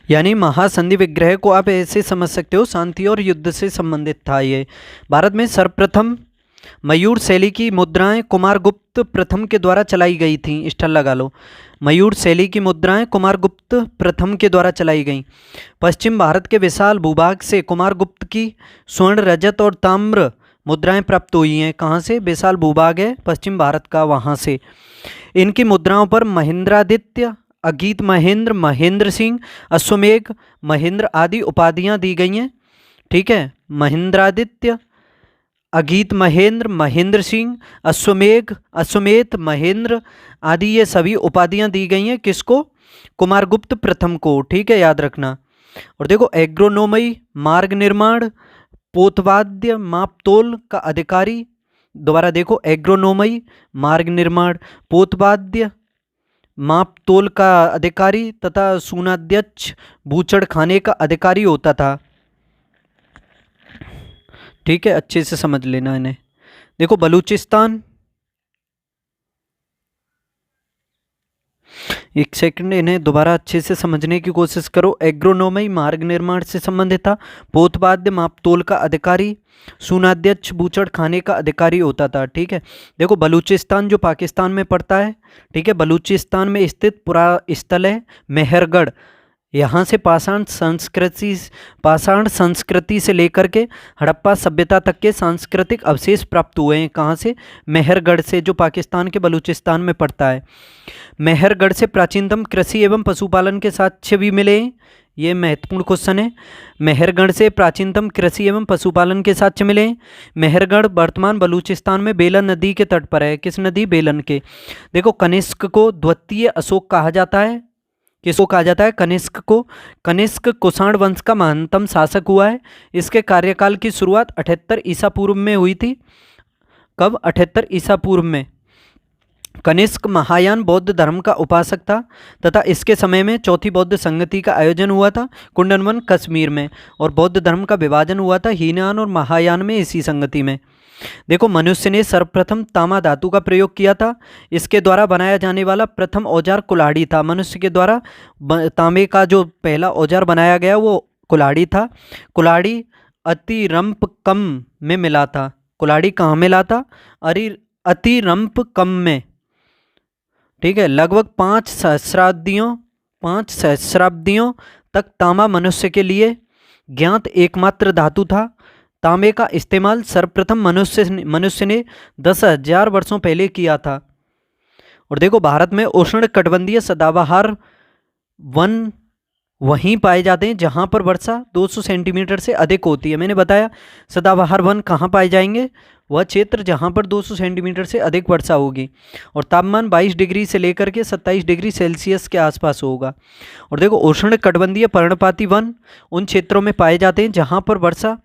Speaker 1: यानी महासंधि विग्रह को आप ऐसे समझ सकते हो, शांति और युद्ध से संबंधित था ये। भारत में सर्वप्रथम मयूर शैली की मुद्राएं कुमारगुप्त प्रथम के द्वारा चलाई गई थीं। स्टल लगा लो। मयूर शैली की मुद्राएं कुमारगुप्त प्रथम के द्वारा चलाई गईं। पश्चिम भारत के विशाल भूभाग से कुमारगुप्त की स्वर्ण, रजत और ताम्र मुद्राएं प्राप्त हुई हैं। कहाँ से? विशाल भूभाग है पश्चिम भारत का, वहाँ से। इनकी मुद्राओं पर महेंद्रादित्य, अगीत महेंद्र, महेंद्र सिंह, अश्वमेघ महेंद्र आदि उपाधियाँ दी गई हैं। ठीक है। महेंद्रादित्य, अगीत महेंद्र, महेंद्र सिंह, अश्वमेध महेंद्र आदि ये सभी उपाधियाँ दी गई हैं। किसको? कुमारगुप्त प्रथम को। ठीक है, याद रखना। और देखो, एग्रोनोमी, मार्ग निर्माण, पोतवाद्य, मापतोल का अधिकारी। दोबारा देखो, एग्रोनोमी, मार्ग निर्माण, पोतवाद्य, मापतोल का अधिकारी तथा सूनाध्यक्ष बूचड़ खाने का अधिकारी होता था। ठीक है, अच्छे से समझ लेना इन्हें। देखो, बलूचिस्तान, एक सेकंड, इन्हें दोबारा अच्छे से समझने की कोशिश करो। एग्रोनोमी मार्ग निर्माण से संबंधित था। पोतवाद्य मापतोल का अधिकारी, सूनाध्यक्ष बूचड़ खाने का अधिकारी होता था। ठीक है। देखो, बलूचिस्तान जो पाकिस्तान में पड़ता है, ठीक है, बलूचिस्तान में स्थित पुरा स्थल है मेहरगढ़। यहाँ से पाषाण संस्कृति से लेकर के हड़प्पा सभ्यता तक के सांस्कृतिक अवशेष प्राप्त हुए हैं। कहाँ से? मेहरगढ़ से, जो पाकिस्तान के बलूचिस्तान में पड़ता है। मेहरगढ़ से प्राचीनतम कृषि एवं पशुपालन के साक्ष्य भी मिले। ये महत्वपूर्ण क्वेश्चन है। मेहरगढ़ से प्राचीनतम कृषि एवं पशुपालन के साक्ष्य मिले। मेहरगढ़ वर्तमान बलूचिस्तान में बेलन नदी के तट पर है। किस नदी? बेलन के। देखो, कनिष्क को द्वितीय अशोक कहा जाता है। किसको कहा जाता है? कनिष्क को। कनिष्क कुषाण वंश का महानतम शासक हुआ है। इसके कार्यकाल की शुरुआत 78 ईसा पूर्व में हुई थी। कब? 78 ईसा पूर्व में। कनिष्क महायान बौद्ध धर्म का उपासक था तथा इसके समय में चौथी बौद्ध संगति का आयोजन हुआ था कुंडनवन कश्मीर में, और बौद्ध धर्म का विभाजन हुआ था हीनयान और महायान में इसी संगति में। देखो, मनुष्य ने सर्वप्रथम तामा धातु का प्रयोग किया था। इसके द्वारा बनाया जाने वाला प्रथम औजार कुल्हाड़ी था। मनुष्य के द्वारा तांबे का जो पहला औजार बनाया गया वो कुल्हाड़ी था। कुल्हाड़ी अतिरंपकम में मिला था। कुल्हाड़ी कहाँ मिला था? अतिरंपकम में। ठीक है। लगभग 5 सहस्राब्दियों तक तांबा मनुष्य के लिए ज्ञात एकमात्र धातु था। तांबे का इस्तेमाल सर्वप्रथम मनुष्य ने 10,000 वर्षों पहले किया था। और देखो, भारत में उष्णकटिबंधीय सदाबहार वन वहीं पाए जाते हैं जहां पर वर्षा 200 सेंटीमीटर से अधिक होती है। मैंने बताया सदाबहार वन कहाँ पाए जाएंगे? वह क्षेत्र जहां पर 200 सेंटीमीटर से अधिक वर्षा होगी और तापमान 22 डिग्री से लेकर के 27 डिग्री सेल्सियस के आसपास होगा। और देखो, उष्णकटिबंधीय पर्णपाती वन उन क्षेत्रों में पाए जाते हैं जहां पर वर्षा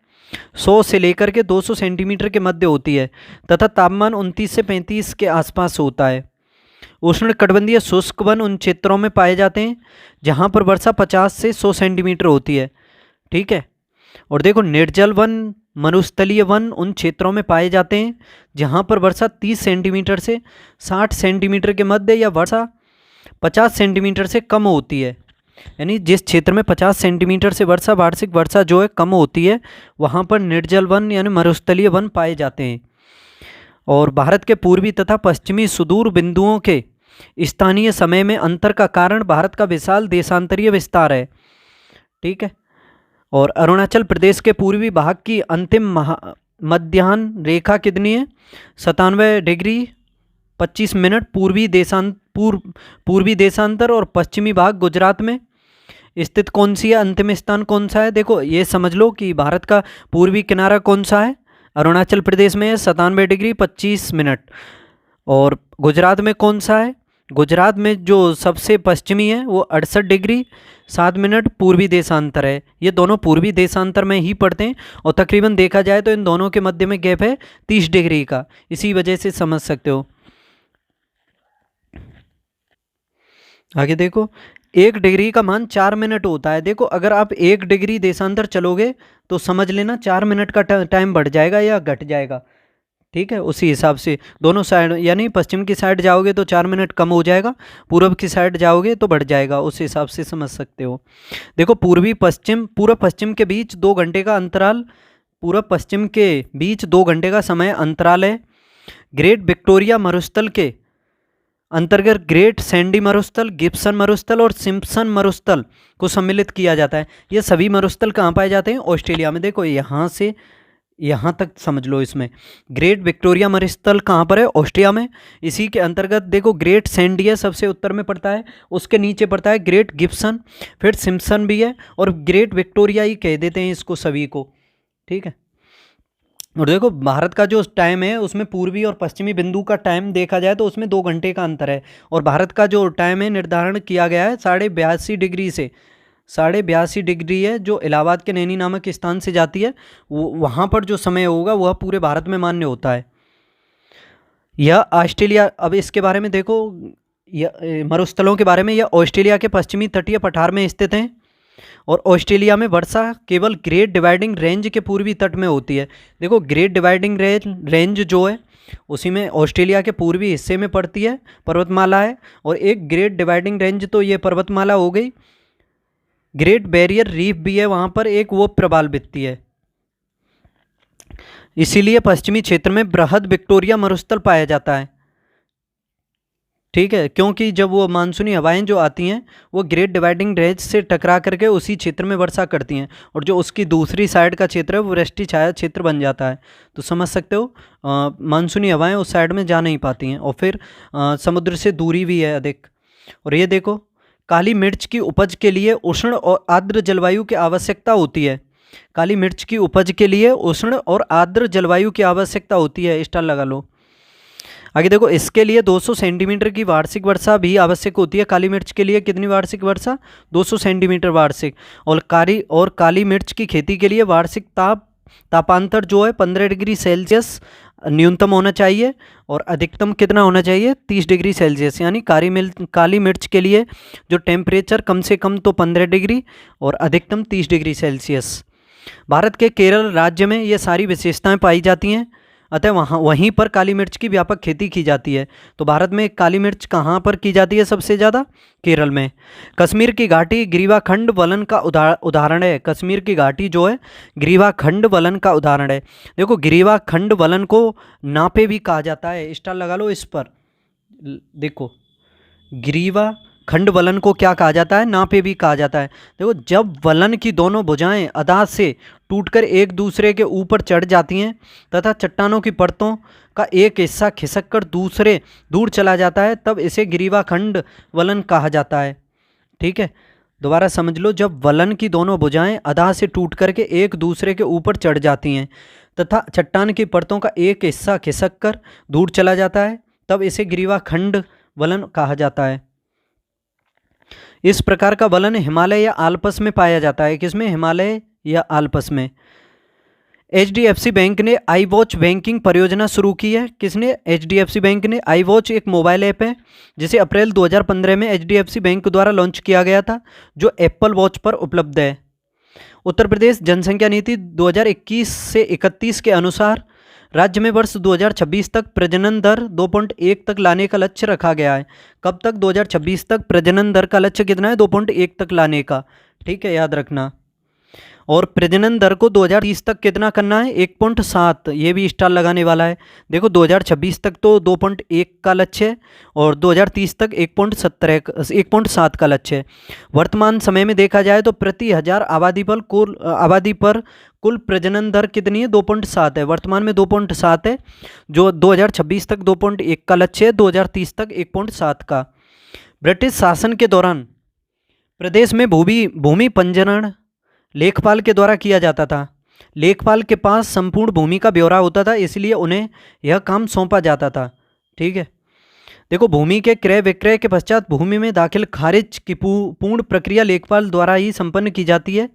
Speaker 1: 100 से लेकर के 200 सेंटीमीटर के मध्य होती है तथा तापमान 29 से 35 के आसपास होता है। उष्णकटिबंधीय शुष्क वन उन क्षेत्रों में पाए जाते हैं जहां पर वर्षा 50 से 100 सेंटीमीटर होती है। ठीक है। और देखो, निर्जल वन, मरुस्थलीय वन उन क्षेत्रों में पाए जाते हैं जहां पर वर्षा 30 सेंटीमीटर से 60 सेंटीमीटर के मध्य या वर्षा 50 सेंटीमीटर से कम होती है। यानी जिस क्षेत्र में 50 सेंटीमीटर से वर्षा वार्षिक वर्षा जो है कम होती है वहाँ पर निर्जल वन यानी मरुस्थलीय वन पाए जाते हैं। और भारत के पूर्वी तथा पश्चिमी सुदूर बिंदुओं के स्थानीय समय में अंतर का कारण भारत का विशाल देशांतरीय विस्तार है। ठीक है। और अरुणाचल प्रदेश के पूर्वी भाग की अंतिम मध्याह्न रेखा कितनी है? 97 डिग्री 25 मिनट पूर्वी देशांतर और पश्चिमी भाग गुजरात में स्थित कौन सी है? अंतिम स्थान कौन सा है? देखो ये समझ लो कि भारत का पूर्वी किनारा कौन सा है? अरुणाचल प्रदेश में है 97 डिग्री 25 मिनट। और गुजरात में कौन सा है? गुजरात में जो सबसे पश्चिमी है वो 68 डिग्री 7 मिनट पूर्वी देशांतर है। ये दोनों पूर्वी देशांतर में ही पड़ते हैं और तकरीबन देखा जाए तो इन दोनों के मध्य में गैप है 30 डिग्री का, इसी वजह से समझ सकते हो। आगे देखो 1 डिग्री का मान 4 मिनट होता है। देखो अगर आप 1 डिग्री देशांतर चलोगे तो समझ लेना 4 मिनट का टाइम बढ़ जाएगा या घट जाएगा। ठीक है, उसी हिसाब से दोनों साइड, यानी पश्चिम की साइड जाओगे तो 4 मिनट कम हो जाएगा, पूर्व की साइड जाओगे तो बढ़ जाएगा, उस हिसाब से समझ सकते हो। देखो पूर्व पश्चिम के बीच 2 घंटे का अंतराल, पूर्व पश्चिम के बीच 2 घंटे का समय अंतराल है। ग्रेट विक्टोरिया मरुस्थल के अंतर्गत ग्रेट सैंडी मरुस्थल, गिब्सन मरुस्थल और सिम्पसन मरुस्थल को सम्मिलित किया जाता है। ये सभी मरुस्थल कहाँ पाए जाते हैं? ऑस्ट्रेलिया में। देखो यहाँ से यहाँ तक समझ लो। इसमें ग्रेट विक्टोरिया मरुस्थल कहाँ पर है? ऑस्ट्रिया में। इसी के अंतर्गत देखो ग्रेट सैंडी है, सबसे उत्तर में पड़ता है, उसके नीचे पड़ता है ग्रेट गिब्सन, फिर सिम्पसन भी है और ग्रेट विक्टोरिया ही कह देते हैं इसको सभी को। ठीक है। और देखो भारत का जो टाइम है उसमें पूर्वी और पश्चिमी बिंदु का टाइम देखा जाए तो उसमें 2 घंटे का अंतर है। और भारत का जो टाइम है निर्धारण किया गया है 82.5 डिग्री से, 82.5 डिग्री है, जो इलाहाबाद के नैनी नामक स्थान से जाती है, वहाँ पर जो समय होगा वह पूरे भारत में मान्य होता है। यह ऑस्ट्रेलिया, अब इसके बारे में देखो, यह मरुस्थलों के बारे में, यह ऑस्ट्रेलिया के पश्चिमी तटीय पठार में स्थित हैं और ऑस्ट्रेलिया में वर्षा केवल ग्रेट डिवाइडिंग रेंज के पूर्वी तट में होती है। देखो ग्रेट डिवाइडिंग रेंज जो है उसी में ऑस्ट्रेलिया के पूर्वी हिस्से में पड़ती है, पर्वतमाला है। और एक ग्रेट डिवाइडिंग रेंज तो ये पर्वतमाला हो गई, ग्रेट बैरियर रीफ भी है वहाँ पर एक, वो प्रवाल भित्ति है। इसीलिए पश्चिमी क्षेत्र में बृहद विक्टोरिया मरुस्थल पाया जाता है। ठीक है, क्योंकि जब वो मानसूनी हवाएं जो आती हैं वो ग्रेट डिवाइडिंग रेंज से टकरा करके उसी क्षेत्र में वर्षा करती हैं और जो उसकी दूसरी साइड का क्षेत्र है वो वृष्टि छाया क्षेत्र बन जाता है। तो समझ सकते हो मानसूनी हवाएं उस साइड में जा नहीं पाती हैं और फिर समुद्र से दूरी भी है अधिक। और ये देखो काली मिर्च की उपज के लिए उष्ण और आर्द्र जलवायु की आवश्यकता होती है। काली मिर्च की उपज के लिए उष्ण और आर्द्र जलवायु की आवश्यकता होती है, स्टार लगा लो। आगे देखो इसके लिए 200 सेंटीमीटर की वार्षिक वर्षा भी आवश्यक होती है। काली मिर्च के लिए कितनी वार्षिक वर्षा? 200 सेंटीमीटर वार्षिक। और काली मिर्च की खेती के लिए वार्षिक तापांतर जो है 15 डिग्री सेल्सियस न्यूनतम होना चाहिए और अधिकतम कितना होना चाहिए? 30 डिग्री सेल्सियस। यानी काली मिर्च के लिए जो टेम्परेचर कम से कम तो 15 डिग्री और अधिकतम 30 डिग्री सेल्सियस। भारत के केरल राज्य में ये सारी विशेषताएं पाई जाती हैं, अतः वहीं पर काली मिर्च की व्यापक खेती की जाती है। तो भारत में काली मिर्च कहाँ पर की जाती है सबसे ज़्यादा? केरल में। कश्मीर की घाटी ग्रीवाखंड वलन का उदाहरण है। कश्मीर की घाटी जो है ग्रीवाखंड वलन का उदाहरण है। देखो ग्रीवाखंड वलन को नापे भी कहा जाता है, स्टार लगा लो इस पर। देखो ग्रीवाखंड वलन को क्या कहा जाता है? नापे भी कहा जाता है। देखो जब वलन की दोनों भुजाएं अदा से टूटकर एक दूसरे के ऊपर चढ़ जाती हैं तथा चट्टानों की परतों का एक हिस्सा खिसक कर दूर चला जाता है, तब इसे ग्रीवाखंड वलन कहा जाता है। ठीक है, दोबारा समझ लो, जब वलन की दोनों भुजाएं अदा से टूट करके एक दूसरे के ऊपर चढ़ जाती हैं तथा चट्टान की परतों का एक हिस्सा खिसक कर दूर चला जाता है, तब इसे ग्रीवाखंड वलन कहा जाता है। इस प्रकार का वलन हिमालय या आल्प्स में पाया जाता है। किसमें? हिमालय या आल्प्स में। HDFC बैंक ने आई वॉच बैंकिंग परियोजना शुरू की है। किसने? HDFC बैंक ने। आई वॉच एक मोबाइल ऐप है जिसे अप्रैल 2015 में HDFC बैंक द्वारा लॉन्च किया गया था, जो एप्पल वॉच पर उपलब्ध है। उत्तर प्रदेश जनसंख्या नीति 2021 से 31 के अनुसार राज्य में वर्ष 2026 तक प्रजनन दर 2.1 तक लाने का लक्ष्य रखा गया है। कब तक? 2026 तक प्रजनन दर का लक्ष्य कितना है? 2.1 तक लाने का। ठीक है, याद रखना। और प्रजनन दर को 2030 तक कितना करना है? 1.7। ये भी स्टार लगाने वाला है। देखो 2026 तक तो 2.1 का लक्ष्य है और 2030 तक 1.7 का लक्ष्य है। वर्तमान समय में देखा जाए तो प्रति हजार आबादी पर कुल प्रजनन दर कितनी है? 2.7 है। वर्तमान में 2.7 है, जो 2026 तक 2.1 का लक्ष्य है, 2030 तक 1.7 का। ब्रिटिश शासन के दौरान प्रदेश में भूमि पंजीकरण लेखपाल के द्वारा किया जाता था। लेखपाल के पास संपूर्ण भूमि का ब्यौरा होता था, इसलिए उन्हें यह काम सौंपा जाता था। ठीक है, देखो भूमि के क्रय विक्रय के पश्चात भूमि में दाखिल खारिज की पूर्ण प्रक्रिया लेखपाल द्वारा ही संपन्न की जाती है।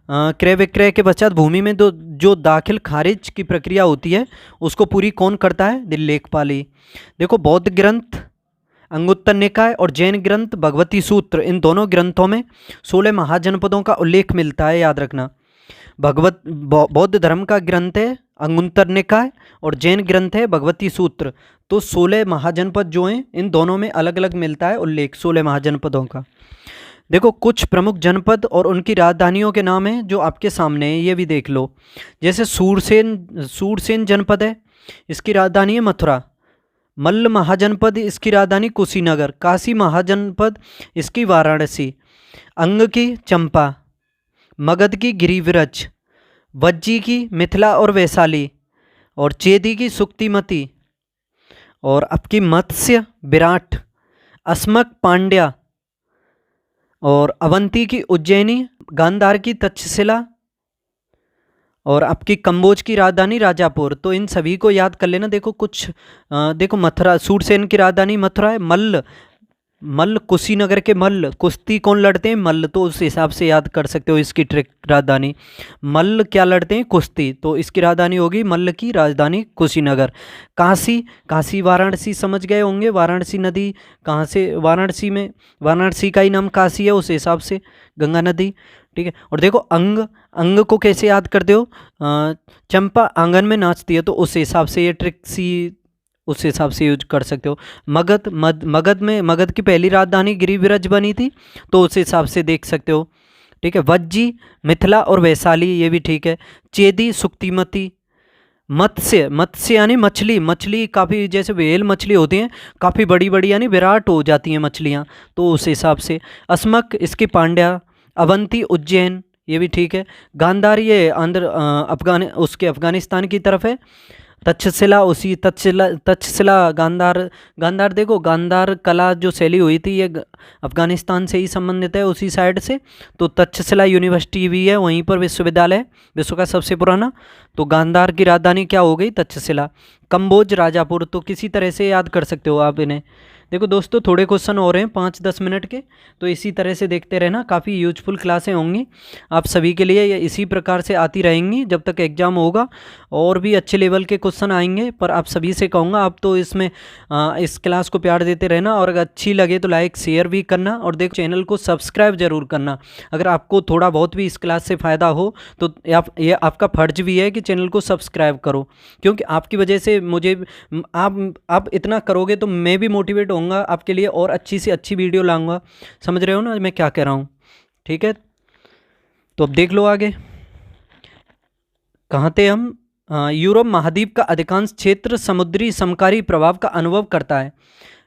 Speaker 1: क्रय विक्रय के पश्चात भूमि में जो दाखिल खारिज की प्रक्रिया होती है उसको पूरी कौन करता है? लेखपाल ही। देखो बौद्ध ग्रंथ अंगुत्तर निकाय और जैन ग्रंथ भगवती सूत्र, इन दोनों ग्रंथों में 16 महाजनपदों का उल्लेख मिलता है, याद रखना। बौद्ध धर्म का ग्रंथ है अंगुत्तर निकाय और जैन ग्रंथ है भगवती सूत्र। तो 16 महाजनपद जो हैं इन दोनों में अलग अलग मिलता है उल्लेख 16 महाजनपदों का। देखो कुछ प्रमुख जनपद और उनकी राजधानियों के नाम हैं जो आपके सामने हैं, ये भी देख लो। जैसे सूरसेन जनपद है, इसकी राजधानी है मथुरा। मल्ल महाजनपद, इसकी राजधानी कुशीनगर। काशी महाजनपद, इसकी वाराणसी। अंग की चंपा, मगध की गिरिव्रज, वज्जी की मिथिला और वैशाली, और चेदी की सुक्तिमती, और आपकी मत्स्य विराट, अस्मक पांड्या, और अवंती की उज्जैनी, गांधार की तक्षशिला, और आपकी कंबोज की राजधानी राजापुर। तो इन सभी को याद कर लेना। देखो कुछ देखो मथुरा, सूरसेन की राजधानी मथुरा है। मल्ल कुशीनगर के मल्ल, कुश्ती कौन लड़ते हैं? मल्ल। तो उस हिसाब से याद कर सकते हो इसकी राजधानी। मल्ल क्या लड़ते हैं? कुश्ती। तो इसकी राजधानी होगी मल्ल की राजधानी कुशीनगर। काशी वाराणसी समझ गए होंगे। वाराणसी नदी कहाँ से? वाराणसी का ही नाम काशी है, उस हिसाब से गंगा नदी। ठीक है, और देखो अंग को कैसे याद करते हो? चंपा आंगन में नाचती है, तो उस हिसाब से ये ट्रिक उस हिसाब से यूज कर सकते हो। मगध की पहली राजधानी गिरिव्रज बनी थी, तो उस हिसाब से देख सकते हो। ठीक है, वज्जी मिथिला और वैशाली, ये भी ठीक है। चेदी सुक्तिमती। मत्स्य यानी मछली काफ़ी, जैसे व्हेल मछली होती हैं काफ़ी बड़ी बड़ी, यानी विराट हो जाती हैं मछलियाँ, तो उस हिसाब से। अस्मक, इसकी पांड्या। अवंती उज्जैन, ये भी ठीक है। गांधार ये अफगानिस्तान की तरफ है। तक्षशिला गांधार देखो गांधार कला जो शैली हुई थी ये अफगानिस्तान से ही संबंधित है, उसी साइड से। तो तक्षशिला यूनिवर्सिटी भी है वहीं पर, विश्वविद्यालय विश्व का सबसे पुराना। तो गांधार की राजधानी क्या हो गई? तक्षशिला। कंबोज राजापुर, तो किसी तरह से याद कर सकते हो आप इन्हें। देखो दोस्तों थोड़े क्वेश्चन हो रहे हैं 5-10 मिनट के, तो इसी तरह से देखते रहना। काफ़ी यूजफुल क्लासें होंगी आप सभी के लिए, ये इसी प्रकार से आती रहेंगी जब तक एग्ज़ाम होगा। और भी अच्छे लेवल के क्वेश्चन आएंगे, पर आप सभी से कहूँगा आप तो इसमें इस क्लास को प्यार देते रहना, और अगर अच्छी लगे तो लाइक शेयर भी करना, और देखो चैनल को सब्सक्राइब जरूर करना। अगर आपको थोड़ा बहुत भी इस क्लास से फ़ायदा हो तो ये आपका फ़र्ज भी है कि चैनल को सब्सक्राइब करो, क्योंकि आपकी वजह से मुझे आप इतना करोगे तो मैं भी मोटिवेट होऊंगा आपके लिए, और अच्छी से अच्छी वीडियो लाऊंगा। समझ रहे हो ना मैं क्या कह रहा हूँ? ठीक है, तो अब देख लो आगे कहाँ थे हम। यूरोप महाद्वीप का अधिकांश क्षेत्र समुद्री समकारी प्रभाव का अनुभव करता है।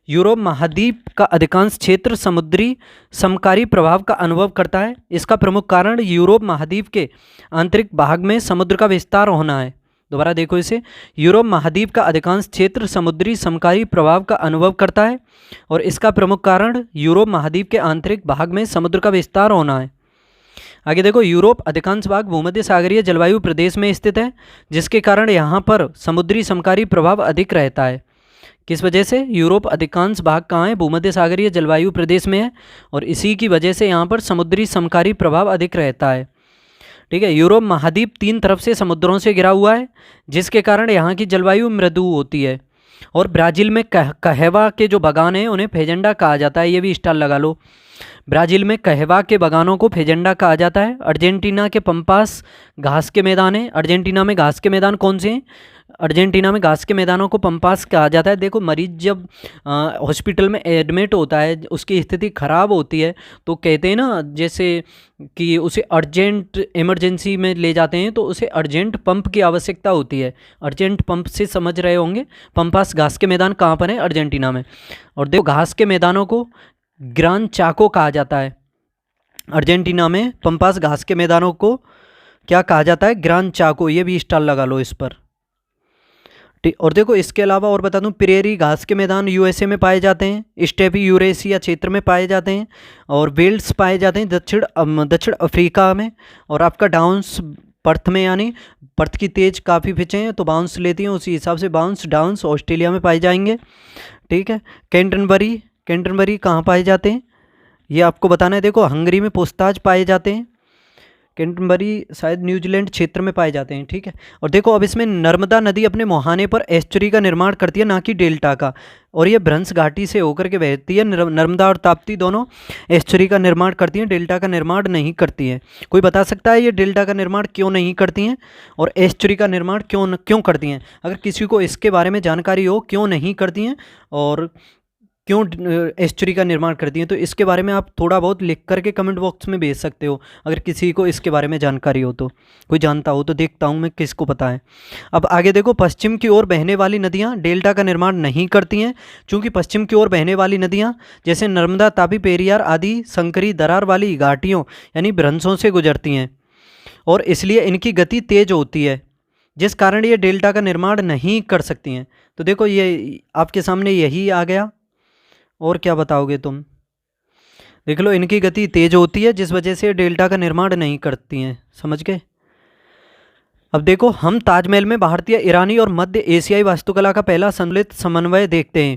Speaker 1: यूरोप महाद्वीप का अधिकांश क्षेत्र समुद्री समकारी प्रभाव का अनुभव करता है। इसका प्रमुख कारण यूरोप महाद्वीप के आंतरिक भाग में समुद्र का विस्तार होना है। दोबारा देखो इसे, यूरोप महाद्वीप का अधिकांश क्षेत्र समुद्री समकारी प्रभाव का अनुभव करता है, और इसका प्रमुख कारण यूरोप महाद्वीप के आंतरिक भाग में समुद्र का विस्तार होना है। आगे देखो, यूरोप अधिकांश भाग भूमध्य सागरीय जलवायु प्रदेश में स्थित है, जिसके कारण यहाँ पर समुद्री समकारी प्रभाव अधिक रहता है। किस वजह से? यूरोप अधिकांश भाग कहाँ है? भूमध्य सागरीय जलवायु प्रदेश में है, और इसी की वजह से यहाँ पर समुद्री समकारी प्रभाव अधिक रहता है। ठीक है, यूरोप महाद्वीप 3 तरफ से समुद्रों से घिरा हुआ है, जिसके कारण यहाँ की जलवायु मृदु होती है। और ब्राज़ील में कहवा के जो बागान हैं उन्हें फेजेंडा कहा जाता है, ये भी स्टार लगा लो। ब्राज़ील में कहवा के बागानों को फेजेंडा कहा जाता है। अर्जेंटीना के पंपास घास के मैदान हैं। अर्जेंटीना में घास के मैदान कौन से हैं? अर्जेंटीना में घास के मैदानों को पम्पास कहा जाता है। देखो मरीज जब हॉस्पिटल में एडमिट होता है, उसकी स्थिति खराब होती है, तो कहते हैं ना जैसे कि उसे अर्जेंट इमरजेंसी में ले जाते हैं, तो उसे अर्जेंट पंप की आवश्यकता होती है। अर्जेंट पंप से समझ रहे होंगे। पम्पास घास के मैदान कहाँ पर है? अर्जेंटीना में। और देखो घास के मैदानों को ग्रान चाको कहा जाता है। अर्जेंटीना में पम्पास घास के मैदानों को क्या कहा जाता है? ग्रान चाको। ये भी स्टार लगा लो इस पर। और देखो इसके अलावा और बता दूं, प्रेरी घास के मैदान यूएसए में पाए जाते हैं, स्टेपी यूरेशिया क्षेत्र में पाए जाते हैं, और वेल्स पाए जाते हैं दक्षिण अफ्रीका में। और आपका डाउन्स पर्थ में, यानी पर्थ की तेज काफ़ी पिचें हैं तो बाउंस लेती हैं, उसी हिसाब से बाउंस डाउन्स ऑस्ट्रेलिया में पाए जाएंगे। ठीक है। कैंटरबरी कहाँ पाए जाते हैं ये आपको बताना है। देखो हंगरी में पूछताछ पाए जाते हैं। कैंटरबरी शायद न्यूजीलैंड क्षेत्र में पाए जाते हैं। ठीक है। और देखो अब इसमें नर्मदा नदी अपने मुहाने पर एस्चुरी का निर्माण करती है, ना कि डेल्टा का, और ये भ्रंश घाटी से होकर के बहती है। नर्मदा और ताप्ती दोनों एस्चुरी का निर्माण करती हैं, डेल्टा का निर्माण नहीं करती हैं। कोई बता सकता है ये डेल्टा का निर्माण क्यों नहीं करती हैं और एस्चुरी का निर्माण क्यों करती हैं? अगर किसी को इसके बारे में जानकारी हो, क्यों नहीं करती हैं और क्यों एस्चुरी का निर्माण करती हैं, तो इसके बारे में आप थोड़ा बहुत लिख करके कमेंट बॉक्स में भेज सकते हो, अगर किसी को इसके बारे में जानकारी हो तो। कोई जानता हो तो देखता हूँ मैं किसको पता है। अब आगे देखो, पश्चिम की ओर बहने वाली नदियाँ डेल्टा का निर्माण नहीं करती हैं, क्योंकि पश्चिम की ओर बहने वाली नदियाँ जैसे नर्मदा, तापी, पेरियार आदि संकरी दरार वाली घाटियों यानी भ्रंशों से गुजरती हैं, और इसलिए इनकी गति तेज होती है, जिस कारण ये डेल्टा का निर्माण नहीं कर सकती हैं। तो देखो ये आपके सामने यही आ गया। और क्या बताओगे तुम? देख लो, इनकी गति तेज होती है जिस वजह से डेल्टा का निर्माण नहीं करती हैं। समझ गए? अब देखो, हम ताजमहल में भारतीय, ईरानी और मध्य एशियाई वास्तुकला का पहला संतुलित समन्वय देखते हैं।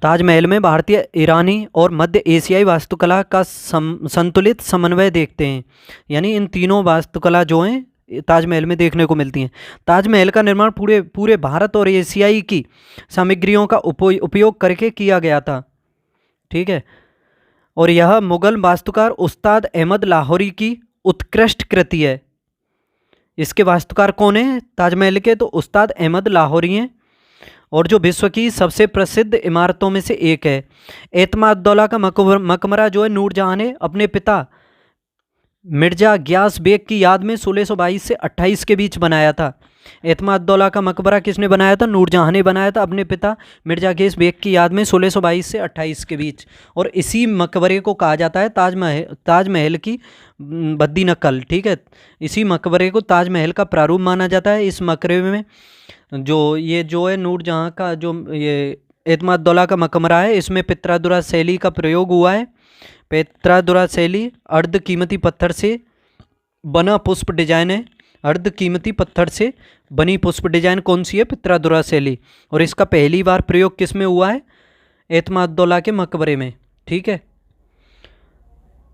Speaker 1: ताजमहल में भारतीय, ईरानी और मध्य एशियाई वास्तुकला का संतुलित समन्वय देखते हैं, यानी इन तीनों वास्तुकला जो हैं ताजमहल में देखने को मिलती हैं। ताजमहल का निर्माण पूरे भारत और एशियाई की सामग्रियों का उपयोग करके किया गया था। ठीक है। और यह मुगल वास्तुकार उस्ताद अहमद लाहौरी की उत्कृष्ट कृति है। इसके वास्तुकार कौन है ताजमहल के? तो उस्ताद अहमद लाहौरी हैं, और जो विश्व की सबसे प्रसिद्ध इमारतों में से एक है। एतमादुद्दौला का मकबरा जो है नूरजहां ने अपने पिता मिर्जा गियास बेग की याद में 1622 से 28 के बीच बनाया था। एतमादुद्दौला का मकबरा किसने बनाया था? नूरजहां ने बनाया था अपने पिता मिर्जा गियास बेग की याद में 1622 से 28 के बीच। और इसी मकबरे को कहा जाता है ताजमहल की बद्दी नकल। ठीक है। इसी मकबरे को ताजमहल का प्रारूप माना जाता है। इस मकबरे में जो है नूरजहां का जो ये एतमादुद्दौला का मकबरा है, इसमें पित्रादुरा शैली का प्रयोग हुआ है। पित्रादुरा शैली अर्ध कीमती पत्थर से बना पुष्प डिजाइन है। अर्ध कीमती पत्थर से बनी पुष्प डिजाइन कौन सी है? पित्रादुरा शैली। और इसका पहली बार प्रयोग किस में हुआ है? एतमादुद्दौला के मकबरे में। ठीक है।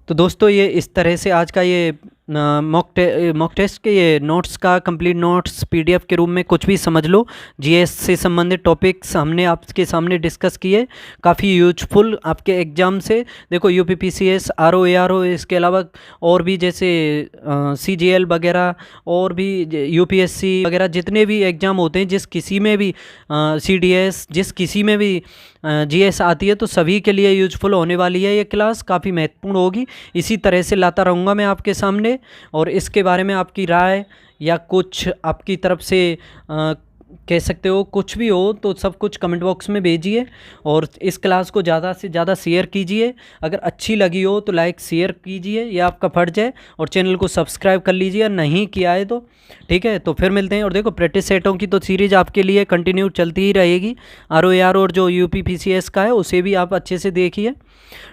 Speaker 1: तो दोस्तों ये इस तरह से आज का ये मॉक टेस्ट के ये नोट्स का कंप्लीट नोट्स पीडीएफ के रूप में कुछ भी समझ लो, जीएस से संबंधित टॉपिक्स हमने आपके सामने डिस्कस किए, काफ़ी यूजफुल आपके एग्जाम से। देखो यूपीपीसीएस, आरओ, एआरओ, इसके अलावा और भी जैसे सीजीएल वगैरह और भी यूपीएससी वगैरह जितने भी एग्ज़ाम होते हैं, जिस किसी में भी सीडीएस, जिस किसी में भी जीएस आती है, तो सभी के लिए यूजफुल होने वाली है ये क्लास, काफ़ी महत्वपूर्ण होगी। इसी तरह से लाता रहूँगा मैं आपके सामने, और इसके बारे में आपकी राय या कुछ आपकी तरफ से कह सकते हो, कुछ भी हो तो सब कुछ कमेंट बॉक्स में भेजिए, और इस क्लास को ज़्यादा से ज़्यादा शेयर कीजिए। अगर अच्छी लगी हो तो लाइक शेयर कीजिए, यह आपका फ़र्ज है, और चैनल को सब्सक्राइब कर लीजिए नहीं किया है तो। ठीक है। तो फिर मिलते हैं। और देखो प्रैक्टिस सेटों की तो सीरीज़ आपके लिए कंटिन्यू चलती ही रहेगी। आरओ और जो यूपीपीसीएस का है उसे भी आप अच्छे से देखिए।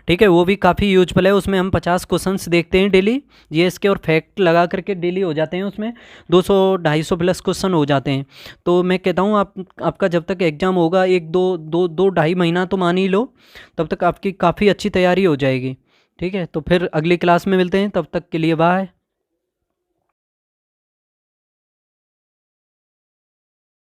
Speaker 1: ठीक है। वो भी काफ़ी यूजफुल है। उसमें हम 50 क्वेश्चंस देखते हैं डेली जीएस के, और फैक्ट लगा करके डेली हो जाते हैं, उसमें 200-250 प्लस क्वेश्चन हो जाते हैं। तो मैं कहता हूँ आपका जब तक एग्ज़ाम होगा 1-2-2.5 महीना तो मान ही लो, तब तक आपकी काफ़ी अच्छी तैयारी हो जाएगी। ठीक है। तो फिर अगली क्लास में मिलते हैं, तब तक के लिए बाय।